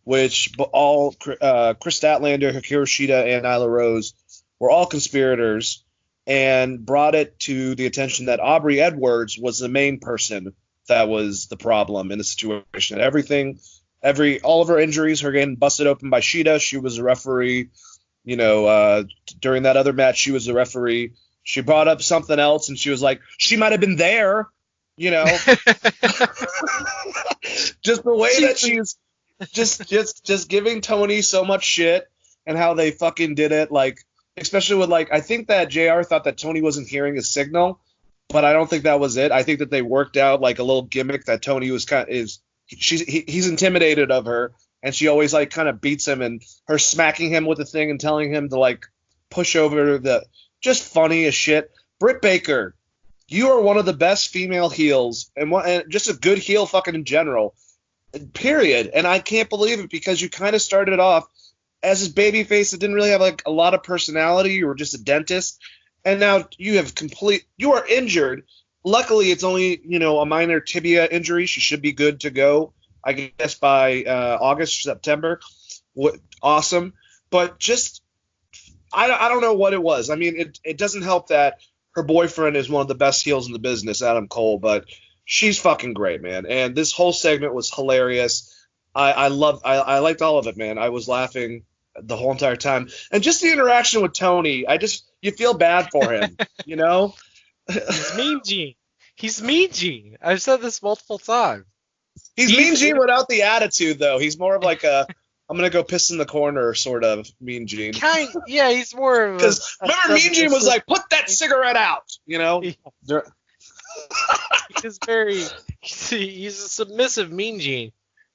which all Chris Statlander, Hikaru Shida, and Nyla Rose were all conspirators, and brought it to the attention that Aubrey Edwards was the main person that was the problem in the situation. All of her injuries are getting busted open by Shida. She was a referee. You know, during that other match, she was a referee. She brought up something else, and she was like, she might have been there. You know, just the way that she's just giving Tony so much shit and how they fucking did it. Like, especially with I think that JR thought that Tony wasn't hearing his signal, but I don't think that was it. I think that they worked out like a little gimmick that Tony was he's intimidated of her, and she always kind of beats him, and her smacking him with the thing and telling him to push over just funny as shit. Britt Baker, you are one of the best female heels and just a good heel fucking in general, period. And I can't believe it because you kind of started off as this baby face that didn't really have a lot of personality. You were just a dentist, and now you are injured. Luckily, it's only, a minor tibia injury. She should be good to go, I guess, by August or September. Awesome. But just, I don't know what it was. I mean, it doesn't help that her boyfriend is one of the best heels in the business, Adam Cole, but she's fucking great, man. And this whole segment was hilarious. I liked all of it, man. I was laughing the whole entire time. And just the interaction with Tony, you feel bad for him, you know? He's Mean Gene. He's Mean Gene. I've said this multiple times. He's Mean Gene without the attitude, though. He's more of I'm gonna go piss in the corner sort of Mean Gene. Yeah, he's more of a. Because remember, Mean Gene was like, "Put that cigarette out," you know. Yeah. He's he's a submissive Mean Gene,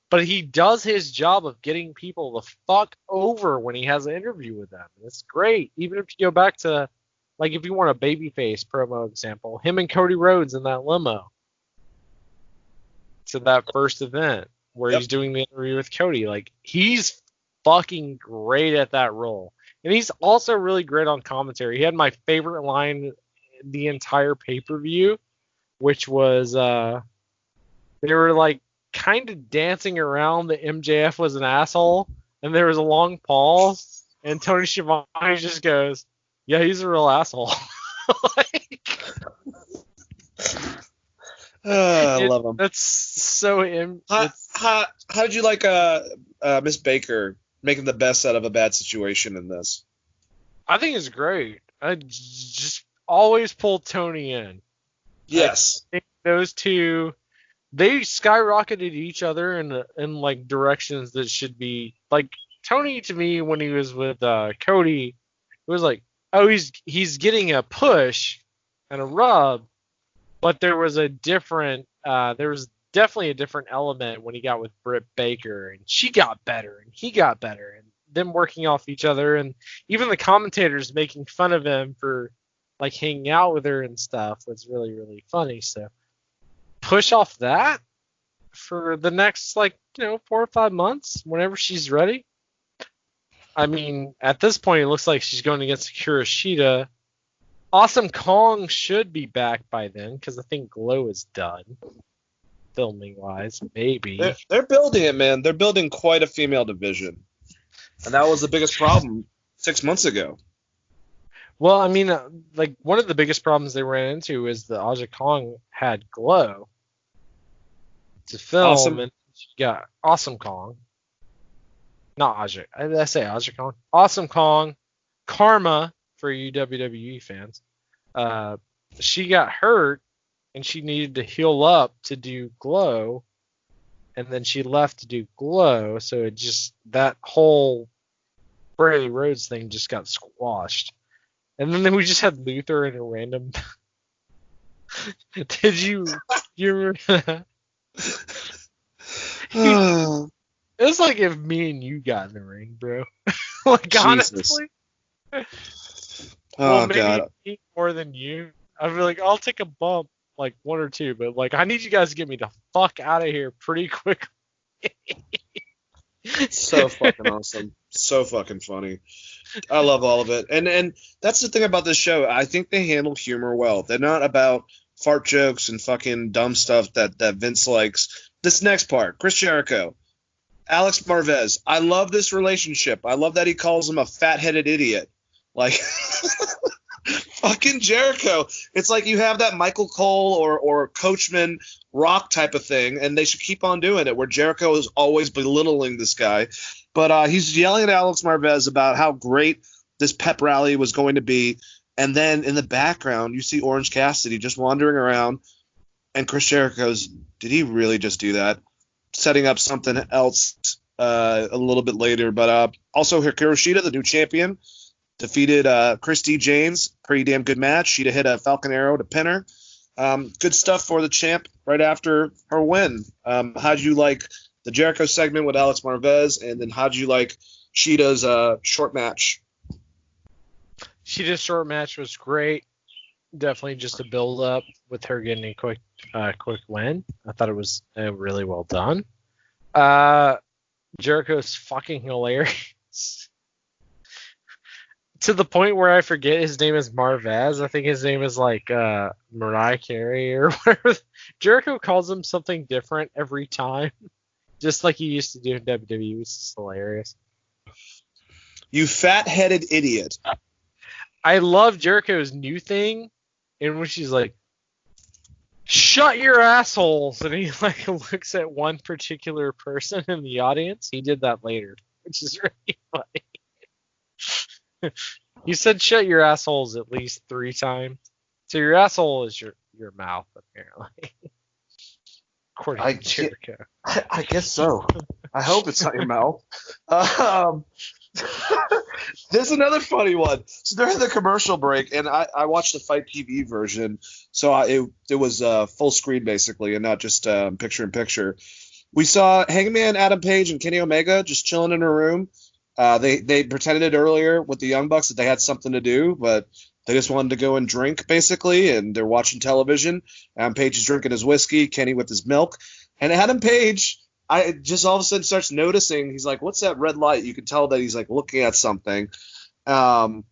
but he does his job of getting people the fuck over when he has an interview with them. It's great. Even if you go back to, like, if you want a babyface promo example, him and Cody Rhodes in that limo to that first event where he's doing the interview with Cody. Like, he's fucking great at that role. And he's also really great on commentary. He had my favorite line the entire pay-per-view, which was they were like kind of dancing around that MJF was an asshole, and there was a long pause, and Tony Schiavone just goes, "Yeah, he's a real asshole." I love him. That's so. How did you like Miss Baker making the best out of a bad situation in this? I think it's great. I just always pull Tony in. Yes. I think those two, they skyrocketed each other in like directions that should be like Tony to me when he was with Cody. It was like, oh, he's getting a push and a rub, but there was definitely a different element when he got with Britt Baker, and she got better and he got better, and them working off each other, and even the commentators making fun of him for like hanging out with her and stuff was really, really funny. So push off that for the next 4 or 5 months whenever she's ready. I mean, at this point it looks like she's going against Akira Shida. Awesome Kong should be back by then because I think Glow is done filming wise. Maybe they're building it, man. They're building quite a female division, and that was the biggest problem 6 months ago. Well, I mean, like, one of the biggest problems they ran into is that Aja Kong had Glow to film, and she got Awesome Kong. Not Aja. I say Aja Kong. Awesome Kong. Karma, for you WWE fans. She got hurt, and she needed to heal up to do Glow, and then she left to do Glow, so it just, that whole Brady Rhodes thing just got squashed. And then we just had Luther in a random. Did you remember that? It was like if me and you got in the ring, bro. Like, Jesus. Honestly. Well, maybe God. Me more than you. I'd be like, I'll take a bump, like 1 or 2, but like, I need you guys to get me the fuck out of here pretty quickly. So fucking awesome. So fucking funny. I love all of it. And that's the thing about this show. I think they handle humor well. They're not about fart jokes and fucking dumb stuff that Vince likes. This next part, Chris Jericho, Alex Marvez. I love this relationship. I love that he calls him a fat-headed idiot. Like, fucking Jericho. It's like you have that Michael Cole or Coachman Rock type of thing, and they should keep on doing it, where Jericho is always belittling this guy. But he's yelling at Alex Marvez about how great this pep rally was going to be. And then in the background, you see Orange Cassidy just wandering around. And Chris Jericho's, did he really just do that? Setting up something else a little bit later. But also Hikaru Shida, the new champion, defeated Christy James. Pretty damn good match. Shida hit a Falcon Arrow to pin her. Good stuff for the champ right after her win. How'd you like the Jericho segment with Alex Marvez, and then how'd you like Shida's short match? Shida's short match was great. Definitely just a build up with her getting a quick win. I thought it was really well done. Jericho's fucking hilarious. To the point where I forget his name is Marvez. I think his name is like Mariah Carey or whatever. Jericho calls him something different every time. Just like he used to do in WWE. It's just hilarious. You fat-headed idiot. I love Jericho's new thing in which he's like, shut your assholes. And he like looks at one particular person in the audience. He did that later, which is really funny. You said shut your assholes at least 3 times. So your asshole is your mouth, apparently. According to Jericho. I guess so. I hope it's not your mouth. There's another funny one. So during the commercial break, and I watched the Fight TV version, so it was full screen basically, and not just picture in picture. We saw Hangman Adam Page and Kenny Omega just chilling in a room. They pretended earlier with the Young Bucks that they had something to do, but they just wanted to go and drink basically, and they're watching television. Adam Page is drinking his whiskey, Kenny with his milk, and Adam Page, I just all of a sudden starts noticing. He's like, "What's that red light?" You can tell that he's like looking at something, and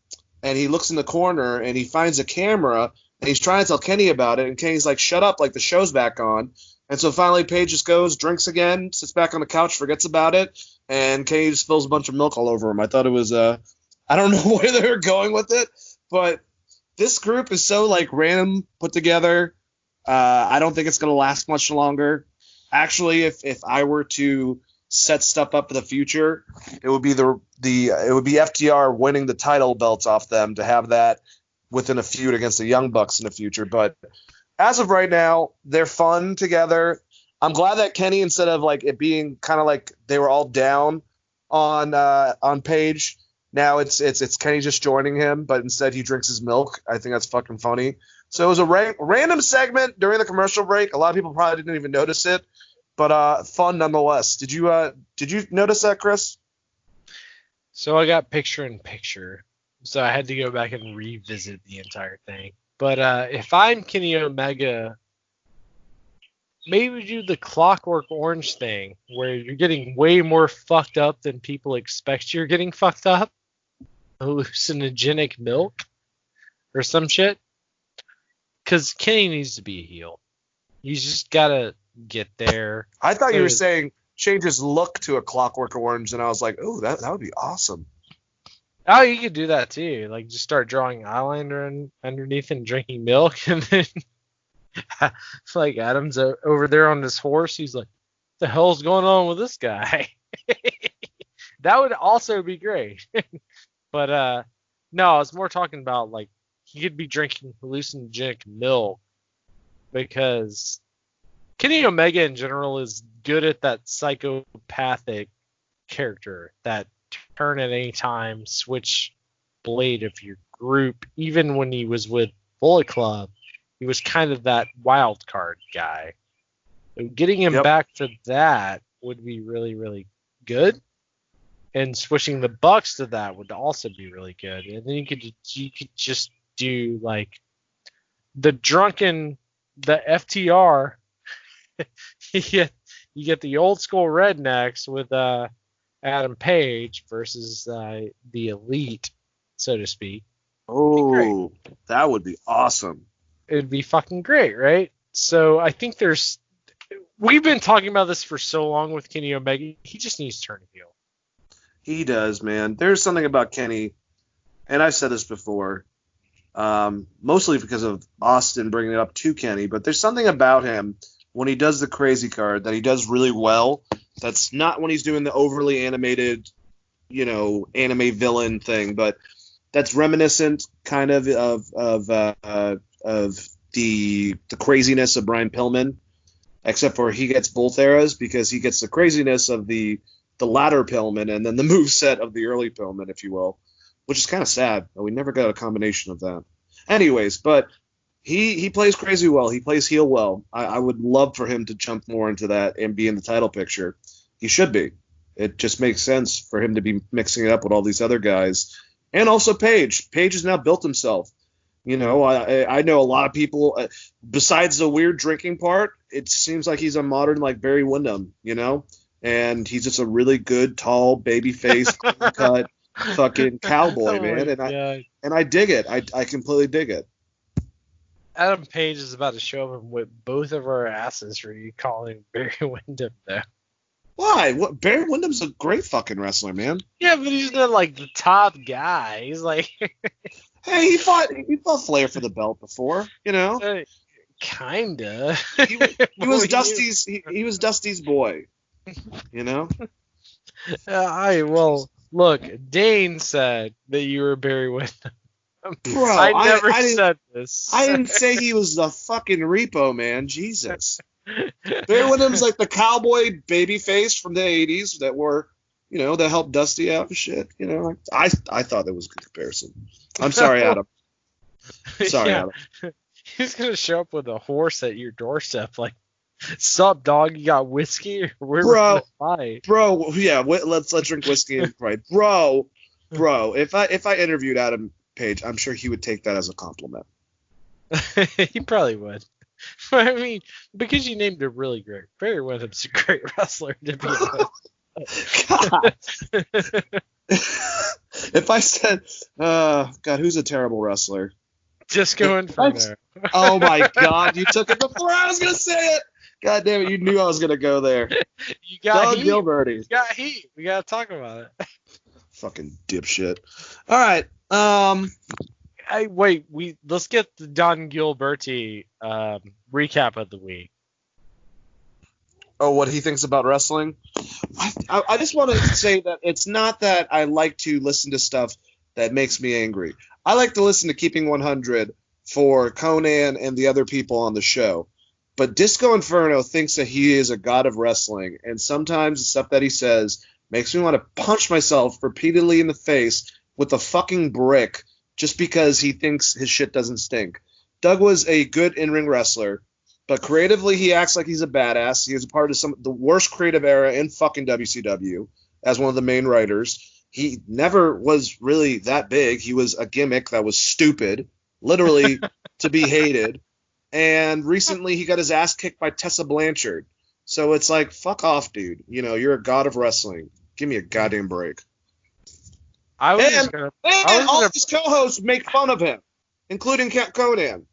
he looks in the corner and he finds a camera and he's trying to tell Kenny about it, and Kenny's like, "Shut up! Like the show's back on." And so finally, Page just goes, drinks again, sits back on the couch, forgets about it, and Kenny just spills a bunch of milk all over him. I thought it was I don't know where they were going with it, but this group is so like random put together. I don't think it's gonna last much longer. Actually, if I were to set stuff up for the future, it would be it would be FTR winning the title belts off them to have that within a feud against the Young Bucks in the future. But as of right now, they're fun together. I'm glad that Kenny, instead of like it being kind of like they were all down on Page, now it's Kenny just joining him, but instead he drinks his milk. I think that's fucking funny. So it was a random segment during the commercial break. A lot of people probably didn't even notice it, but fun nonetheless. Did you notice that, Chris? So I got picture in picture, so I had to go back and revisit the entire thing. But if I'm Kenny Omega, maybe do the Clockwork Orange thing, where you're getting way more fucked up than people expect you're getting fucked up. Hallucinogenic milk or some shit. Because Kenny needs to be a heel. You just gotta get there. I thought you were saying change his look to a Clockwork Orange, and I was like, oh, that would be awesome. Oh, you could do that too. Like, just start drawing eyeliner underneath and drinking milk, and then like Adam's over there on his horse. He's like, "What the hell's going on with this guy?" That would also be great. But no, I was more talking about like he could be drinking hallucinogenic milk, because Kenny Omega in general is good at that psychopathic character, that turn at any time, switch blade of your group. Even when he was with Bullet Club, he was kind of that wild card guy. So getting him back to that would be really, really good. And switching the Bucks to that would also be really good. And then you could just do like the FTR. you get the old school rednecks with Adam Page versus the Elite, so to speak. Oh, that would be awesome. It would be fucking great, right? So I think we've been talking about this for so long with Kenny Omega. He just needs to turn heel. He does, man. There's something about Kenny, and I've said this before, mostly because of Austin bringing it up to Kenny, but there's something about him when he does the crazy card that he does really well. That's not when he's doing the overly animated, anime villain thing, but that's reminiscent kind of the craziness of Brian Pillman, except for he gets both eras, because he gets the craziness of the latter Pillman and then the moveset of the early Pillman, if you will, which is kind of sad. We never got a combination of that. Anyways, but he plays crazy well. He plays heel well. I would love for him to jump more into that and be in the title picture. He should be. It just makes sense for him to be mixing it up with all these other guys. And also Page. Page has now built himself. I know a lot of people, besides the weird drinking part, it seems like he's a modern like Barry Windham, and he's just a really good, tall, baby-faced, cut fucking cowboy, man. And I dig it. I completely dig it. Adam Page is about to show up and whip both of our asses for you calling Barry Windham, though. Why? Barry Windham's a great fucking wrestler, man. Yeah, but he's not like the top guy. He's like, hey, he fought Flair for the belt before, Kinda. He was Dusty's. He was Dusty's boy. Well, look, Dane said that you were Barry Windham. Bro, I never said this. I didn't say he was the fucking repo, man. Jesus. Barry Windham's like the cowboy baby face from the 80s that were, that helped Dusty out and shit. I thought that was a good comparison. I'm sorry, Adam. Sorry, Yeah. Adam. He's gonna show up with a horse at your doorstep, like, "Sup, dog? You got whiskey? Or we're gonna fight." Bro, yeah, let's drink whiskey and fight. Bro, if I interviewed Adam Page, I'm sure he would take that as a compliment. He probably would. I mean, because you named him really great. Barry Windham's a great wrestler to be God. If I said, God, who's a terrible wrestler? Disco Inferno. Oh my God, you took it before I was gonna say it. God damn it, you knew I was gonna go there. You got Doug heat. Gilberty. You got heat. We gotta talk about it. Fucking dipshit. All right. Let's get the Don Gilberti recap of the week. Oh, what he thinks about wrestling? I just want to say that it's not that I like to listen to stuff that makes me angry. I like to listen to Keeping 100 for Conan and the other people on the show. But Disco Inferno thinks that he is a god of wrestling, and sometimes the stuff that he says makes me want to punch myself repeatedly in the face with a fucking brick just because he thinks his shit doesn't stink. Doug was a good in-ring wrestler, but creatively he acts like he's a badass. He was a part of the worst creative era in fucking WCW as one of the main writers. He never was really that big. He was a gimmick that was stupid, literally to be hated. And recently he got his ass kicked by Tessa Blanchard. So it's like, fuck off, dude. You're a god of wrestling. Give me a goddamn break. All his co-hosts make fun of him, including Conan.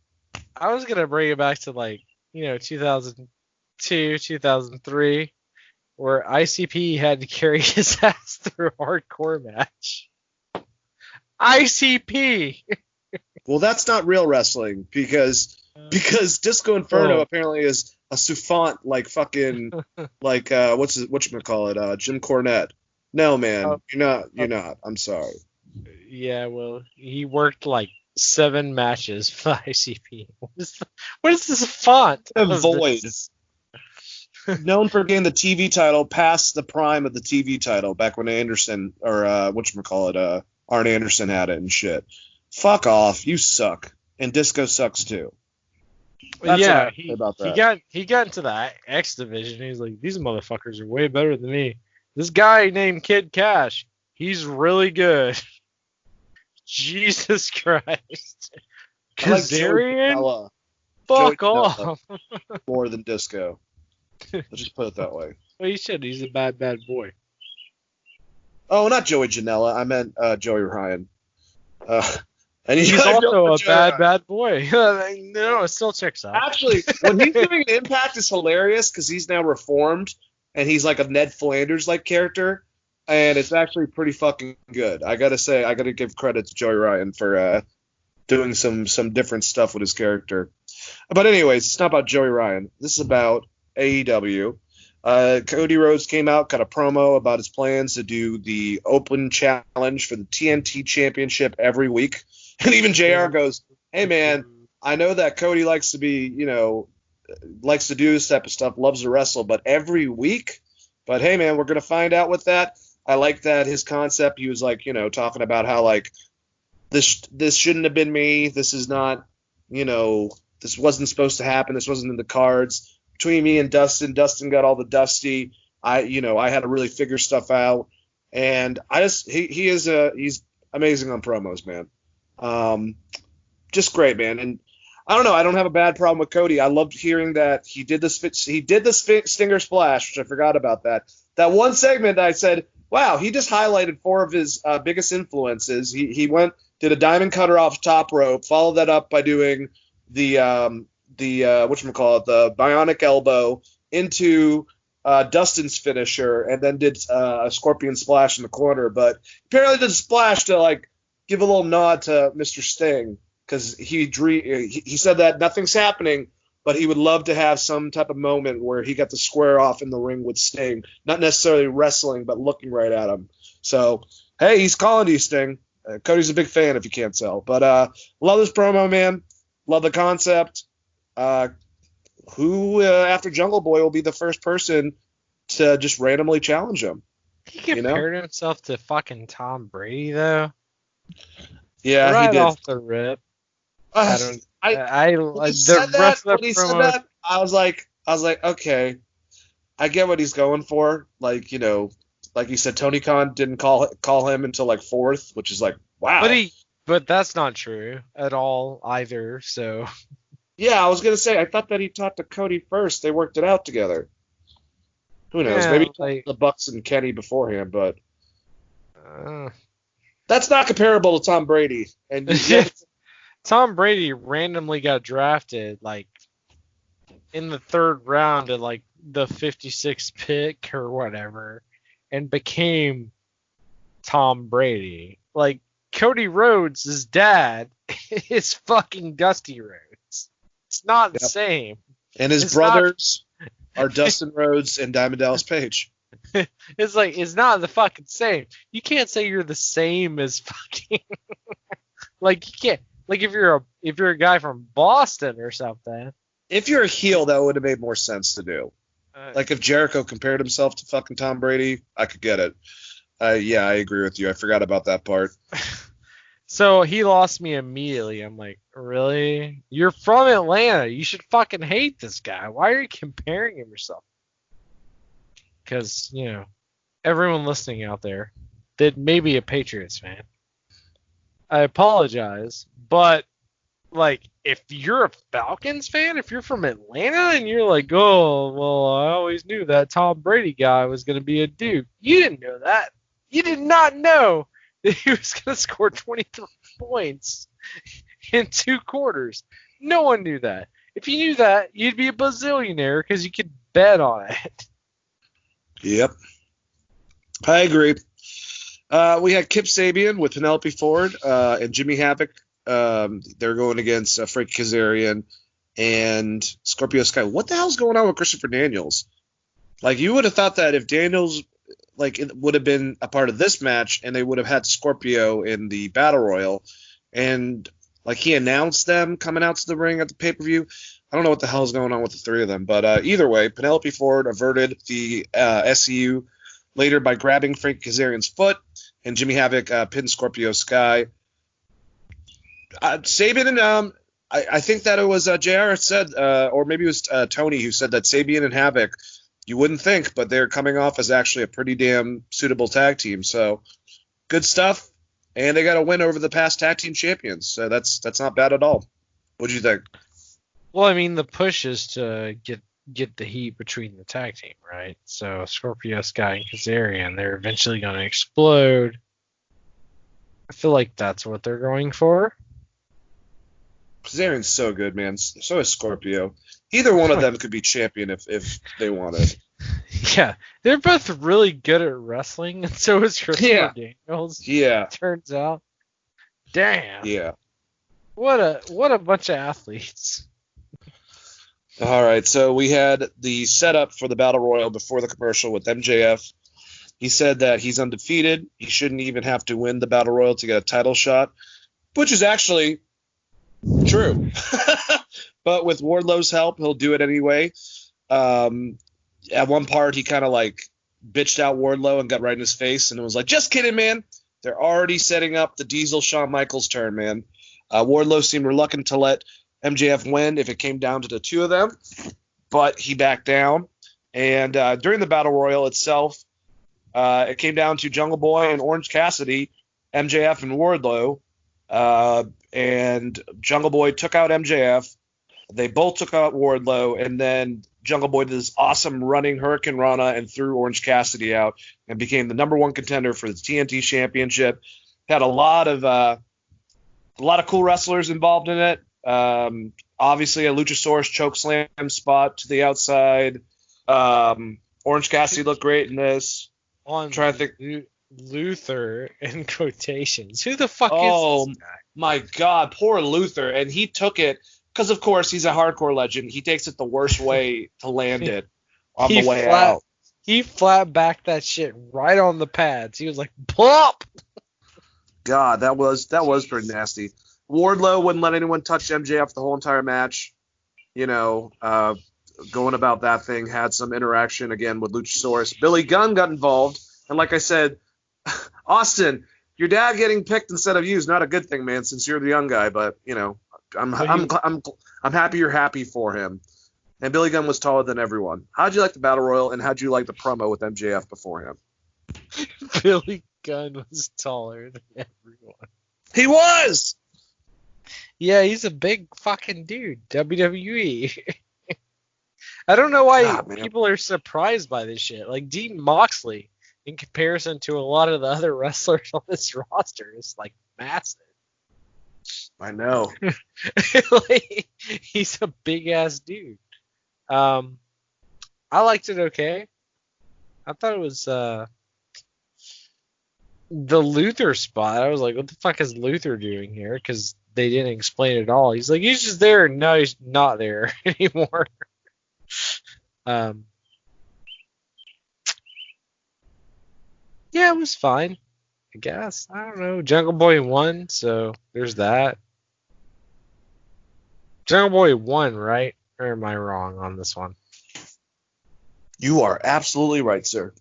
I was gonna bring it back to 2002, 2003, where ICP had to carry his ass through a hardcore match. ICP. Well, that's not real wrestling because Disco Inferno apparently is a souffant like fucking whatchamacallit, Jim Cornette. No, man, you're not. I'm sorry. Yeah, well, he worked 7 matches for ICP. What is this font? Void. Known for getting the TV title past the prime of the TV title back when Anderson or Arn Anderson had it and shit. Fuck off, you suck, and Disco sucks too. That's he got into the X division. He's like, these motherfuckers are way better than me. This guy named Kid Cash, he's really good. Jesus Christ. Kazarian? Fuck off. More than Disco. Let's just put it that way. Well, you said he's a bad boy. Oh, not Joey Janela. I meant Joey Ryan. And he's also a bad boy. No, it still checks out. Actually, when he's doing an Impact, it's hilarious because he's now reformed and he's like a Ned Flanders-like character, and it's actually pretty fucking good. I gotta give credit to Joey Ryan for doing some different stuff with his character. But anyways, it's not about Joey Ryan. This is about AEW. Cody Rhodes came out, got a promo about his plans to do the open challenge for the TNT Championship every week. And even JR goes, hey, man, I know that Cody likes to likes to do this type of stuff, loves to wrestle, but every week? But, hey, man, we're going to find out with that. I like that his concept. He was, talking about how, this shouldn't have been me. This is not, this wasn't supposed to happen. This wasn't in the cards. Between me and Dustin got all the Dusty. I had to really figure stuff out. And he's amazing on promos, man. Just great, man. And I don't know. I don't have a bad problem with Cody. I loved hearing that he did the Stinger Splash, which I forgot about that. That one segment I said, wow, he just highlighted 4 of his biggest influences. He did a diamond cutter off top rope, followed that up by doing the bionic elbow into Dustin's finisher, and then did a scorpion splash in the corner. But apparently did a splash to give a little nod to Mr. Sting, because he said that nothing's happening, but he would love to have some type of moment where he got to square off in the ring with Sting, not necessarily wrestling, but looking right at him. So, hey, he's calling to you, Sting. Cody's a big fan, if you can't tell. But love this promo, man. Love the concept. who after Jungle Boy will be the first person to just randomly challenge him. He compared himself to fucking Tom Brady, though. Yeah, right he did. Off the rip. When he said that, I was like, okay, I get what he's going for. Like, you know, like you said, Tony Khan didn't call him until like fourth, which is like, wow. But that's not true at all either. So. Yeah, I was gonna say I thought that he talked to Cody first. They worked it out together. Who knows? Maybe the Bucks and Kenny beforehand, but that's not comparable to Tom Brady. And Tom Brady randomly got drafted like in the third round at like the 56th pick or whatever, and became Tom Brady. Like Cody Rhodes' dad is fucking Dusty Rhodes. It's not the same. And his brothers are Dustin Rhodes and Diamond Dallas Page. It's like, it's not the fucking same. You can't say you're the same as fucking like, you can't, like, if you're a guy from Boston or something. If you're a heel, that would have made more sense to do. Like if Jericho compared himself to fucking Tom Brady, I could get it. Yeah, I agree with you. I forgot about that part. So he lost me immediately. I'm like, really? You're from Atlanta. You should fucking hate this guy. Why are you comparing him yourself? Because, you know, everyone listening out there that may be a Patriots fan, I apologize. But, like, if you're a Falcons fan, if you're from Atlanta and you're like, oh, well, I always knew that Tom Brady guy was going to be a dude. You didn't know that. You did not know that he was going to score 23 points in 2 quarters. No one knew that. If you knew that, you'd be a bazillionaire because you could bet on it. Yep. I agree. We had Kip Sabian with Penelope Ford and Jimmy Havoc. They're going against Frank Kazarian and Scorpio Sky. What the hell's going on with Christopher Daniels? Like, you would have thought that if Daniels, like, it would have been a part of this match and they would have had Scorpio in the Battle Royal, and like he announced them coming out to the ring at the pay-per-view. I don't know what the hell is going on with the three of them, but either way, Penelope Ford averted the SCU later by grabbing Frank Kazarian's foot, and Jimmy Havoc pinned Scorpio Sky. Sabian and I think that it was JR said, or maybe it was Tony who said that Sabian and Havoc, you wouldn't think, but they're coming off as actually a pretty damn suitable tag team. So good stuff, and they got a win over the past tag team champions. So that's not bad at all. What'd you think? Well, I mean, the push is to get the heat between the tag team, right? So Scorpio Sky and Kazarian, they're eventually going to explode. I feel like that's what they're going for. Kazarian's so good, man. So is Scorpio. Either one of them could be champion if they wanted. Yeah, they're both really good at wrestling, and so is Christopher Daniels. Yeah. Turns out. Damn. Yeah. What a bunch of athletes. All right, so we had the setup for the Battle Royal before the commercial with MJF. He said that he's undefeated. He shouldn't even have to win the Battle Royal to get a title shot, which is actually true. But with Wardlow's help, he'll do it anyway. At one part, he kind of like bitched out Wardlow and got right in his face and was like, just kidding, man. They're already setting up the Diesel Shawn Michaels turn, man. Wardlow seemed reluctant to let MJF win if it came down to the two of them, but he backed down. And during the Battle Royal itself, it came down to Jungle Boy and Orange Cassidy, MJF and Wardlow. And Jungle Boy took out MJF. They both took out Wardlow, and then Jungle Boy did this awesome running Hurricane Rana and threw Orange Cassidy out and became the number 1 contender for the TNT Championship. Had a lot of cool wrestlers involved in it. Obviously a Luchasaurus chokeslam spot to the outside. Orange Cassidy looked great in this. I'm trying to think. Luther in quotations. Who the fuck is this guy? My God, poor Luther. And he took it because, of course, he's a hardcore legend. He takes it the worst way to land it on the way out. He flat backed that shit right on the pads. He was like, plop! God, that was pretty nasty. Wardlow wouldn't let anyone touch MJF the whole entire match. You know, going about that thing, had some interaction again with Luchasaurus. Billy Gunn got involved, and like I said, Austin, your dad getting picked instead of you is not a good thing, man, since you're the young guy. But I'm happy you're happy for him. And Billy Gunn was taller than everyone. How'd you like the Battle Royal, and how'd you like the promo with MJF before him? Billy Gunn was taller than everyone. He was! Yeah, he's a big fucking dude. WWE. I don't know why people are surprised by this shit. Like, Dean Moxley, in comparison to a lot of the other wrestlers on this roster, is, like, massive. I know. Like, he's a big-ass dude. I liked it okay. I thought it was the Luther spot. I was like, what the fuck is Luther doing here? Because they didn't explain it all. He's like, he's just there. No, he's not there anymore. Yeah, it was fine, I guess. I don't know. Jungle Boy won, so there's that. Jungle Boy won, right? Or am I wrong on this one? You are absolutely right, sir.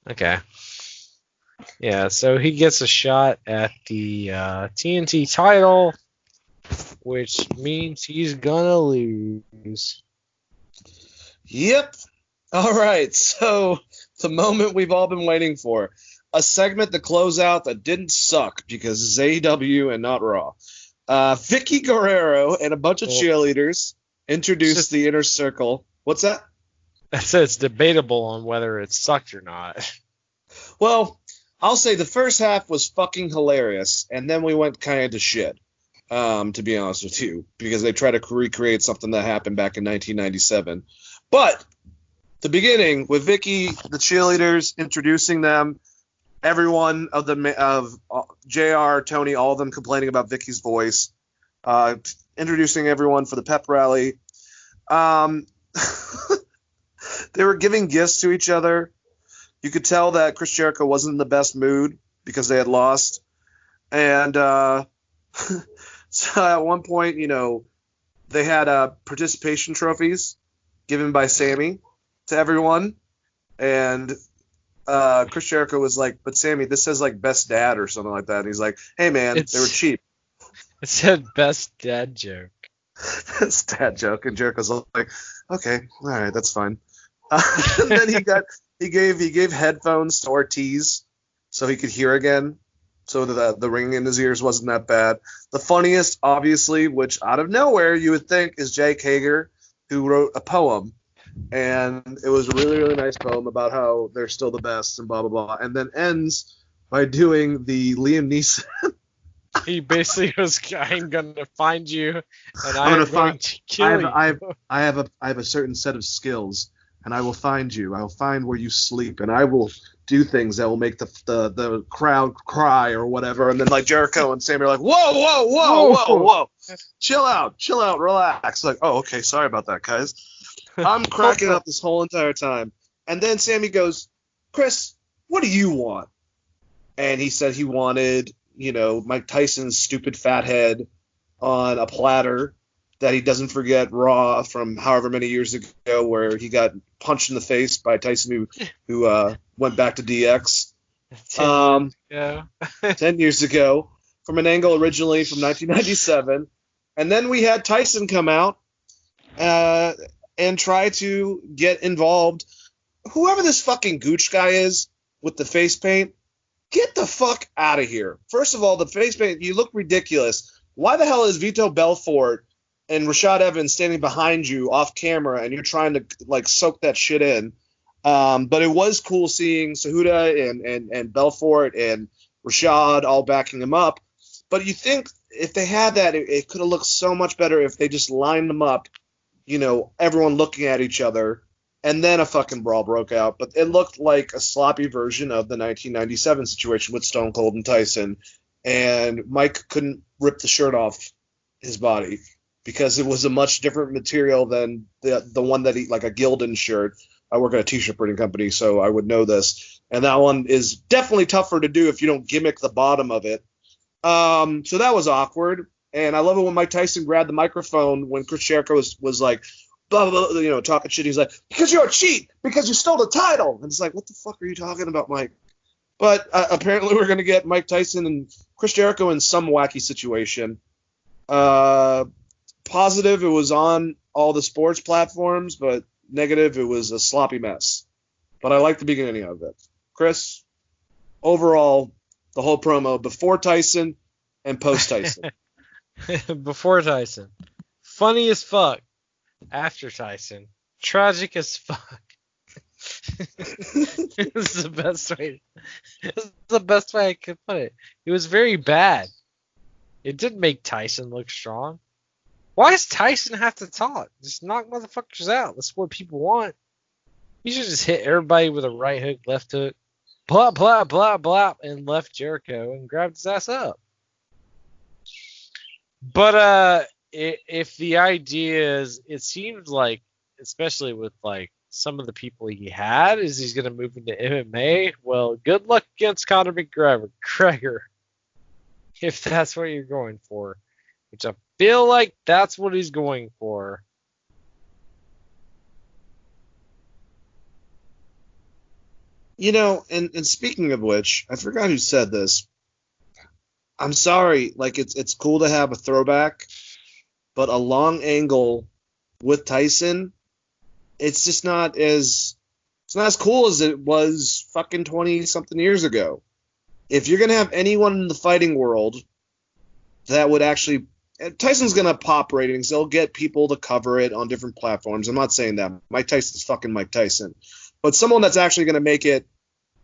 Okay. Yeah, so he gets a shot at the TNT title, which means he's gonna lose. Yep. All right, so the moment we've all been waiting for. A segment to close out that didn't suck because it's AEW and not Raw. Vicky Guerrero and a bunch of cheerleaders introduced the Inner Circle. What's that? I said it's debatable on whether it sucked or not. Well, I'll say the first half was fucking hilarious, and then we went kind of to shit, to be honest with you, because they tried to recreate something that happened back in 1997. But the beginning with Vicky, the cheerleaders, introducing them, everyone of JR, Tony, all of them complaining about Vicky's voice, introducing everyone for the pep rally. They were giving gifts to each other. You could tell that Chris Jericho wasn't in the best mood because they had lost. And so at one point, they had participation trophies given by Sammy to everyone. And Chris Jericho was like, but Sammy, this says like best dad or something like that. And he's like, hey, man, they were cheap. It said best dad joke. Best dad joke. And Jericho's like, okay, all right, that's fine. And then he gave headphones to Ortiz so he could hear again, so that the ringing in his ears wasn't that bad. The funniest, obviously, which out of nowhere you would think is Jake Hager, who wrote a poem, and it was a really, really nice poem about how they're still the best and blah, blah, blah, and then ends by doing the Liam Neeson. He basically was, I'm going to find you, and I'm going to kill you. I have a certain set of skills, and I will find you. I will find where you sleep, and I will do things that will make the crowd cry or whatever. And then like Jericho and Sammy are like, whoa, chill out, relax. Like, oh, okay, sorry about that, guys. I'm cracking up this whole entire time. And then Sammy goes, Chris, what do you want? And he said he wanted, Mike Tyson's stupid fat head on a platter, that he doesn't forget Raw from however many years ago where he got punched in the face by Tyson who went back to DX 10 years ago from an angle originally from 1997. And then we had Tyson come out and try to get involved. Whoever this fucking Gooch guy is with the face paint, get the fuck out of here. First of all, the face paint, you look ridiculous. Why the hell is Vito Belfort and Rashad Evans standing behind you off camera and you're trying to like soak that shit in? But it was cool seeing Cejudo and Belfort and Rashad all backing him up. But you think if they had that, it could have looked so much better if they just lined them up, everyone looking at each other, and then a fucking brawl broke out. But it looked like a sloppy version of the 1997 situation with Stone Cold and Tyson, and Mike couldn't rip the shirt off his body because it was a much different material than the one that he, like a Gildan shirt. I work at a t-shirt printing company, so I would know this. And that one is definitely tougher to do if you don't gimmick the bottom of it. So that was awkward. And I love it when Mike Tyson grabbed the microphone when Chris Jericho was like, blah, blah, blah, talking shit. He's like, because you're a cheat, because you stole the title. And it's like, what the fuck are you talking about, Mike? But apparently we're going to get Mike Tyson and Chris Jericho in some wacky situation. Positive, it was on all the sports platforms, but negative, it was a sloppy mess. But I like the beginning of it. Chris, overall, the whole promo, before Tyson and post Tyson. Before Tyson. Funny as fuck. After Tyson. Tragic as fuck. This is the best way. This is the best way I could put it. It was very bad. It didn't make Tyson look strong. Why does Tyson have to talk? Just knock motherfuckers out. That's what people want. He should just hit everybody with a right hook, left hook, blah, blah, blah, blah, and left Jericho and grabbed his ass up. But if the idea is, it seems like, especially with like some of the people he had, is he's going to move into MMA. Well, good luck against Conor McGregor, if that's what you're going for, which I feel like that's what he's going for. And speaking of which, I forgot who said this. I'm sorry, like it's cool to have a throwback, but a long angle with Tyson, it's just not as cool as it was fucking 20 something years ago. If you're gonna have anyone in the fighting world that would actually, Tyson's gonna pop ratings. They'll get people to cover it on different platforms. I'm not saying that Mike Tyson's fucking Mike Tyson, but someone that's actually gonna make it.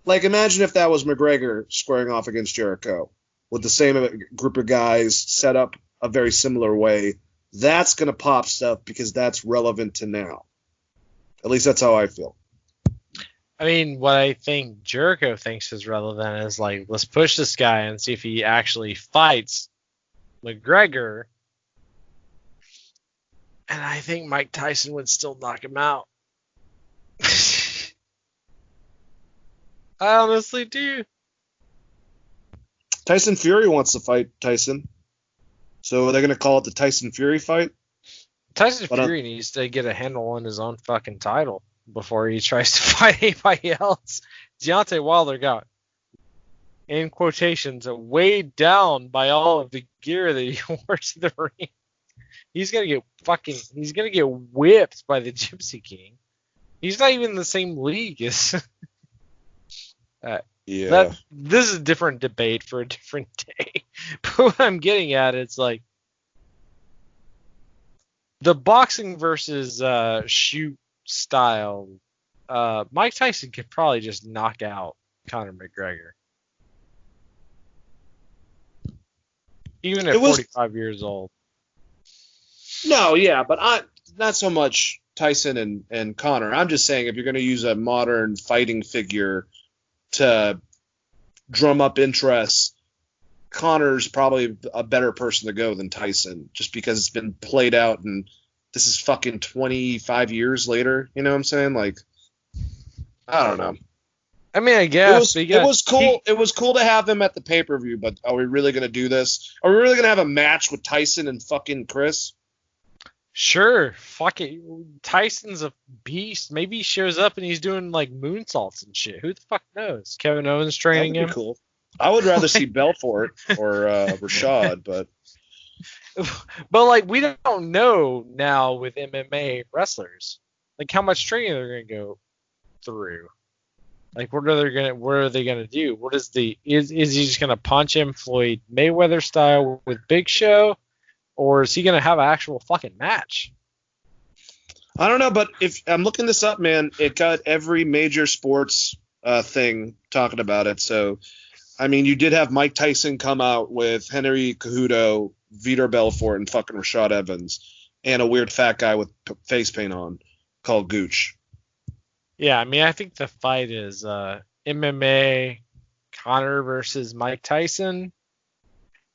Like, imagine if that was McGregor squaring off against Jericho with the same group of guys set up a very similar way. That's going to pop stuff because that's relevant to now. At least that's how I feel. I mean, what I think Jericho thinks is relevant is, like, let's push this guy and see if he actually fights McGregor. And I think Mike Tyson would still knock him out. I honestly do. Tyson Fury wants to fight Tyson. So they're going to call it the Tyson Fury fight? Tyson Fury needs to get a handle on his own fucking title before he tries to fight anybody else. Deontay Wilder got, in quotations, weighed down by all of the gear that he wore to the ring. He's going to get whipped by the Gypsy King. He's not even in the same league as... Yeah. This is a different debate for a different day. But what I'm getting at is, like, the boxing versus shoot style. Mike Tyson could probably just knock out Conor McGregor, even at 45 years old. No, yeah, but not so much Tyson and Conor. I'm just saying, if you're going to use a modern fighting figure to drum up interest, Conor's probably a better person to go than Tyson, just because it's been played out, and this is fucking 25 years later. You know what I'm saying? Like, I don't know. I mean, I guess it was cool. It was cool to have him at the pay-per-view, but are we really gonna do this? Are we really gonna have a match with Tyson and fucking Chris? Sure, fuck it. Tyson's a beast. Maybe he shows up and he's doing like moonsaults and shit. Who the fuck knows? Kevin Owens training him. Cool. I would rather see Belfort or Rashad, but like, we don't know now with MMA wrestlers, like, how much training they're gonna go through. Like, what are they gonna do? What is is he just gonna punch him Floyd Mayweather style with Big Show? Or is he going to have an actual fucking match? I don't know, but if I'm looking this up, man, it got every major sports thing talking about it. So, I mean, you did have Mike Tyson come out with Henry Cejudo, Vitor Belfort, and fucking Rashad Evans, and a weird fat guy with face paint on called Gooch. Yeah, I mean, I think the fight is MMA Conor versus Mike Tyson,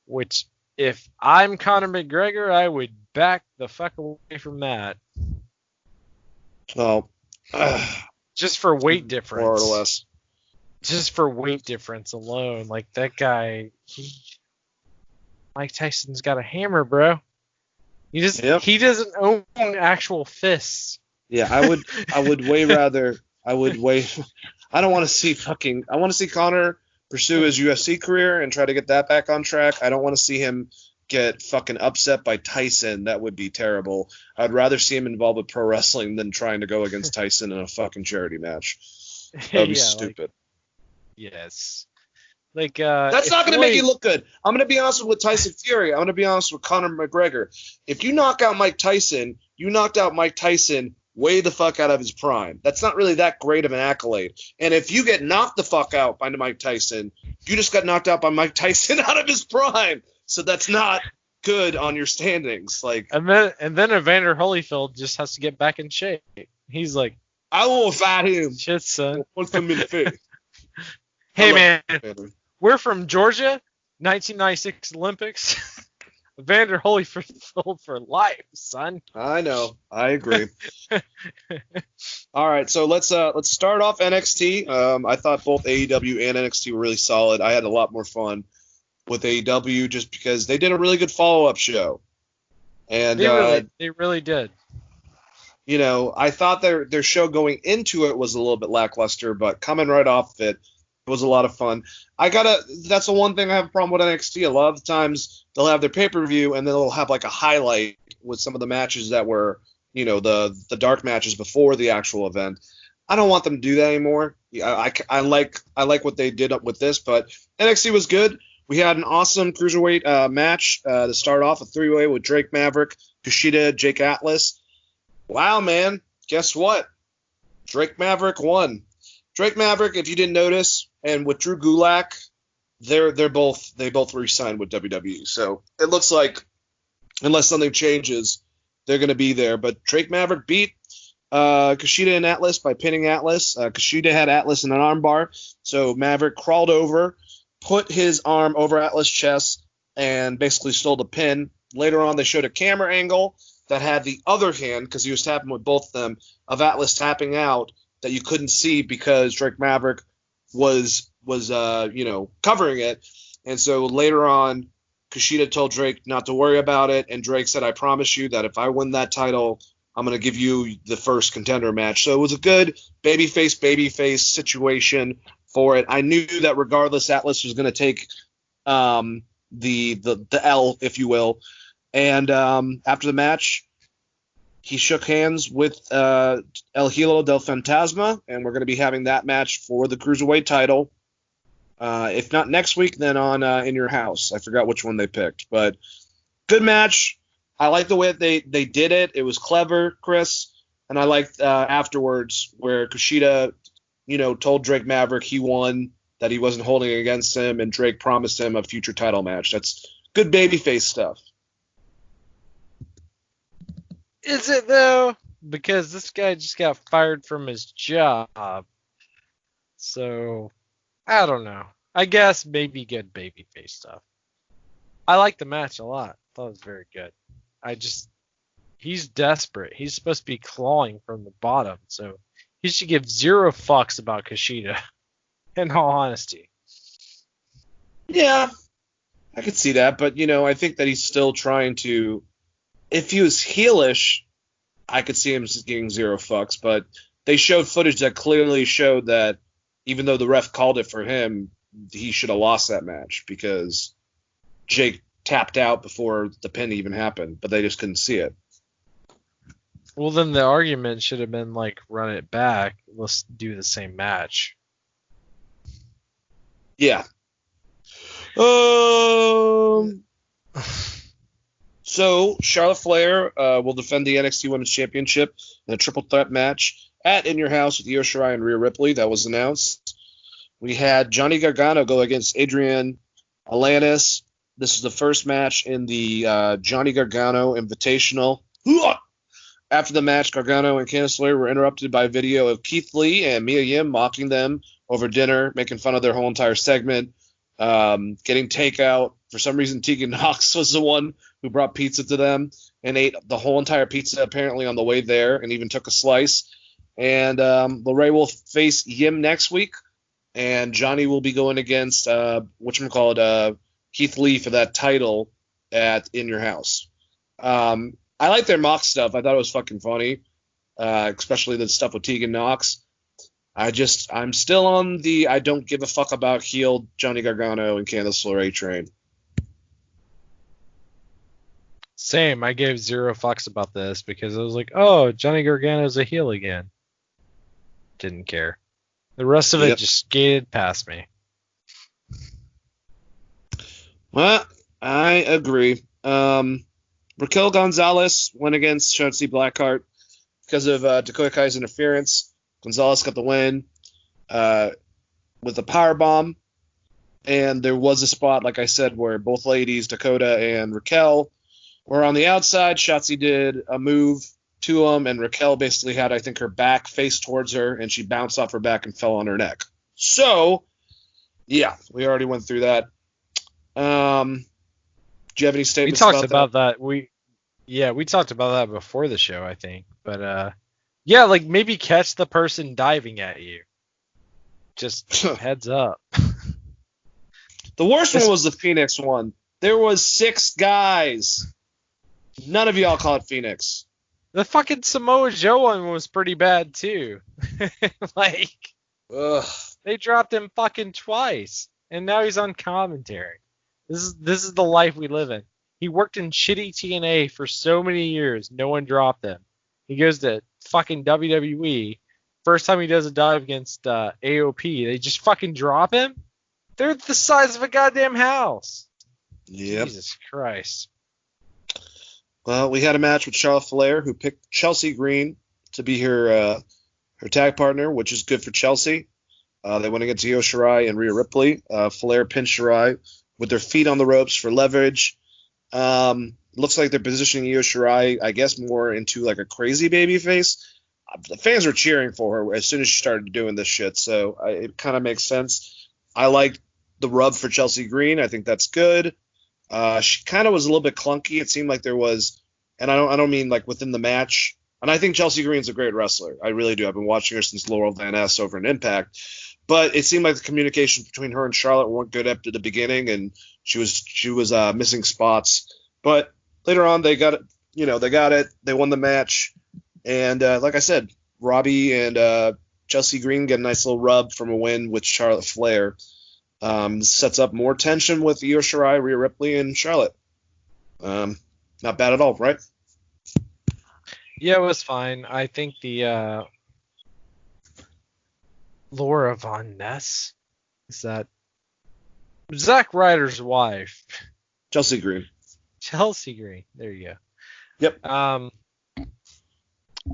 which... if I'm Conor McGregor, I would back the fuck away from that. Well, just for weight difference. More or less. Just for weight difference alone. Like, that guy, Mike Tyson's got a hammer, bro. Yep. He doesn't own actual fists. Yeah, I would way rather. I don't want to see I want to see Conor pursue his UFC career and try to get that back on track. I don't want to see him get fucking upset by Tyson. That would be terrible. I'd rather see him involved with pro wrestling than trying to go against Tyson in a fucking charity match. That would be stupid. Yes. Like That's not going to make you look good. I'm going to be honest with Tyson Fury. I'm going to be honest with Conor McGregor. If you knock out Mike Tyson, you knocked out Mike Tyson way the fuck out of his prime. That's not really that great of an accolade. And if you get knocked the fuck out by Mike Tyson, you just got knocked out by Mike Tyson out of his prime. So that's not good on your standings. Like, and then Evander Holyfield just has to get back in shape. He's like, I won't fight him. Shit, son. What's him in the face? Hey, man. We're from Georgia, 1996 Olympics. Evander Holyfield for life, son. I know. I agree. All right, so let's start off NXT. I thought both AEW and NXT were really solid. I had a lot more fun with AEW just because they did a really good follow-up show. And they really did. You know, I thought their show going into it was a little bit lackluster, but coming right off it was a lot of fun. That's the one thing I have a problem with NXT. A lot of the times they'll have their pay-per-view and then they'll have like a highlight with some of the matches that were, you know, the dark matches before the actual event. I don't want them to do that anymore. I like what they did with this, but NXT was good. We had an awesome cruiserweight match to start off, a three-way with Drake Maverick, Kushida, Jake Atlas. Wow, man. Guess what? Drake Maverick won. Drake Maverick, if you didn't notice, and with Drew Gulak, they both re-signed with WWE. So it looks like, unless something changes, they're going to be there. But Drake Maverick beat Kushida and Atlas by pinning Atlas. Kushida had Atlas in an armbar, so Maverick crawled over, put his arm over Atlas' chest, and basically stole the pin. Later on, they showed a camera angle that had the other hand, because he was tapping with both of them, of Atlas tapping out, that you couldn't see because Drake Maverick was covering it. And so later on, Kushida told Drake not to worry about it, and Drake said, I promise you that if I win that title, I'm going to give you the first contender match. So it was a good babyface situation for it. I knew that regardless, Atlas was going to take the L, if you will. And after the match, he shook hands with El Hilo del Fantasma, and we're going to be having that match for the Cruiserweight title. If not next week, then on In Your House. I forgot which one they picked, but good match. I like the way that they did it. It was clever, Chris, and I liked afterwards where Kushida, told Drake Maverick he won, that he wasn't holding it against him, and Drake promised him a future title match. That's good babyface stuff. Is it though? Because this guy just got fired from his job. So, I don't know. I guess maybe good babyface stuff. I like the match a lot. Thought it was very good. He's desperate. He's supposed to be clawing from the bottom. So, he should give zero fucks about Kushida. In all honesty. Yeah, I could see that. But, I think that he's still trying to... If he was heelish, I could see him getting zero fucks, but they showed footage that clearly showed that even though the ref called it for him, he should have lost that match because Jake tapped out before the pin even happened, but they just couldn't see it. Well, then the argument should have been like, run it back. Let's do the same match. Yeah. So, Charlotte Flair will defend the NXT Women's Championship in a triple threat match at In Your House with Io Shirai and Rhea Ripley. That was announced. We had Johnny Gargano go against Adrian Alanis. This is the first match in the Johnny Gargano Invitational. After the match, Gargano and Candice LeRae were interrupted by a video of Keith Lee and Mia Yim mocking them over dinner, making fun of their whole entire segment, getting takeout. For some reason, Tegan Knox was the one who brought pizza to them and ate the whole entire pizza apparently on the way there and even took a slice. And LeRae will face Yim next week, and Johnny will be going against Keith Lee for that title at In Your House. I like their mock stuff. I thought it was fucking funny, especially the stuff with Tegan Knox. I'm still on the I don't give a fuck about heel Johnny Gargano and Candice LeRae train. Same. I gave zero fucks about this because I was like, oh, Johnny Gargano's a heel again. Didn't care. The rest of it just skated past me. Well, I agree. Raquel Gonzalez went against Shotzi Blackheart because of Dakota Kai's interference. Gonzalez got the win with a powerbomb. And there was a spot, like I said, where both ladies, Dakota and Raquel, were on the outside. Shotzi did a move to them, and Raquel basically had, I think, her back face towards her, and she bounced off her back and fell on her neck. So, yeah, we already went through that. Do you have any statements about that? We talked about that before the show, I think. But, yeah, like maybe catch the person diving at you. Just heads up. The worst one was the Phoenix one. There was 6 guys. None of y'all caught Phoenix. The fucking Samoa Joe one was pretty bad too. They dropped him fucking twice, and now he's on commentary. This is the life we live in. He worked in shitty TNA for so many years. No one dropped him. He goes to fucking WWE. First time he does a dive against AOP, they just fucking drop him. They're the size of a goddamn house. Yep. Jesus Christ. Well, we had a match with Charlotte Flair, who picked Chelsea Green to be her tag partner, which is good for Chelsea. They went against Io Shirai and Rhea Ripley. Flair pinned Shirai with their feet on the ropes for leverage. Looks like they're positioning Io Shirai, I guess, more into like a crazy baby face. The fans were cheering for her as soon as she started doing this shit, so it kind of makes sense. I like the rub for Chelsea Green. I think that's good. She kind of was a little bit clunky. It seemed like there was, and I don't mean like within the match. And I think Chelsea Green's a great wrestler. I really do. I've been watching her since Laurel Van Ness over in Impact. But it seemed like the communication between her and Charlotte weren't good up to the beginning, and she was missing spots. But later on, they got it. They got it. They won the match, and like I said, Robbie and Chelsea Green get a nice little rub from a win with Charlotte Flair. Sets up more tension with Io Shirai, Rhea Ripley, and Charlotte. Not bad at all, right? Yeah, it was fine. I think the Laura Von Ness, is that Zack Ryder's wife? Chelsea Green. Chelsea Green. There you go. Yep.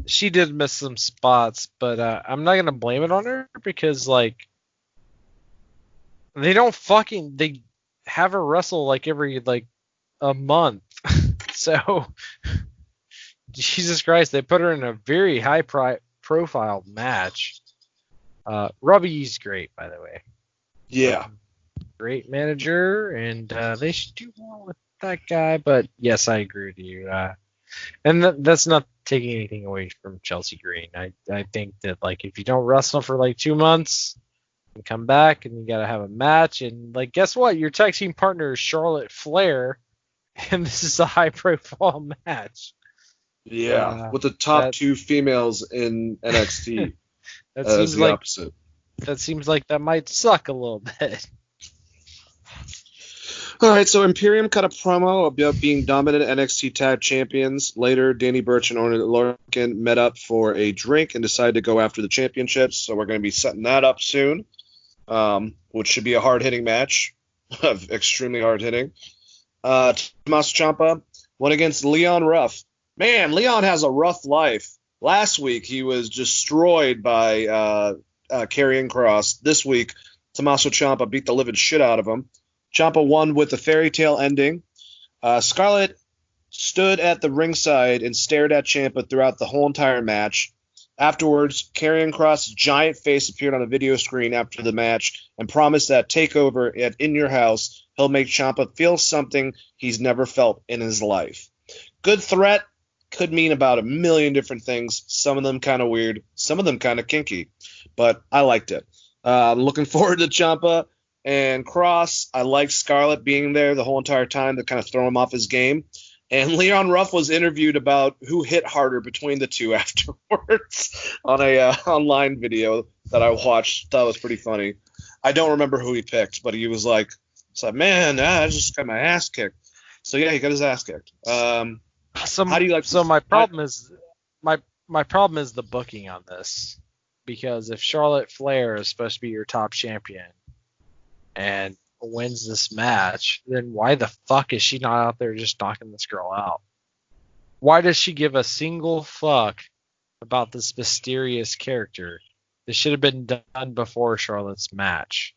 She did miss some spots, but I'm not gonna blame it on her because like they have her wrestle like every like a month. So Jesus Christ, they put her in a very high profile match. Robbie's great, by the way. Yeah. Great manager, and they should do more with that guy. But yes, I agree with you. And that's not taking anything away from Chelsea Green. I think that like if you don't wrestle for like 2 months and come back and you gotta have a match, and like guess what? Your tag team partner is Charlotte Flair, and this is a high profile match. Yeah, with the top 2 females in NXT. That seems the like opposite. That seems like that might suck a little bit. All right, so Imperium cut a promo about being dominant NXT Tag Champions. Later, Danny Burch and Orton Lorcan met up for a drink and decided to go after the championships. So we're going to be setting that up soon, which should be a hard-hitting match, extremely hard-hitting. Tommaso Ciampa went against Leon Ruff. Man, Leon has a rough life. Last week, he was destroyed by Karrion Kross. This week, Tommaso Ciampa beat the living shit out of him. Ciampa won with a fairy tale ending. Scarlett stood at the ringside and stared at Ciampa throughout the whole entire match. Afterwards, Karrion Kross' giant face appeared on a video screen after the match and promised that TakeOver at In Your House, he'll make Ciampa feel something he's never felt in his life. Good threat. Could mean about a million different things. Some of them kind of weird. Some of them kind of kinky. But I liked it. I'm looking forward to Ciampa and Kross. I liked Scarlett being there the whole entire time to kind of throw him off his game. And Leon Ruff was interviewed about who hit harder between the two afterwards on a online video that I watched. Thought was pretty funny. I don't remember who he picked, but he was like, man, I just got my ass kicked. So yeah, he got his ass kicked. How do you like? So my problem is my problem is the booking on this, because if Charlotte Flair is supposed to be your top champion and wins this match, then why the fuck is she not out there just knocking this girl out? Why does she give a single fuck about this mysterious character? This should have been done before Charlotte's match.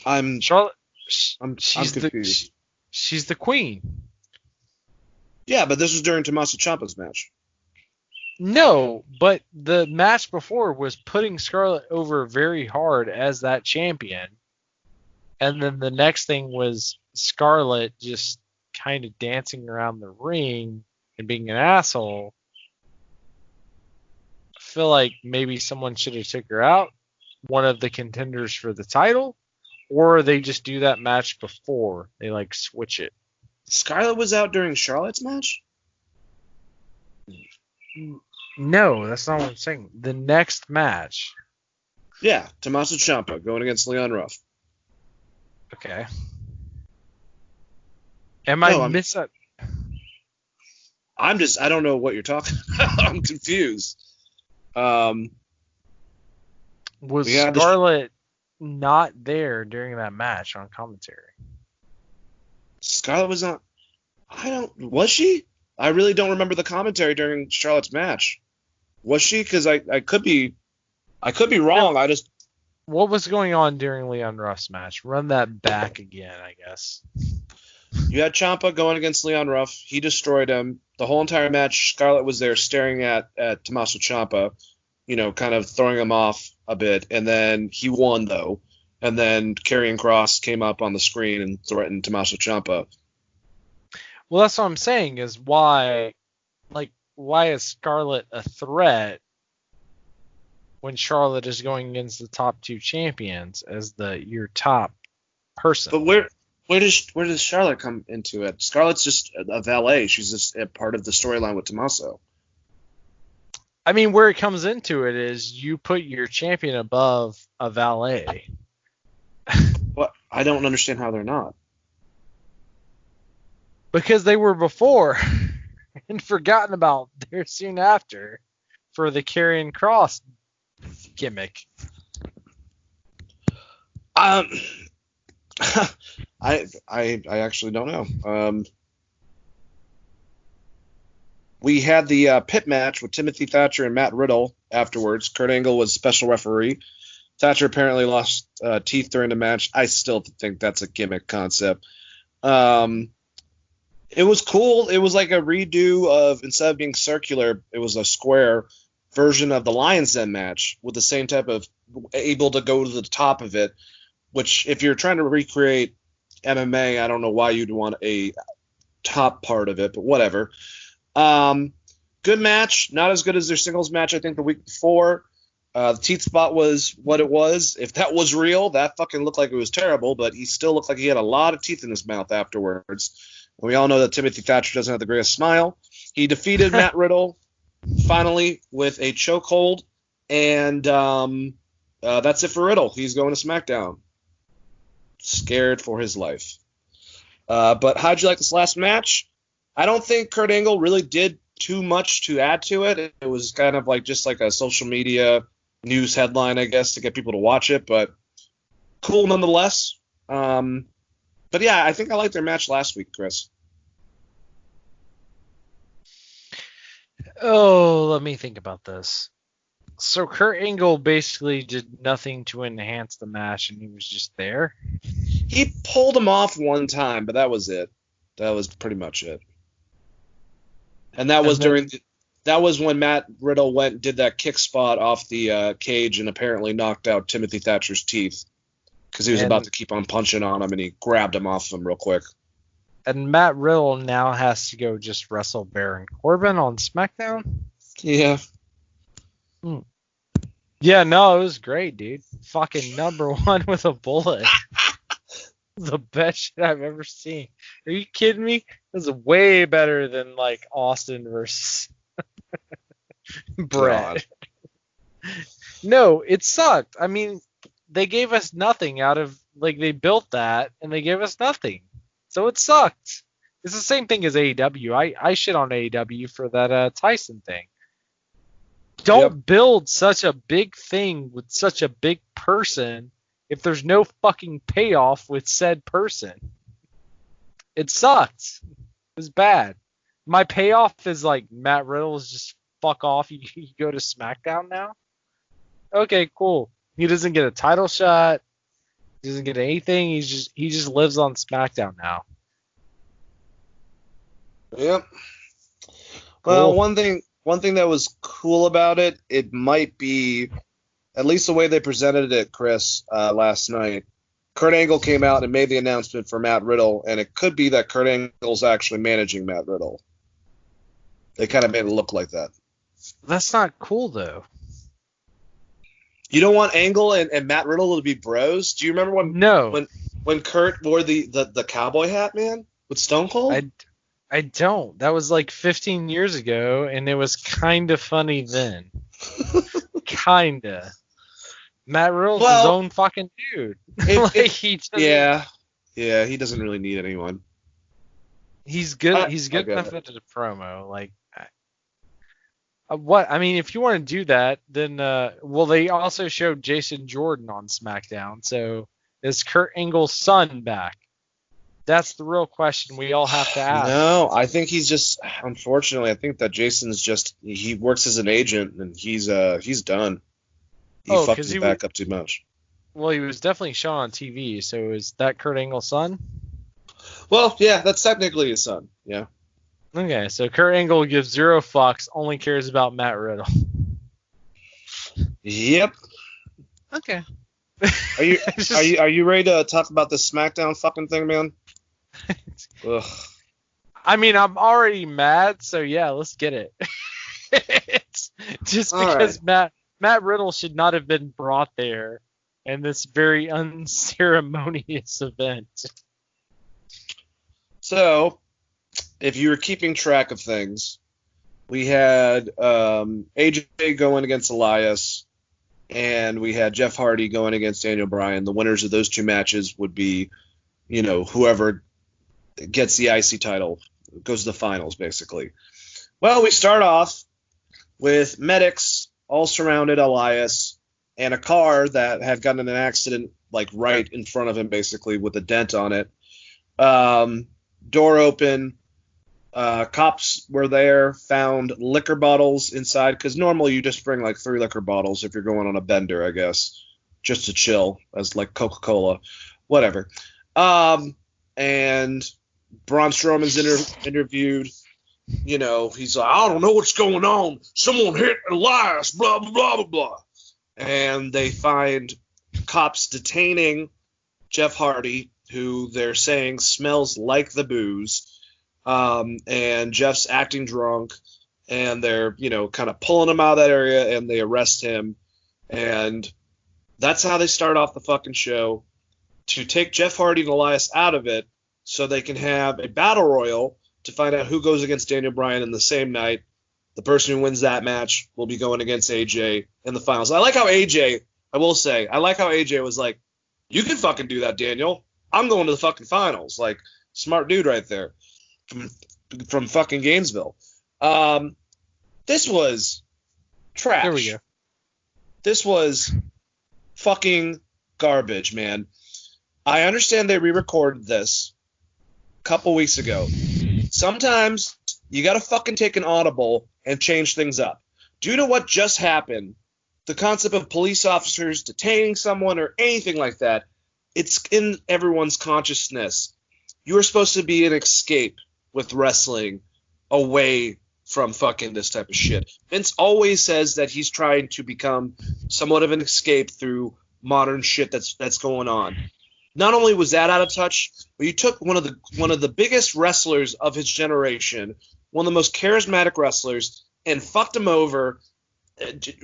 I'm confused. She's the queen. Yeah, but this was during Tommaso Ciampa's match. No, but the match before was putting Scarlett over very hard as that champion. And then the next thing was Scarlett just kind of dancing around the ring and being an asshole. I feel like maybe someone should have took her out, one of the contenders for the title, or they just do that match before they like switch it. Scarlett was out during Charlotte's match? No, that's not what I'm saying. The next match. Yeah, Tommaso Ciampa going against Leon Ruff. Okay. I missing? I don't know what you're talking about. I'm confused. Was Scarlett not there during that match on commentary? Scarlett was not. Was she? I really don't remember the commentary during Charlotte's match. Was she? Because I could be wrong. No. What was going on during Leon Ruff's match? Run that back again, I guess. You had Ciampa going against Leon Ruff. He destroyed him. The whole entire match, Scarlett was there staring at Tommaso Ciampa, kind of throwing him off a bit. And then he won, though. And then Karrion Kross came up on the screen and threatened Tommaso Ciampa. Well, that's what I'm saying is why is Scarlett a threat when Charlotte is going against the top two champions as your top person? But where does Charlotte come into it? Scarlett's just a valet. She's just a part of the storyline with Tommaso. I mean, where it comes into it is you put your champion above a valet. What? I don't understand how they're not. Because they were before and forgotten about there soon after for the Karrion Kross gimmick. I actually don't know. We had the pit match with Timothy Thatcher and Matt Riddle afterwards. Kurt Angle was special referee. Thatcher apparently lost teeth during the match. I still think that's a gimmick concept. It was cool. It was like a redo of, instead of being circular, it was a square version of the Lions Den match with the same type of able to go to the top of it, which if you're trying to recreate MMA, I don't know why you'd want a top part of it, but whatever. Good match. Not as good as their singles match, I think, the week before. The teeth spot was what it was. If that was real, that fucking looked like it was terrible, but he still looked like he had a lot of teeth in his mouth afterwards. And we all know that Timothy Thatcher doesn't have the greatest smile. He defeated Matt Riddle finally with a chokehold, and that's it for Riddle. He's going to SmackDown. Scared for his life. But how'd you like this last match? I don't think Kurt Angle really did too much to add to it. It was kind of like just like a social media news headline, I guess, to get people to watch it, but cool nonetheless. But yeah, I think I liked their match last week, Chris. Oh, let me think about this. So Kurt Angle basically did nothing to enhance the match, and he was just there? He pulled him off one time, but that was it. That was pretty much it. And that was that was when Matt Riddle went and did that kick spot off the cage and apparently knocked out Timothy Thatcher's teeth because he was about to keep on punching on him, and he grabbed him off him real quick. And Matt Riddle now has to go just wrestle Baron Corbin on SmackDown? Yeah. Yeah, no, it was great, dude. Fucking number one with a bullet. the best shit I've ever seen. Are you kidding me? It was way better than like Austin versus Brett. No, it sucked. I mean, they gave us nothing out of like they built that and they gave us nothing. So it sucked. It's the same thing as AEW. I shit on AEW for that Tyson thing. Don't build such a big thing with such a big person if there's no fucking payoff with said person. It sucked. It was bad. My payoff is like Matt Riddle is just fuck off. You go to SmackDown now? Okay, cool. He doesn't get a title shot. He doesn't get anything. He just lives on SmackDown now. Yep. Cool. Well, one thing that was cool about it, it might be, at least the way they presented it, Chris, last night. Kurt Angle came out and made the announcement for Matt Riddle, and it could be that Kurt Angle's actually managing Matt Riddle. They kind of made it look like that. That's not cool, though. You don't want Angle and Matt Riddle to be bros? Do you remember when Kurt wore the cowboy hat, man, with Stone Cold? I don't. That was like 15 years ago, and it was kind of funny then. Kinda. Matt Riddle's his own fucking dude. Yeah, he doesn't really need anyone. He's good. He's good enough at the promo. Like, what? I mean, if you want to do that, then they also showed Jason Jordan on SmackDown. So is Kurt Angle's son back? That's the real question we all have to ask. No, I think he's just, unfortunately, I think that Jason's just, he works as an agent and he's done. He fucked his back up too much. Well, he was definitely shown on TV, so is that Kurt Angle's son? Well, yeah, that's technically his son, yeah. Okay, so Kurt Angle gives zero fucks, only cares about Matt Riddle. Yep. Okay. Are you ready to talk about this SmackDown fucking thing, man? Ugh. I mean, I'm already mad, so yeah, let's get it. It's just because right. Matt Riddle should not have been brought there in this very unceremonious event. So, if you were keeping track of things, we had AJ going against Elias, and we had Jeff Hardy going against Daniel Bryan. The winners of those two matches would be, whoever gets the IC title goes to the finals, basically. Well, we start off with medics all surrounded Elias and a car that had gotten in an accident, like right in front of him, basically, with a dent on it. Door open. Cops were there, found liquor bottles inside, because normally you just bring like 3 liquor bottles if you're going on a bender, I guess, just to chill, as like Coca-Cola, whatever. And Braun Strowman's interviewed. He's like, I don't know what's going on. Someone hit Elias, blah, blah, blah, blah, blah. And they find cops detaining Jeff Hardy, who they're saying smells like the booze. And Jeff's acting drunk, and they're, kind of pulling him out of that area, and they arrest him. And that's how they start off the fucking show, to take Jeff Hardy and Elias out of it so they can have a battle royal to find out who goes against Daniel Bryan in the same night. The person who wins that match will be going against AJ in the finals. I like how AJ was like, you can fucking do that, Daniel. I'm going to the fucking finals. Like, smart dude right there. From fucking Gainesville. This was trash. There we go. This was fucking garbage, man. I understand they re-recorded this a couple weeks ago. Sometimes you gotta fucking take an audible and change things up. Do you know what just happened? The concept of police officers detaining someone or anything like that, it's in everyone's consciousness. You are supposed to be an escape with wrestling away from fucking this type of shit. Vince always says that he's trying to become somewhat of an escape through modern shit that's going on. Not only was that out of touch, but you took one of the biggest wrestlers of his generation, one of the most charismatic wrestlers, and fucked him over,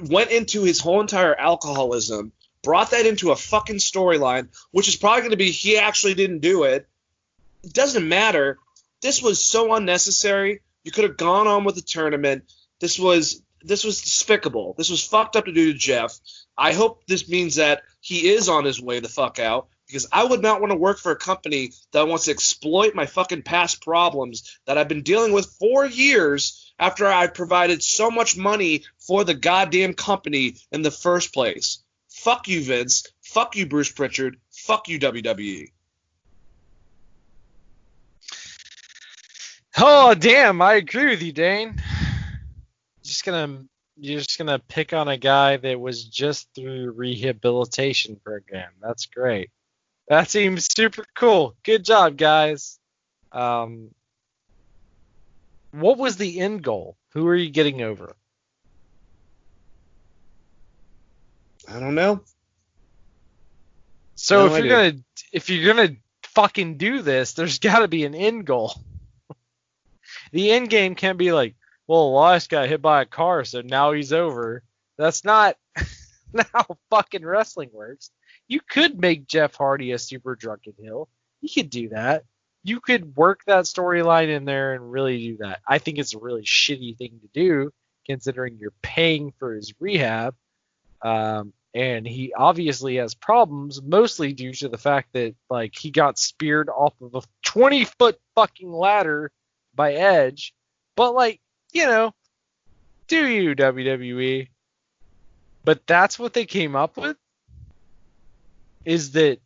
went into his whole entire alcoholism, brought that into a fucking storyline, which is probably going to be he actually didn't do it. It doesn't matter. This was so unnecessary. You could have gone on with the tournament. This was despicable. This was fucked up to do to Jeff. I hope this means that he is on his way the fuck out, because I would not want to work for a company that wants to exploit my fucking past problems that I've been dealing with for years after I've provided so much money for the goddamn company in the first place. Fuck you, Vince. Fuck you, Bruce Pritchard. Fuck you, WWE. Oh, damn, I agree with you, Dane. You're just gonna pick on a guy that was just through rehabilitation program. That's great. That seems super cool. Good job, guys. What was the end goal? Who are you getting over? I don't know. So No if you're gonna fucking do this, there's got to be an end goal. The end game can't be like, well, Elias got hit by a car, so now he's over. That's not how fucking wrestling works. You could make Jeff Hardy a super drunken heel. You could do that. You could work that storyline in there and really do that. I think it's a really shitty thing to do, considering you're paying for his rehab. And he obviously has problems, mostly due to the fact that like he got speared off of a 20-foot fucking ladder by Edge. But like, you know, do you, WWE? But that's what they came up with, is that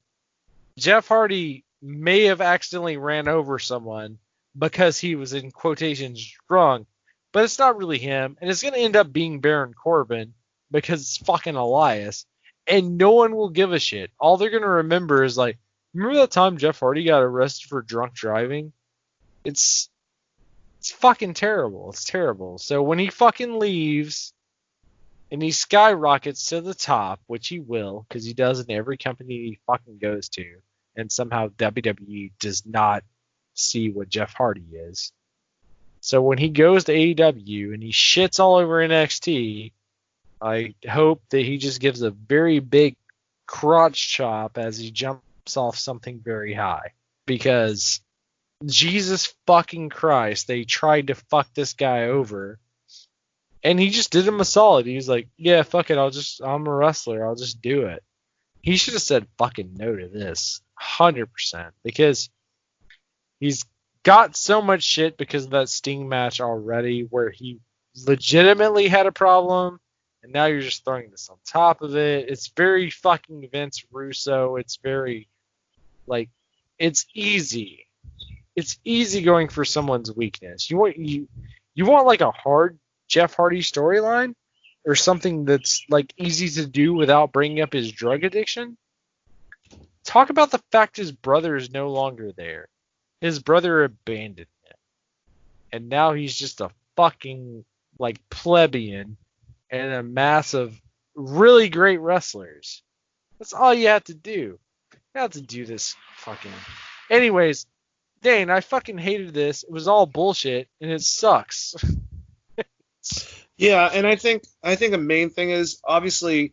Jeff Hardy may have accidentally ran over someone because he was in quotations drunk, but it's not really him, and it's going to end up being Baron Corbin because it's fucking Elias, and no one will give a shit. All they're going to remember is like, remember that time Jeff Hardy got arrested for drunk driving? It's fucking terrible. It's terrible. So when he fucking leaves and he skyrockets to the top, which he will, because he does in every company he fucking goes to, and somehow WWE does not see what Jeff Hardy is. So when he goes to AEW and he shits all over NXT, I hope that he just gives a very big crotch chop as he jumps off something very high. Because Jesus fucking Christ, they tried to fuck this guy over, and he just did him a solid. He was like, yeah, fuck it, I'm a wrestler, I'll just do it. He should have said fucking no to this, 100%, because he's got so much shit because of that Sting match already, where he legitimately had a problem, and now you're just throwing this on top of it. It's very fucking Vince Russo. It's very, like, it's easy. It's easy going for someone's weakness. You want like a hard Jeff Hardy storyline, or something that's like easy to do without bringing up his drug addiction? Talk about the fact his brother is no longer there. His brother abandoned him, and now he's just a fucking like plebeian and a mass of really great wrestlers. That's all you have to do. You have to do this fucking. Anyways, Dane, I fucking hated this. It was all bullshit, and it sucks. Yeah, and I think the main thing is, obviously,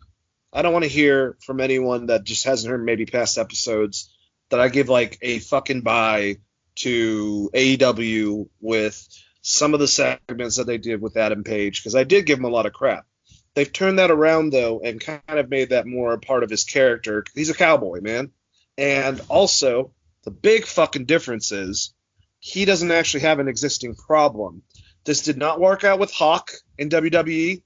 I don't want to hear from anyone that just hasn't heard maybe past episodes that I give like a fucking bye to AEW with some of the segments that they did with Adam Page, because I did give him a lot of crap. They've turned that around, though, and kind of made that more a part of his character. He's a cowboy, man. And also, the big fucking difference is he doesn't actually have an existing problem. This did not work out with Hawk in WWE.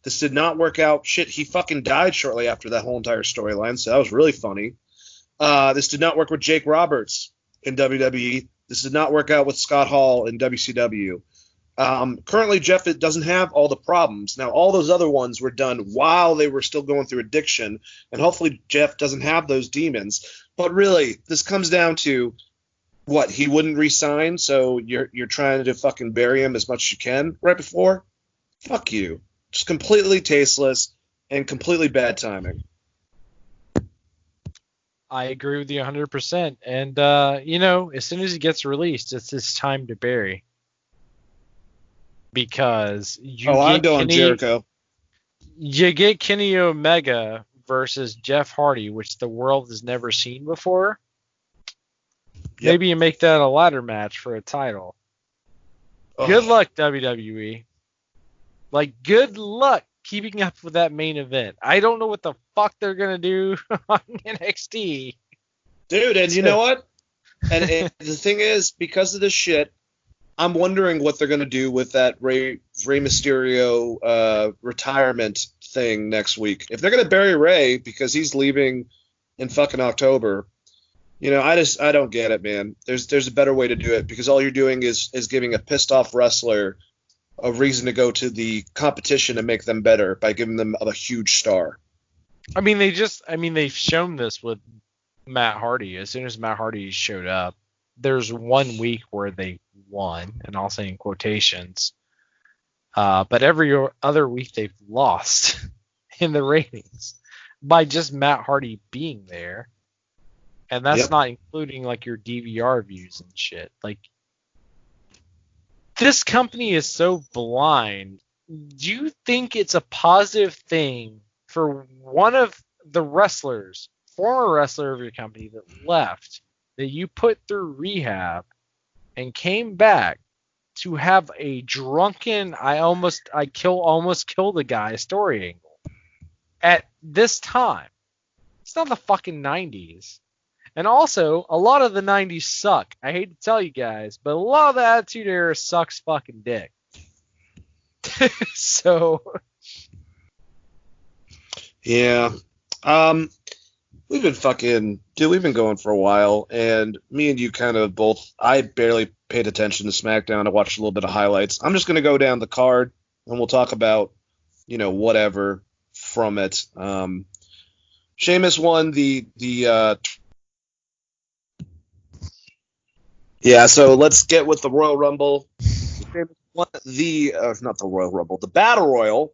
This did not work out. Shit, he fucking died shortly after that whole entire storyline, so that was really funny. This did not work with Jake Roberts in WWE. This did not work out with Scott Hall in WCW. Currently, Jeff doesn't have all the problems. Now, all those other ones were done while they were still going through addiction, and hopefully Jeff doesn't have those demons. But really, this comes down to what, he wouldn't resign, so you're trying to fucking bury him as much as you can right before? Fuck you. Just completely tasteless and completely bad timing. I agree with you 100%. And, as soon as he gets released, it's his time to bury. Because I'm going Jericho. You get Kenny Omega versus Jeff Hardy, which the world has never seen before. Yep. Maybe you make that a ladder match for a title. Good luck, WWE. Like, good luck keeping up with that main event. I don't know what the fuck they're going to do on NXT. Dude, and you know what? And the thing is, because of this shit, I'm wondering what they're going to do with that Rey Mysterio retirement thing next week. If they're going to bury Rey because he's leaving in fucking October, you know, I don't get it, man. There's a better way to do it, because all you're doing is giving a pissed off wrestler a reason to go to the competition and make them better by giving them a huge star. I mean, they've shown this with Matt Hardy. As soon as Matt Hardy showed up, there's 1 week where they won, and I'll say in quotations. But every other week they've lost in the ratings by just Matt Hardy being there. And that's not including like your DVR views and shit. Like, this company is so blind. Do you think it's a positive thing for one of the wrestlers, former wrestler of your company that left, that you put through rehab and came back, to have a drunken almost killed a guy story angle at this time? It's not the fucking 90s. And also, a lot of the 90s suck. I hate to tell you guys, but a lot of the Attitude Era sucks fucking dick. So. Yeah. We've been going for a while, and me and you kind of both, I barely paid attention to SmackDown. I watched a little bit of highlights. I'm just going to go down the card, and we'll talk about, whatever from it. Sheamus won so let's get with the Royal Rumble. Sheamus won not the Royal Rumble, the Battle Royal.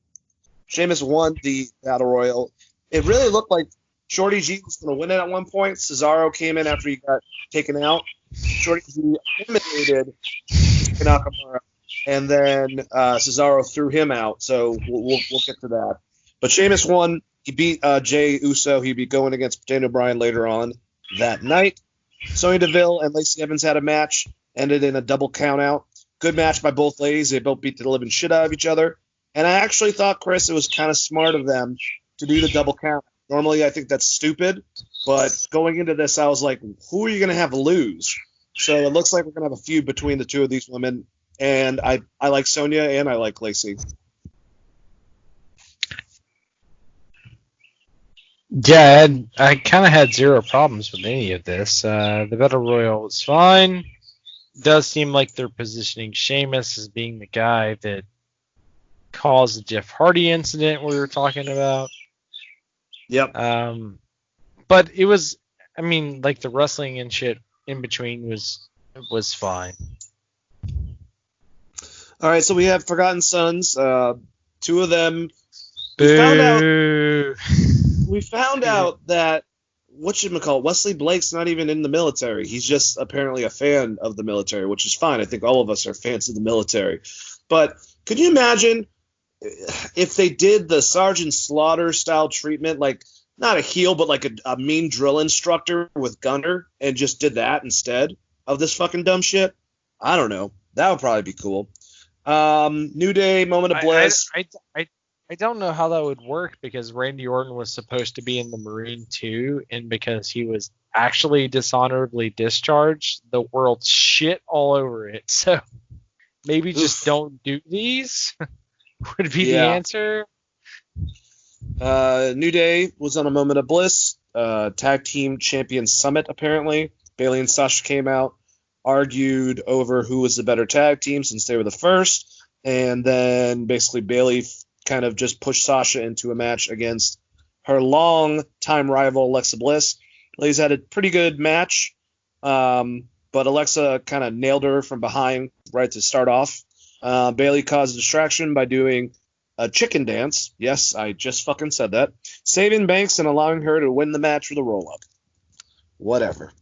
Sheamus won the Battle Royal. It really looked like Shorty G was going to win it at one point. Cesaro came in after he got taken out. Shorty G eliminated Nakamura, and then Cesaro threw him out. So we'll get to that. But Sheamus won. He beat Jey Uso. He'd be going against Daniel Bryan later on that night. Sonya Deville and Lacey Evans had a match. Ended in a double countout. Good match by both ladies. They both beat the living shit out of each other. And I actually thought, Chris, it was kind of smart of them to do the double count. Normally, I think that's stupid. But going into this, I was like, who are you going to have lose? So it looks like we're going to have a feud between the two of these women. And I like Sonya and I like Lacey. Yeah, I kind of had zero problems with any of this. The Battle Royal was fine. Does seem like they're positioning Sheamus as being the guy that caused the Jeff Hardy incident we were talking about. Yep. But it was, like the wrestling and shit in between was fine. All right, so we have Forgotten Sons. Two of them. We found out that Wesley Blake's not even in the military. He's just apparently a fan of the military, which is fine. I think all of us are fans of the military. But could you imagine if they did the Sergeant Slaughter style treatment, like not a heel, but like a mean drill instructor with Gunner, and just did that instead of this fucking dumb shit? I don't know. That would probably be cool. New Day, Moment of Bliss. I don't know how that would work, because Randy Orton was supposed to be in the Marine too, and because he was actually dishonorably discharged, the world shit all over it. So maybe just don't do these would be the answer. New Day was on a Moment of Bliss. Tag Team Champion Summit, apparently. Bayley and Sasha came out, argued over who was the better tag team since they were the first, and then basically Bayley kind of just pushed Sasha into a match against her long-time rival, Alexa Bliss. Ladies had a pretty good match, but Alexa kind of nailed her from behind right to start off. Bayley caused a distraction by doing a chicken dance. Yes, I just fucking said that. Saving Banks and allowing her to win the match with a roll-up. Whatever.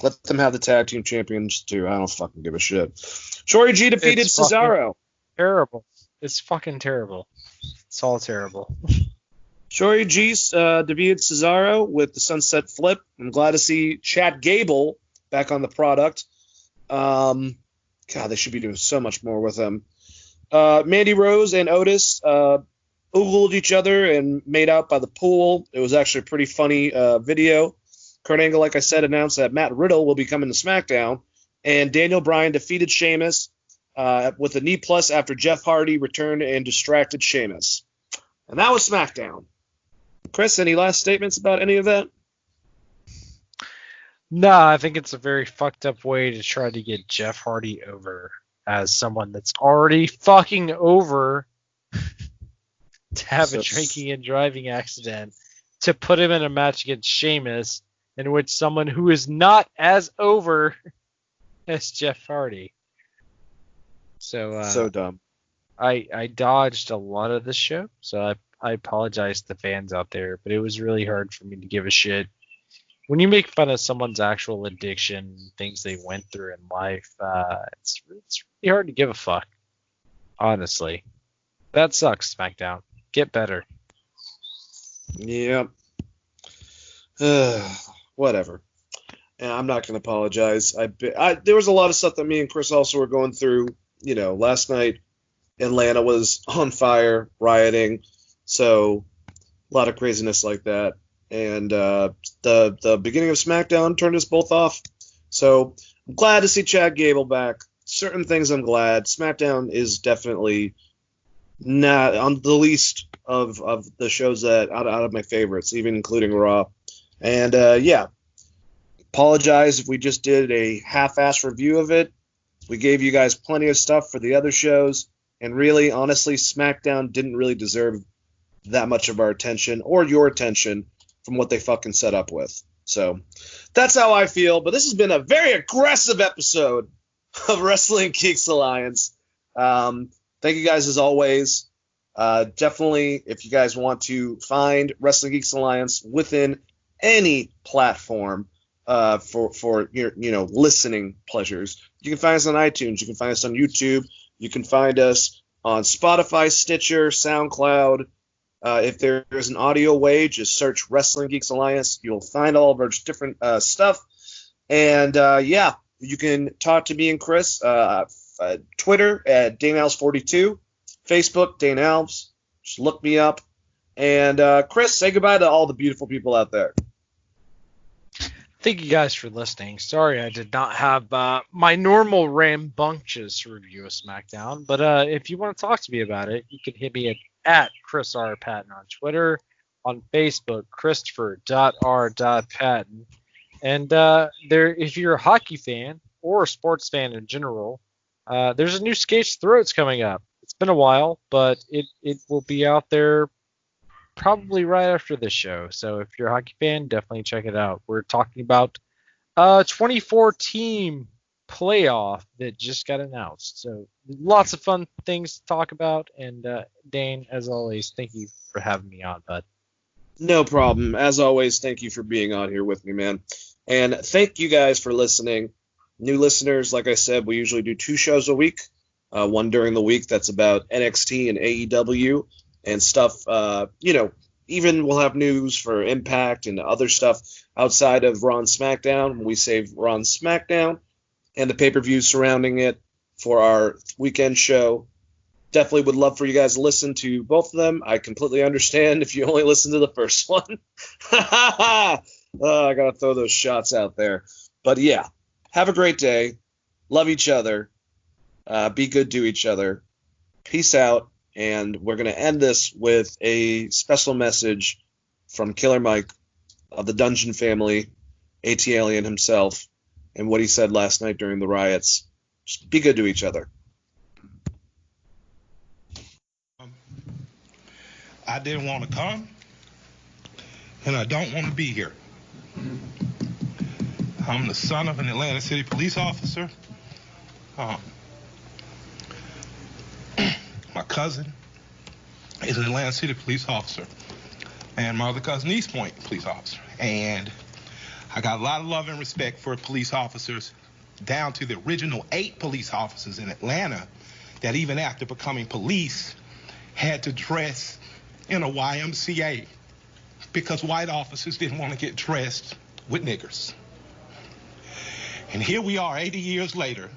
Let them have the tag team champions too. I don't fucking give a shit. Shorty G defeated Cesaro. Terrible. It's fucking terrible. It's all terrible. Shorey Geese defeated Cesaro with the Sunset Flip. I'm glad to see Chad Gable back on the product. God, they should be doing so much more with him. Mandy Rose and Otis oogled each other and made out by the pool. It was actually a pretty funny video. Kurt Angle, like I said, announced that Matt Riddle will be coming to SmackDown. And Daniel Bryan defeated Sheamus with a knee plus after Jeff Hardy returned and distracted Sheamus. And that was SmackDown. Chris, any last statements about any of that? No, I think it's a very fucked up way to try to get Jeff Hardy over as someone that's already fucking over to have a drinking and driving accident, to put him in a match against Sheamus in which someone who is not as over as Jeff Hardy. So dumb. I dodged a lot of the show, so I apologize to the fans out there, but it was really hard for me to give a shit. When you make fun of someone's actual addiction, things they went through in life, it's really hard to give a fuck. Honestly. That sucks, SmackDown. Get better. Yep. Whatever. And I'm not going to apologize. There was a lot of stuff that me and Chris also were going through. You know, last night Atlanta was on fire, rioting. So a lot of craziness like that. And the beginning of SmackDown turned us both off. So I'm glad to see Chad Gable back. Certain things I'm glad. SmackDown is definitely not on the least of the shows that out of my favorites, even including Raw. And yeah, apologize if we just did a half-ass review of it. We gave you guys plenty of stuff for the other shows, and really, honestly, SmackDown didn't really deserve that much of our attention or your attention from what they fucking set up with. So that's how I feel. But this has been a very aggressive episode of Wrestling Geeks Alliance. Thank you guys as always. Definitely, if you guys want to find Wrestling Geeks Alliance within any platform for your listening pleasures, you can find us on iTunes. You can find us on YouTube. You can find us on Spotify, Stitcher, SoundCloud. If there is an audio way, just search Wrestling Geeks Alliance. You'll find all of our different stuff. And yeah, you can talk to me and Chris. Twitter at DaneAlves42. Facebook, Dane Alves. Just look me up. And Chris, say goodbye to all the beautiful people out there. Thank you guys for listening. Sorry I did not have my normal rambunctious review of SmackDown, but if you want to talk to me about it, you can hit me at Chris R. Patton on Twitter, on Facebook, Christopher.R.Patton. And there, if you're a hockey fan or a sports fan in general, there's a new Skates Throats coming up. It's been a while, but it will be out there probably right after this show. So if you're a hockey fan, definitely check it out. We're talking about 24-team playoff that just got announced. So lots of fun things to talk about. And Dane, as always, thank you for having me on, bud. No problem. As always, thank you for being on here with me, man. And thank you guys for listening. New listeners, like I said, we usually do 2 shows a week. One during the week that's about NXT and AEW and stuff. Even we'll have news for Impact and other stuff outside of Raw and SmackDown. We save Raw and SmackDown and the pay-per-views surrounding it for our weekend show. Definitely would love for you guys to listen to both of them. I completely understand if you only listen to the first one. I got to throw those shots out there. But yeah, have a great day. Love each other. Be good to each other. Peace out. And we're going to end this with a special message from Killer Mike of the Dungeon family, AT Alien himself, and what he said last night during the riots. Just be good to each other. I didn't want to come, and I don't want to be here. I'm the son of an Atlanta City police officer. My cousin is an Atlanta City police officer, and my other cousin, East Point police officer. And I got a lot of love and respect for police officers, down to the original 8 police officers in Atlanta that even after becoming police had to dress in a YMCA because white officers didn't want to get dressed with niggers. And here we are 80 years later.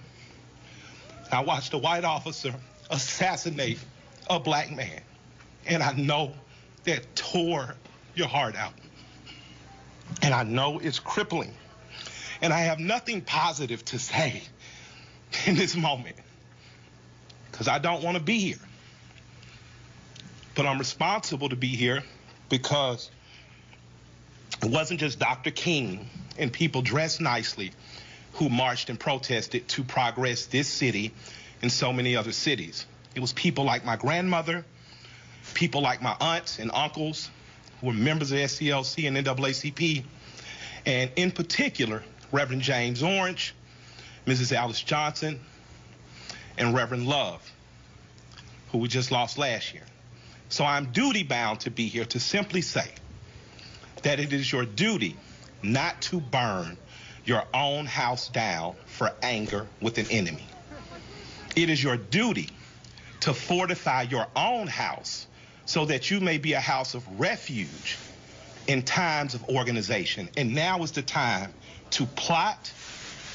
I watched a white officer assassinate a black man. And I know that tore your heart out. And I know it's crippling. And I have nothing positive to say in this moment, because I don't want to be here. But I'm responsible to be here because it wasn't just Dr. King and people dressed nicely who marched and protested to progress this city and so many other cities. It was people like my grandmother, people like my aunts and uncles who were members of SCLC and NAACP, and in particular, Reverend James Orange, Mrs. Alice Johnson, and Reverend Love, who we just lost last year. So I'm duty-bound to be here to simply say that it is your duty not to burn your own house down for anger with an enemy. It is your duty to fortify your own house so that you may be a house of refuge in times of organization. And now is the time to plot,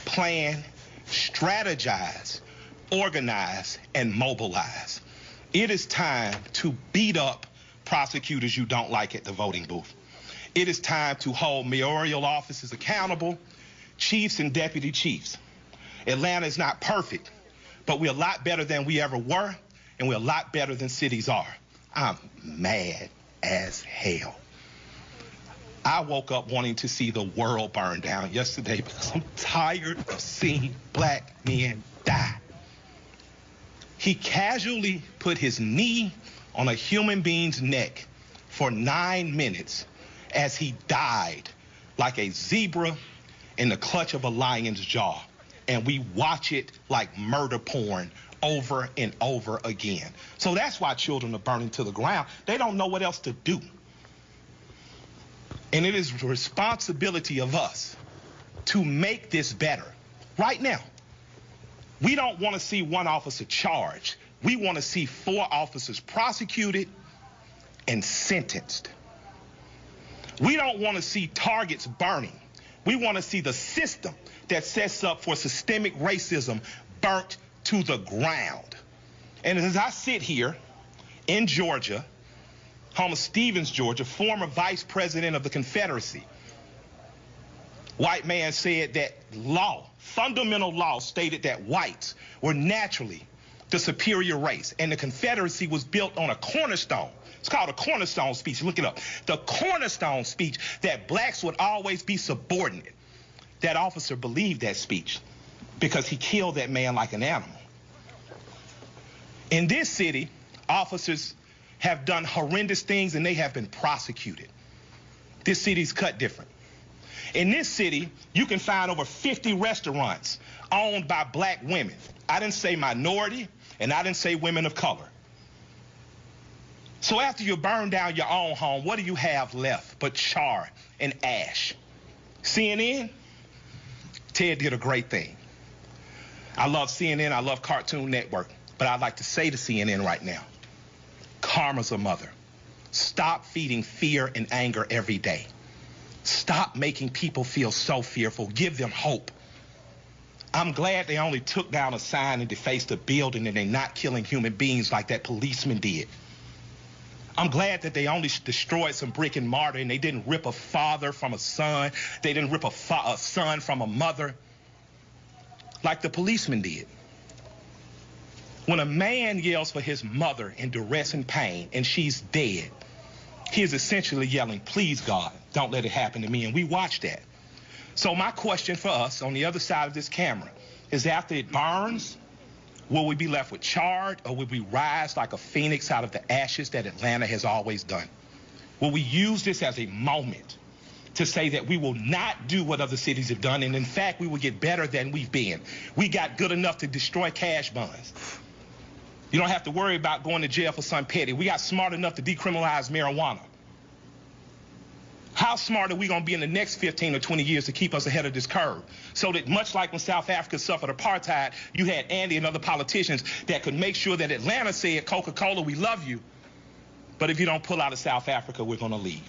plan, strategize, organize, and mobilize. It is time to beat up prosecutors you don't like at the voting booth. It is time to hold mayoral offices accountable, chiefs and deputy chiefs. Atlanta is not perfect, but we're a lot better than we ever were, and we're a lot better than cities are. I'm mad as hell. I woke up wanting to see the world burn down yesterday because I'm tired of seeing black men die. He casually put his knee on a human being's neck for 9 minutes as he died like a zebra in the clutch of a lion's jaw. And we watch it like murder porn over and over again. So that's why children are burning to the ground. They don't know what else to do. And it is the responsibility of us to make this better right now. We don't want to see one officer charged. We want to see 4 officers prosecuted and sentenced. We don't want to see targets burning. We want to see the system that sets up for systemic racism burnt to the ground. And as I sit here in Georgia, home of Stevens, Georgia, former vice president of the Confederacy, white man said that law, fundamental law, stated that whites were naturally the superior race, and the Confederacy was built on a cornerstone. It's called a cornerstone speech. Look it up. The cornerstone speech that blacks would always be subordinate. That officer believed that speech because he killed that man like an animal. In this city, officers have done horrendous things and they have been prosecuted. This city's cut different. In this city, you can find over 50 restaurants owned by black women. I didn't say minority, and I didn't say women of color. So after you burn down your own home, what do you have left but char and ash? CNN? Ted did a great thing. I love CNN, I love Cartoon Network, but I'd like to say to CNN right now, karma's a mother. Stop feeding fear and anger every day. Stop making people feel so fearful. Give them hope. I'm glad they only took down a sign and defaced a building and they're not killing human beings like that policeman did. I'm glad that they only destroyed some brick and mortar and they didn't rip a father from a son. They didn't rip a son from a mother like the policeman did. When a man yells for his mother in duress and pain and she's dead, he is essentially yelling, please God, don't let it happen to me. And we watch that. So my question for us on the other side of this camera is, after it burns, will we be left with charred, or will we rise like a phoenix out of the ashes that Atlanta has always done? Will we use this as a moment to say that we will not do what other cities have done, and in fact, we will get better than we've been? We got good enough to destroy cash bonds. You don't have to worry about going to jail for something petty. We got smart enough to decriminalize marijuana. How smart are we going to be in the next 15 or 20 years to keep us ahead of this curve? So that much like when South Africa suffered apartheid, you had Andy and other politicians that could make sure that Atlanta said, Coca-Cola, we love you, but if you don't pull out of South Africa, we're going to leave.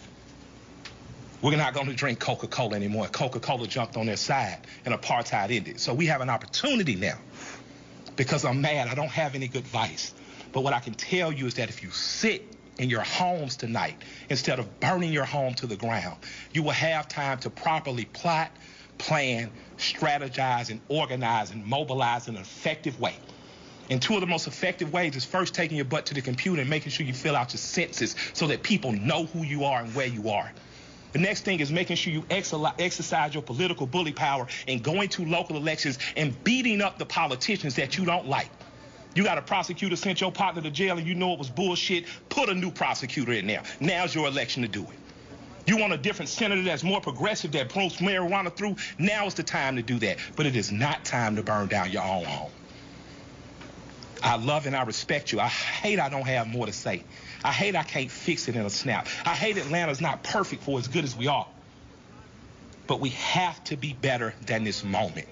We're not going to drink Coca-Cola anymore. Coca-Cola jumped on their side and apartheid ended. So we have an opportunity now. Because I'm mad, I don't have any good advice. But what I can tell you is that if you sit in your homes tonight, instead of burning your home to the ground, you will have time to properly plot, plan, strategize, and organize and mobilize in an effective way. And two of the most effective ways is first taking your butt to the computer and making sure you fill out your census so that people know who you are and where you are. The next thing is making sure you exercise your political bully power and going to local elections and beating up the politicians that you don't like. You got a prosecutor sent your partner to jail and you know it was bullshit, put a new prosecutor in there. Now's your election to do it. You want a different senator that's more progressive, that promotes marijuana through, now is the time to do that. But it is not time to burn down your own home. I love and I respect you. I hate I don't have more to say. I hate I can't fix it in a snap. I hate Atlanta's not perfect for as good as we are. But we have to be better than this moment.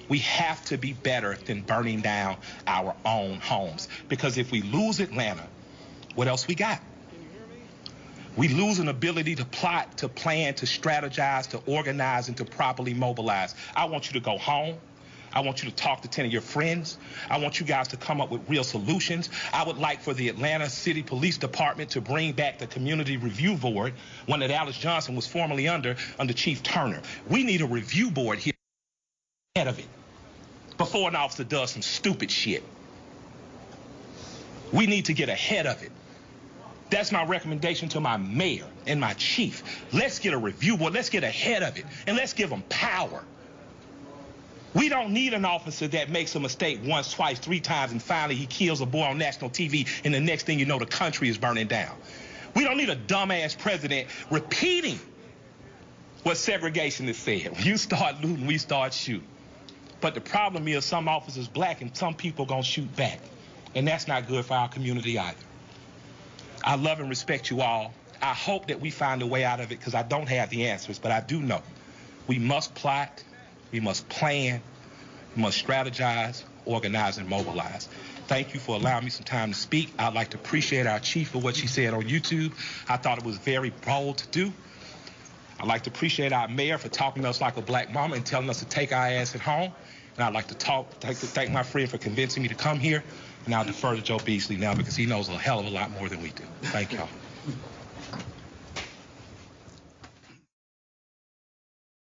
We have to be better than burning down our own homes. Because if we lose Atlanta, what else we got? We lose an ability to plot, to plan, to strategize, to organize, and to properly mobilize. I want you to go home. I want you to talk to 10 of your friends. I want you guys to come up with real solutions. I would like for the Atlanta City Police Department to bring back the Community Review Board, one that Alice Johnson was formerly under Chief Turner. We need a review board here ahead of it before an officer does some stupid shit. We need to get ahead of it. That's my recommendation to my mayor and my chief. Let's get a review board. Let's get ahead of it, and let's give them power. We don't need an officer that makes a mistake once, twice, 3 times, and finally he kills a boy on national TV, and the next thing you know, the country is burning down. We don't need a dumbass president repeating what segregationists said. When you start looting, we start shooting. But the problem is some officers black and some people gonna shoot back, and that's not good for our community either. I love and respect you all. I hope that we find a way out of it because I don't have the answers, but I do know we must plot. We must plan, we must strategize, organize, and mobilize. Thank you for allowing me some time to speak. I'd like to appreciate our chief for what she said on YouTube. I thought it was very bold to do. I'd like to appreciate our mayor for talking to us like a black mama and telling us to take our ass at home. And I'd like to thank my friend for convincing me to come here. And I'll defer to Joe Beasley now because he knows a hell of a lot more than we do. Thank y'all.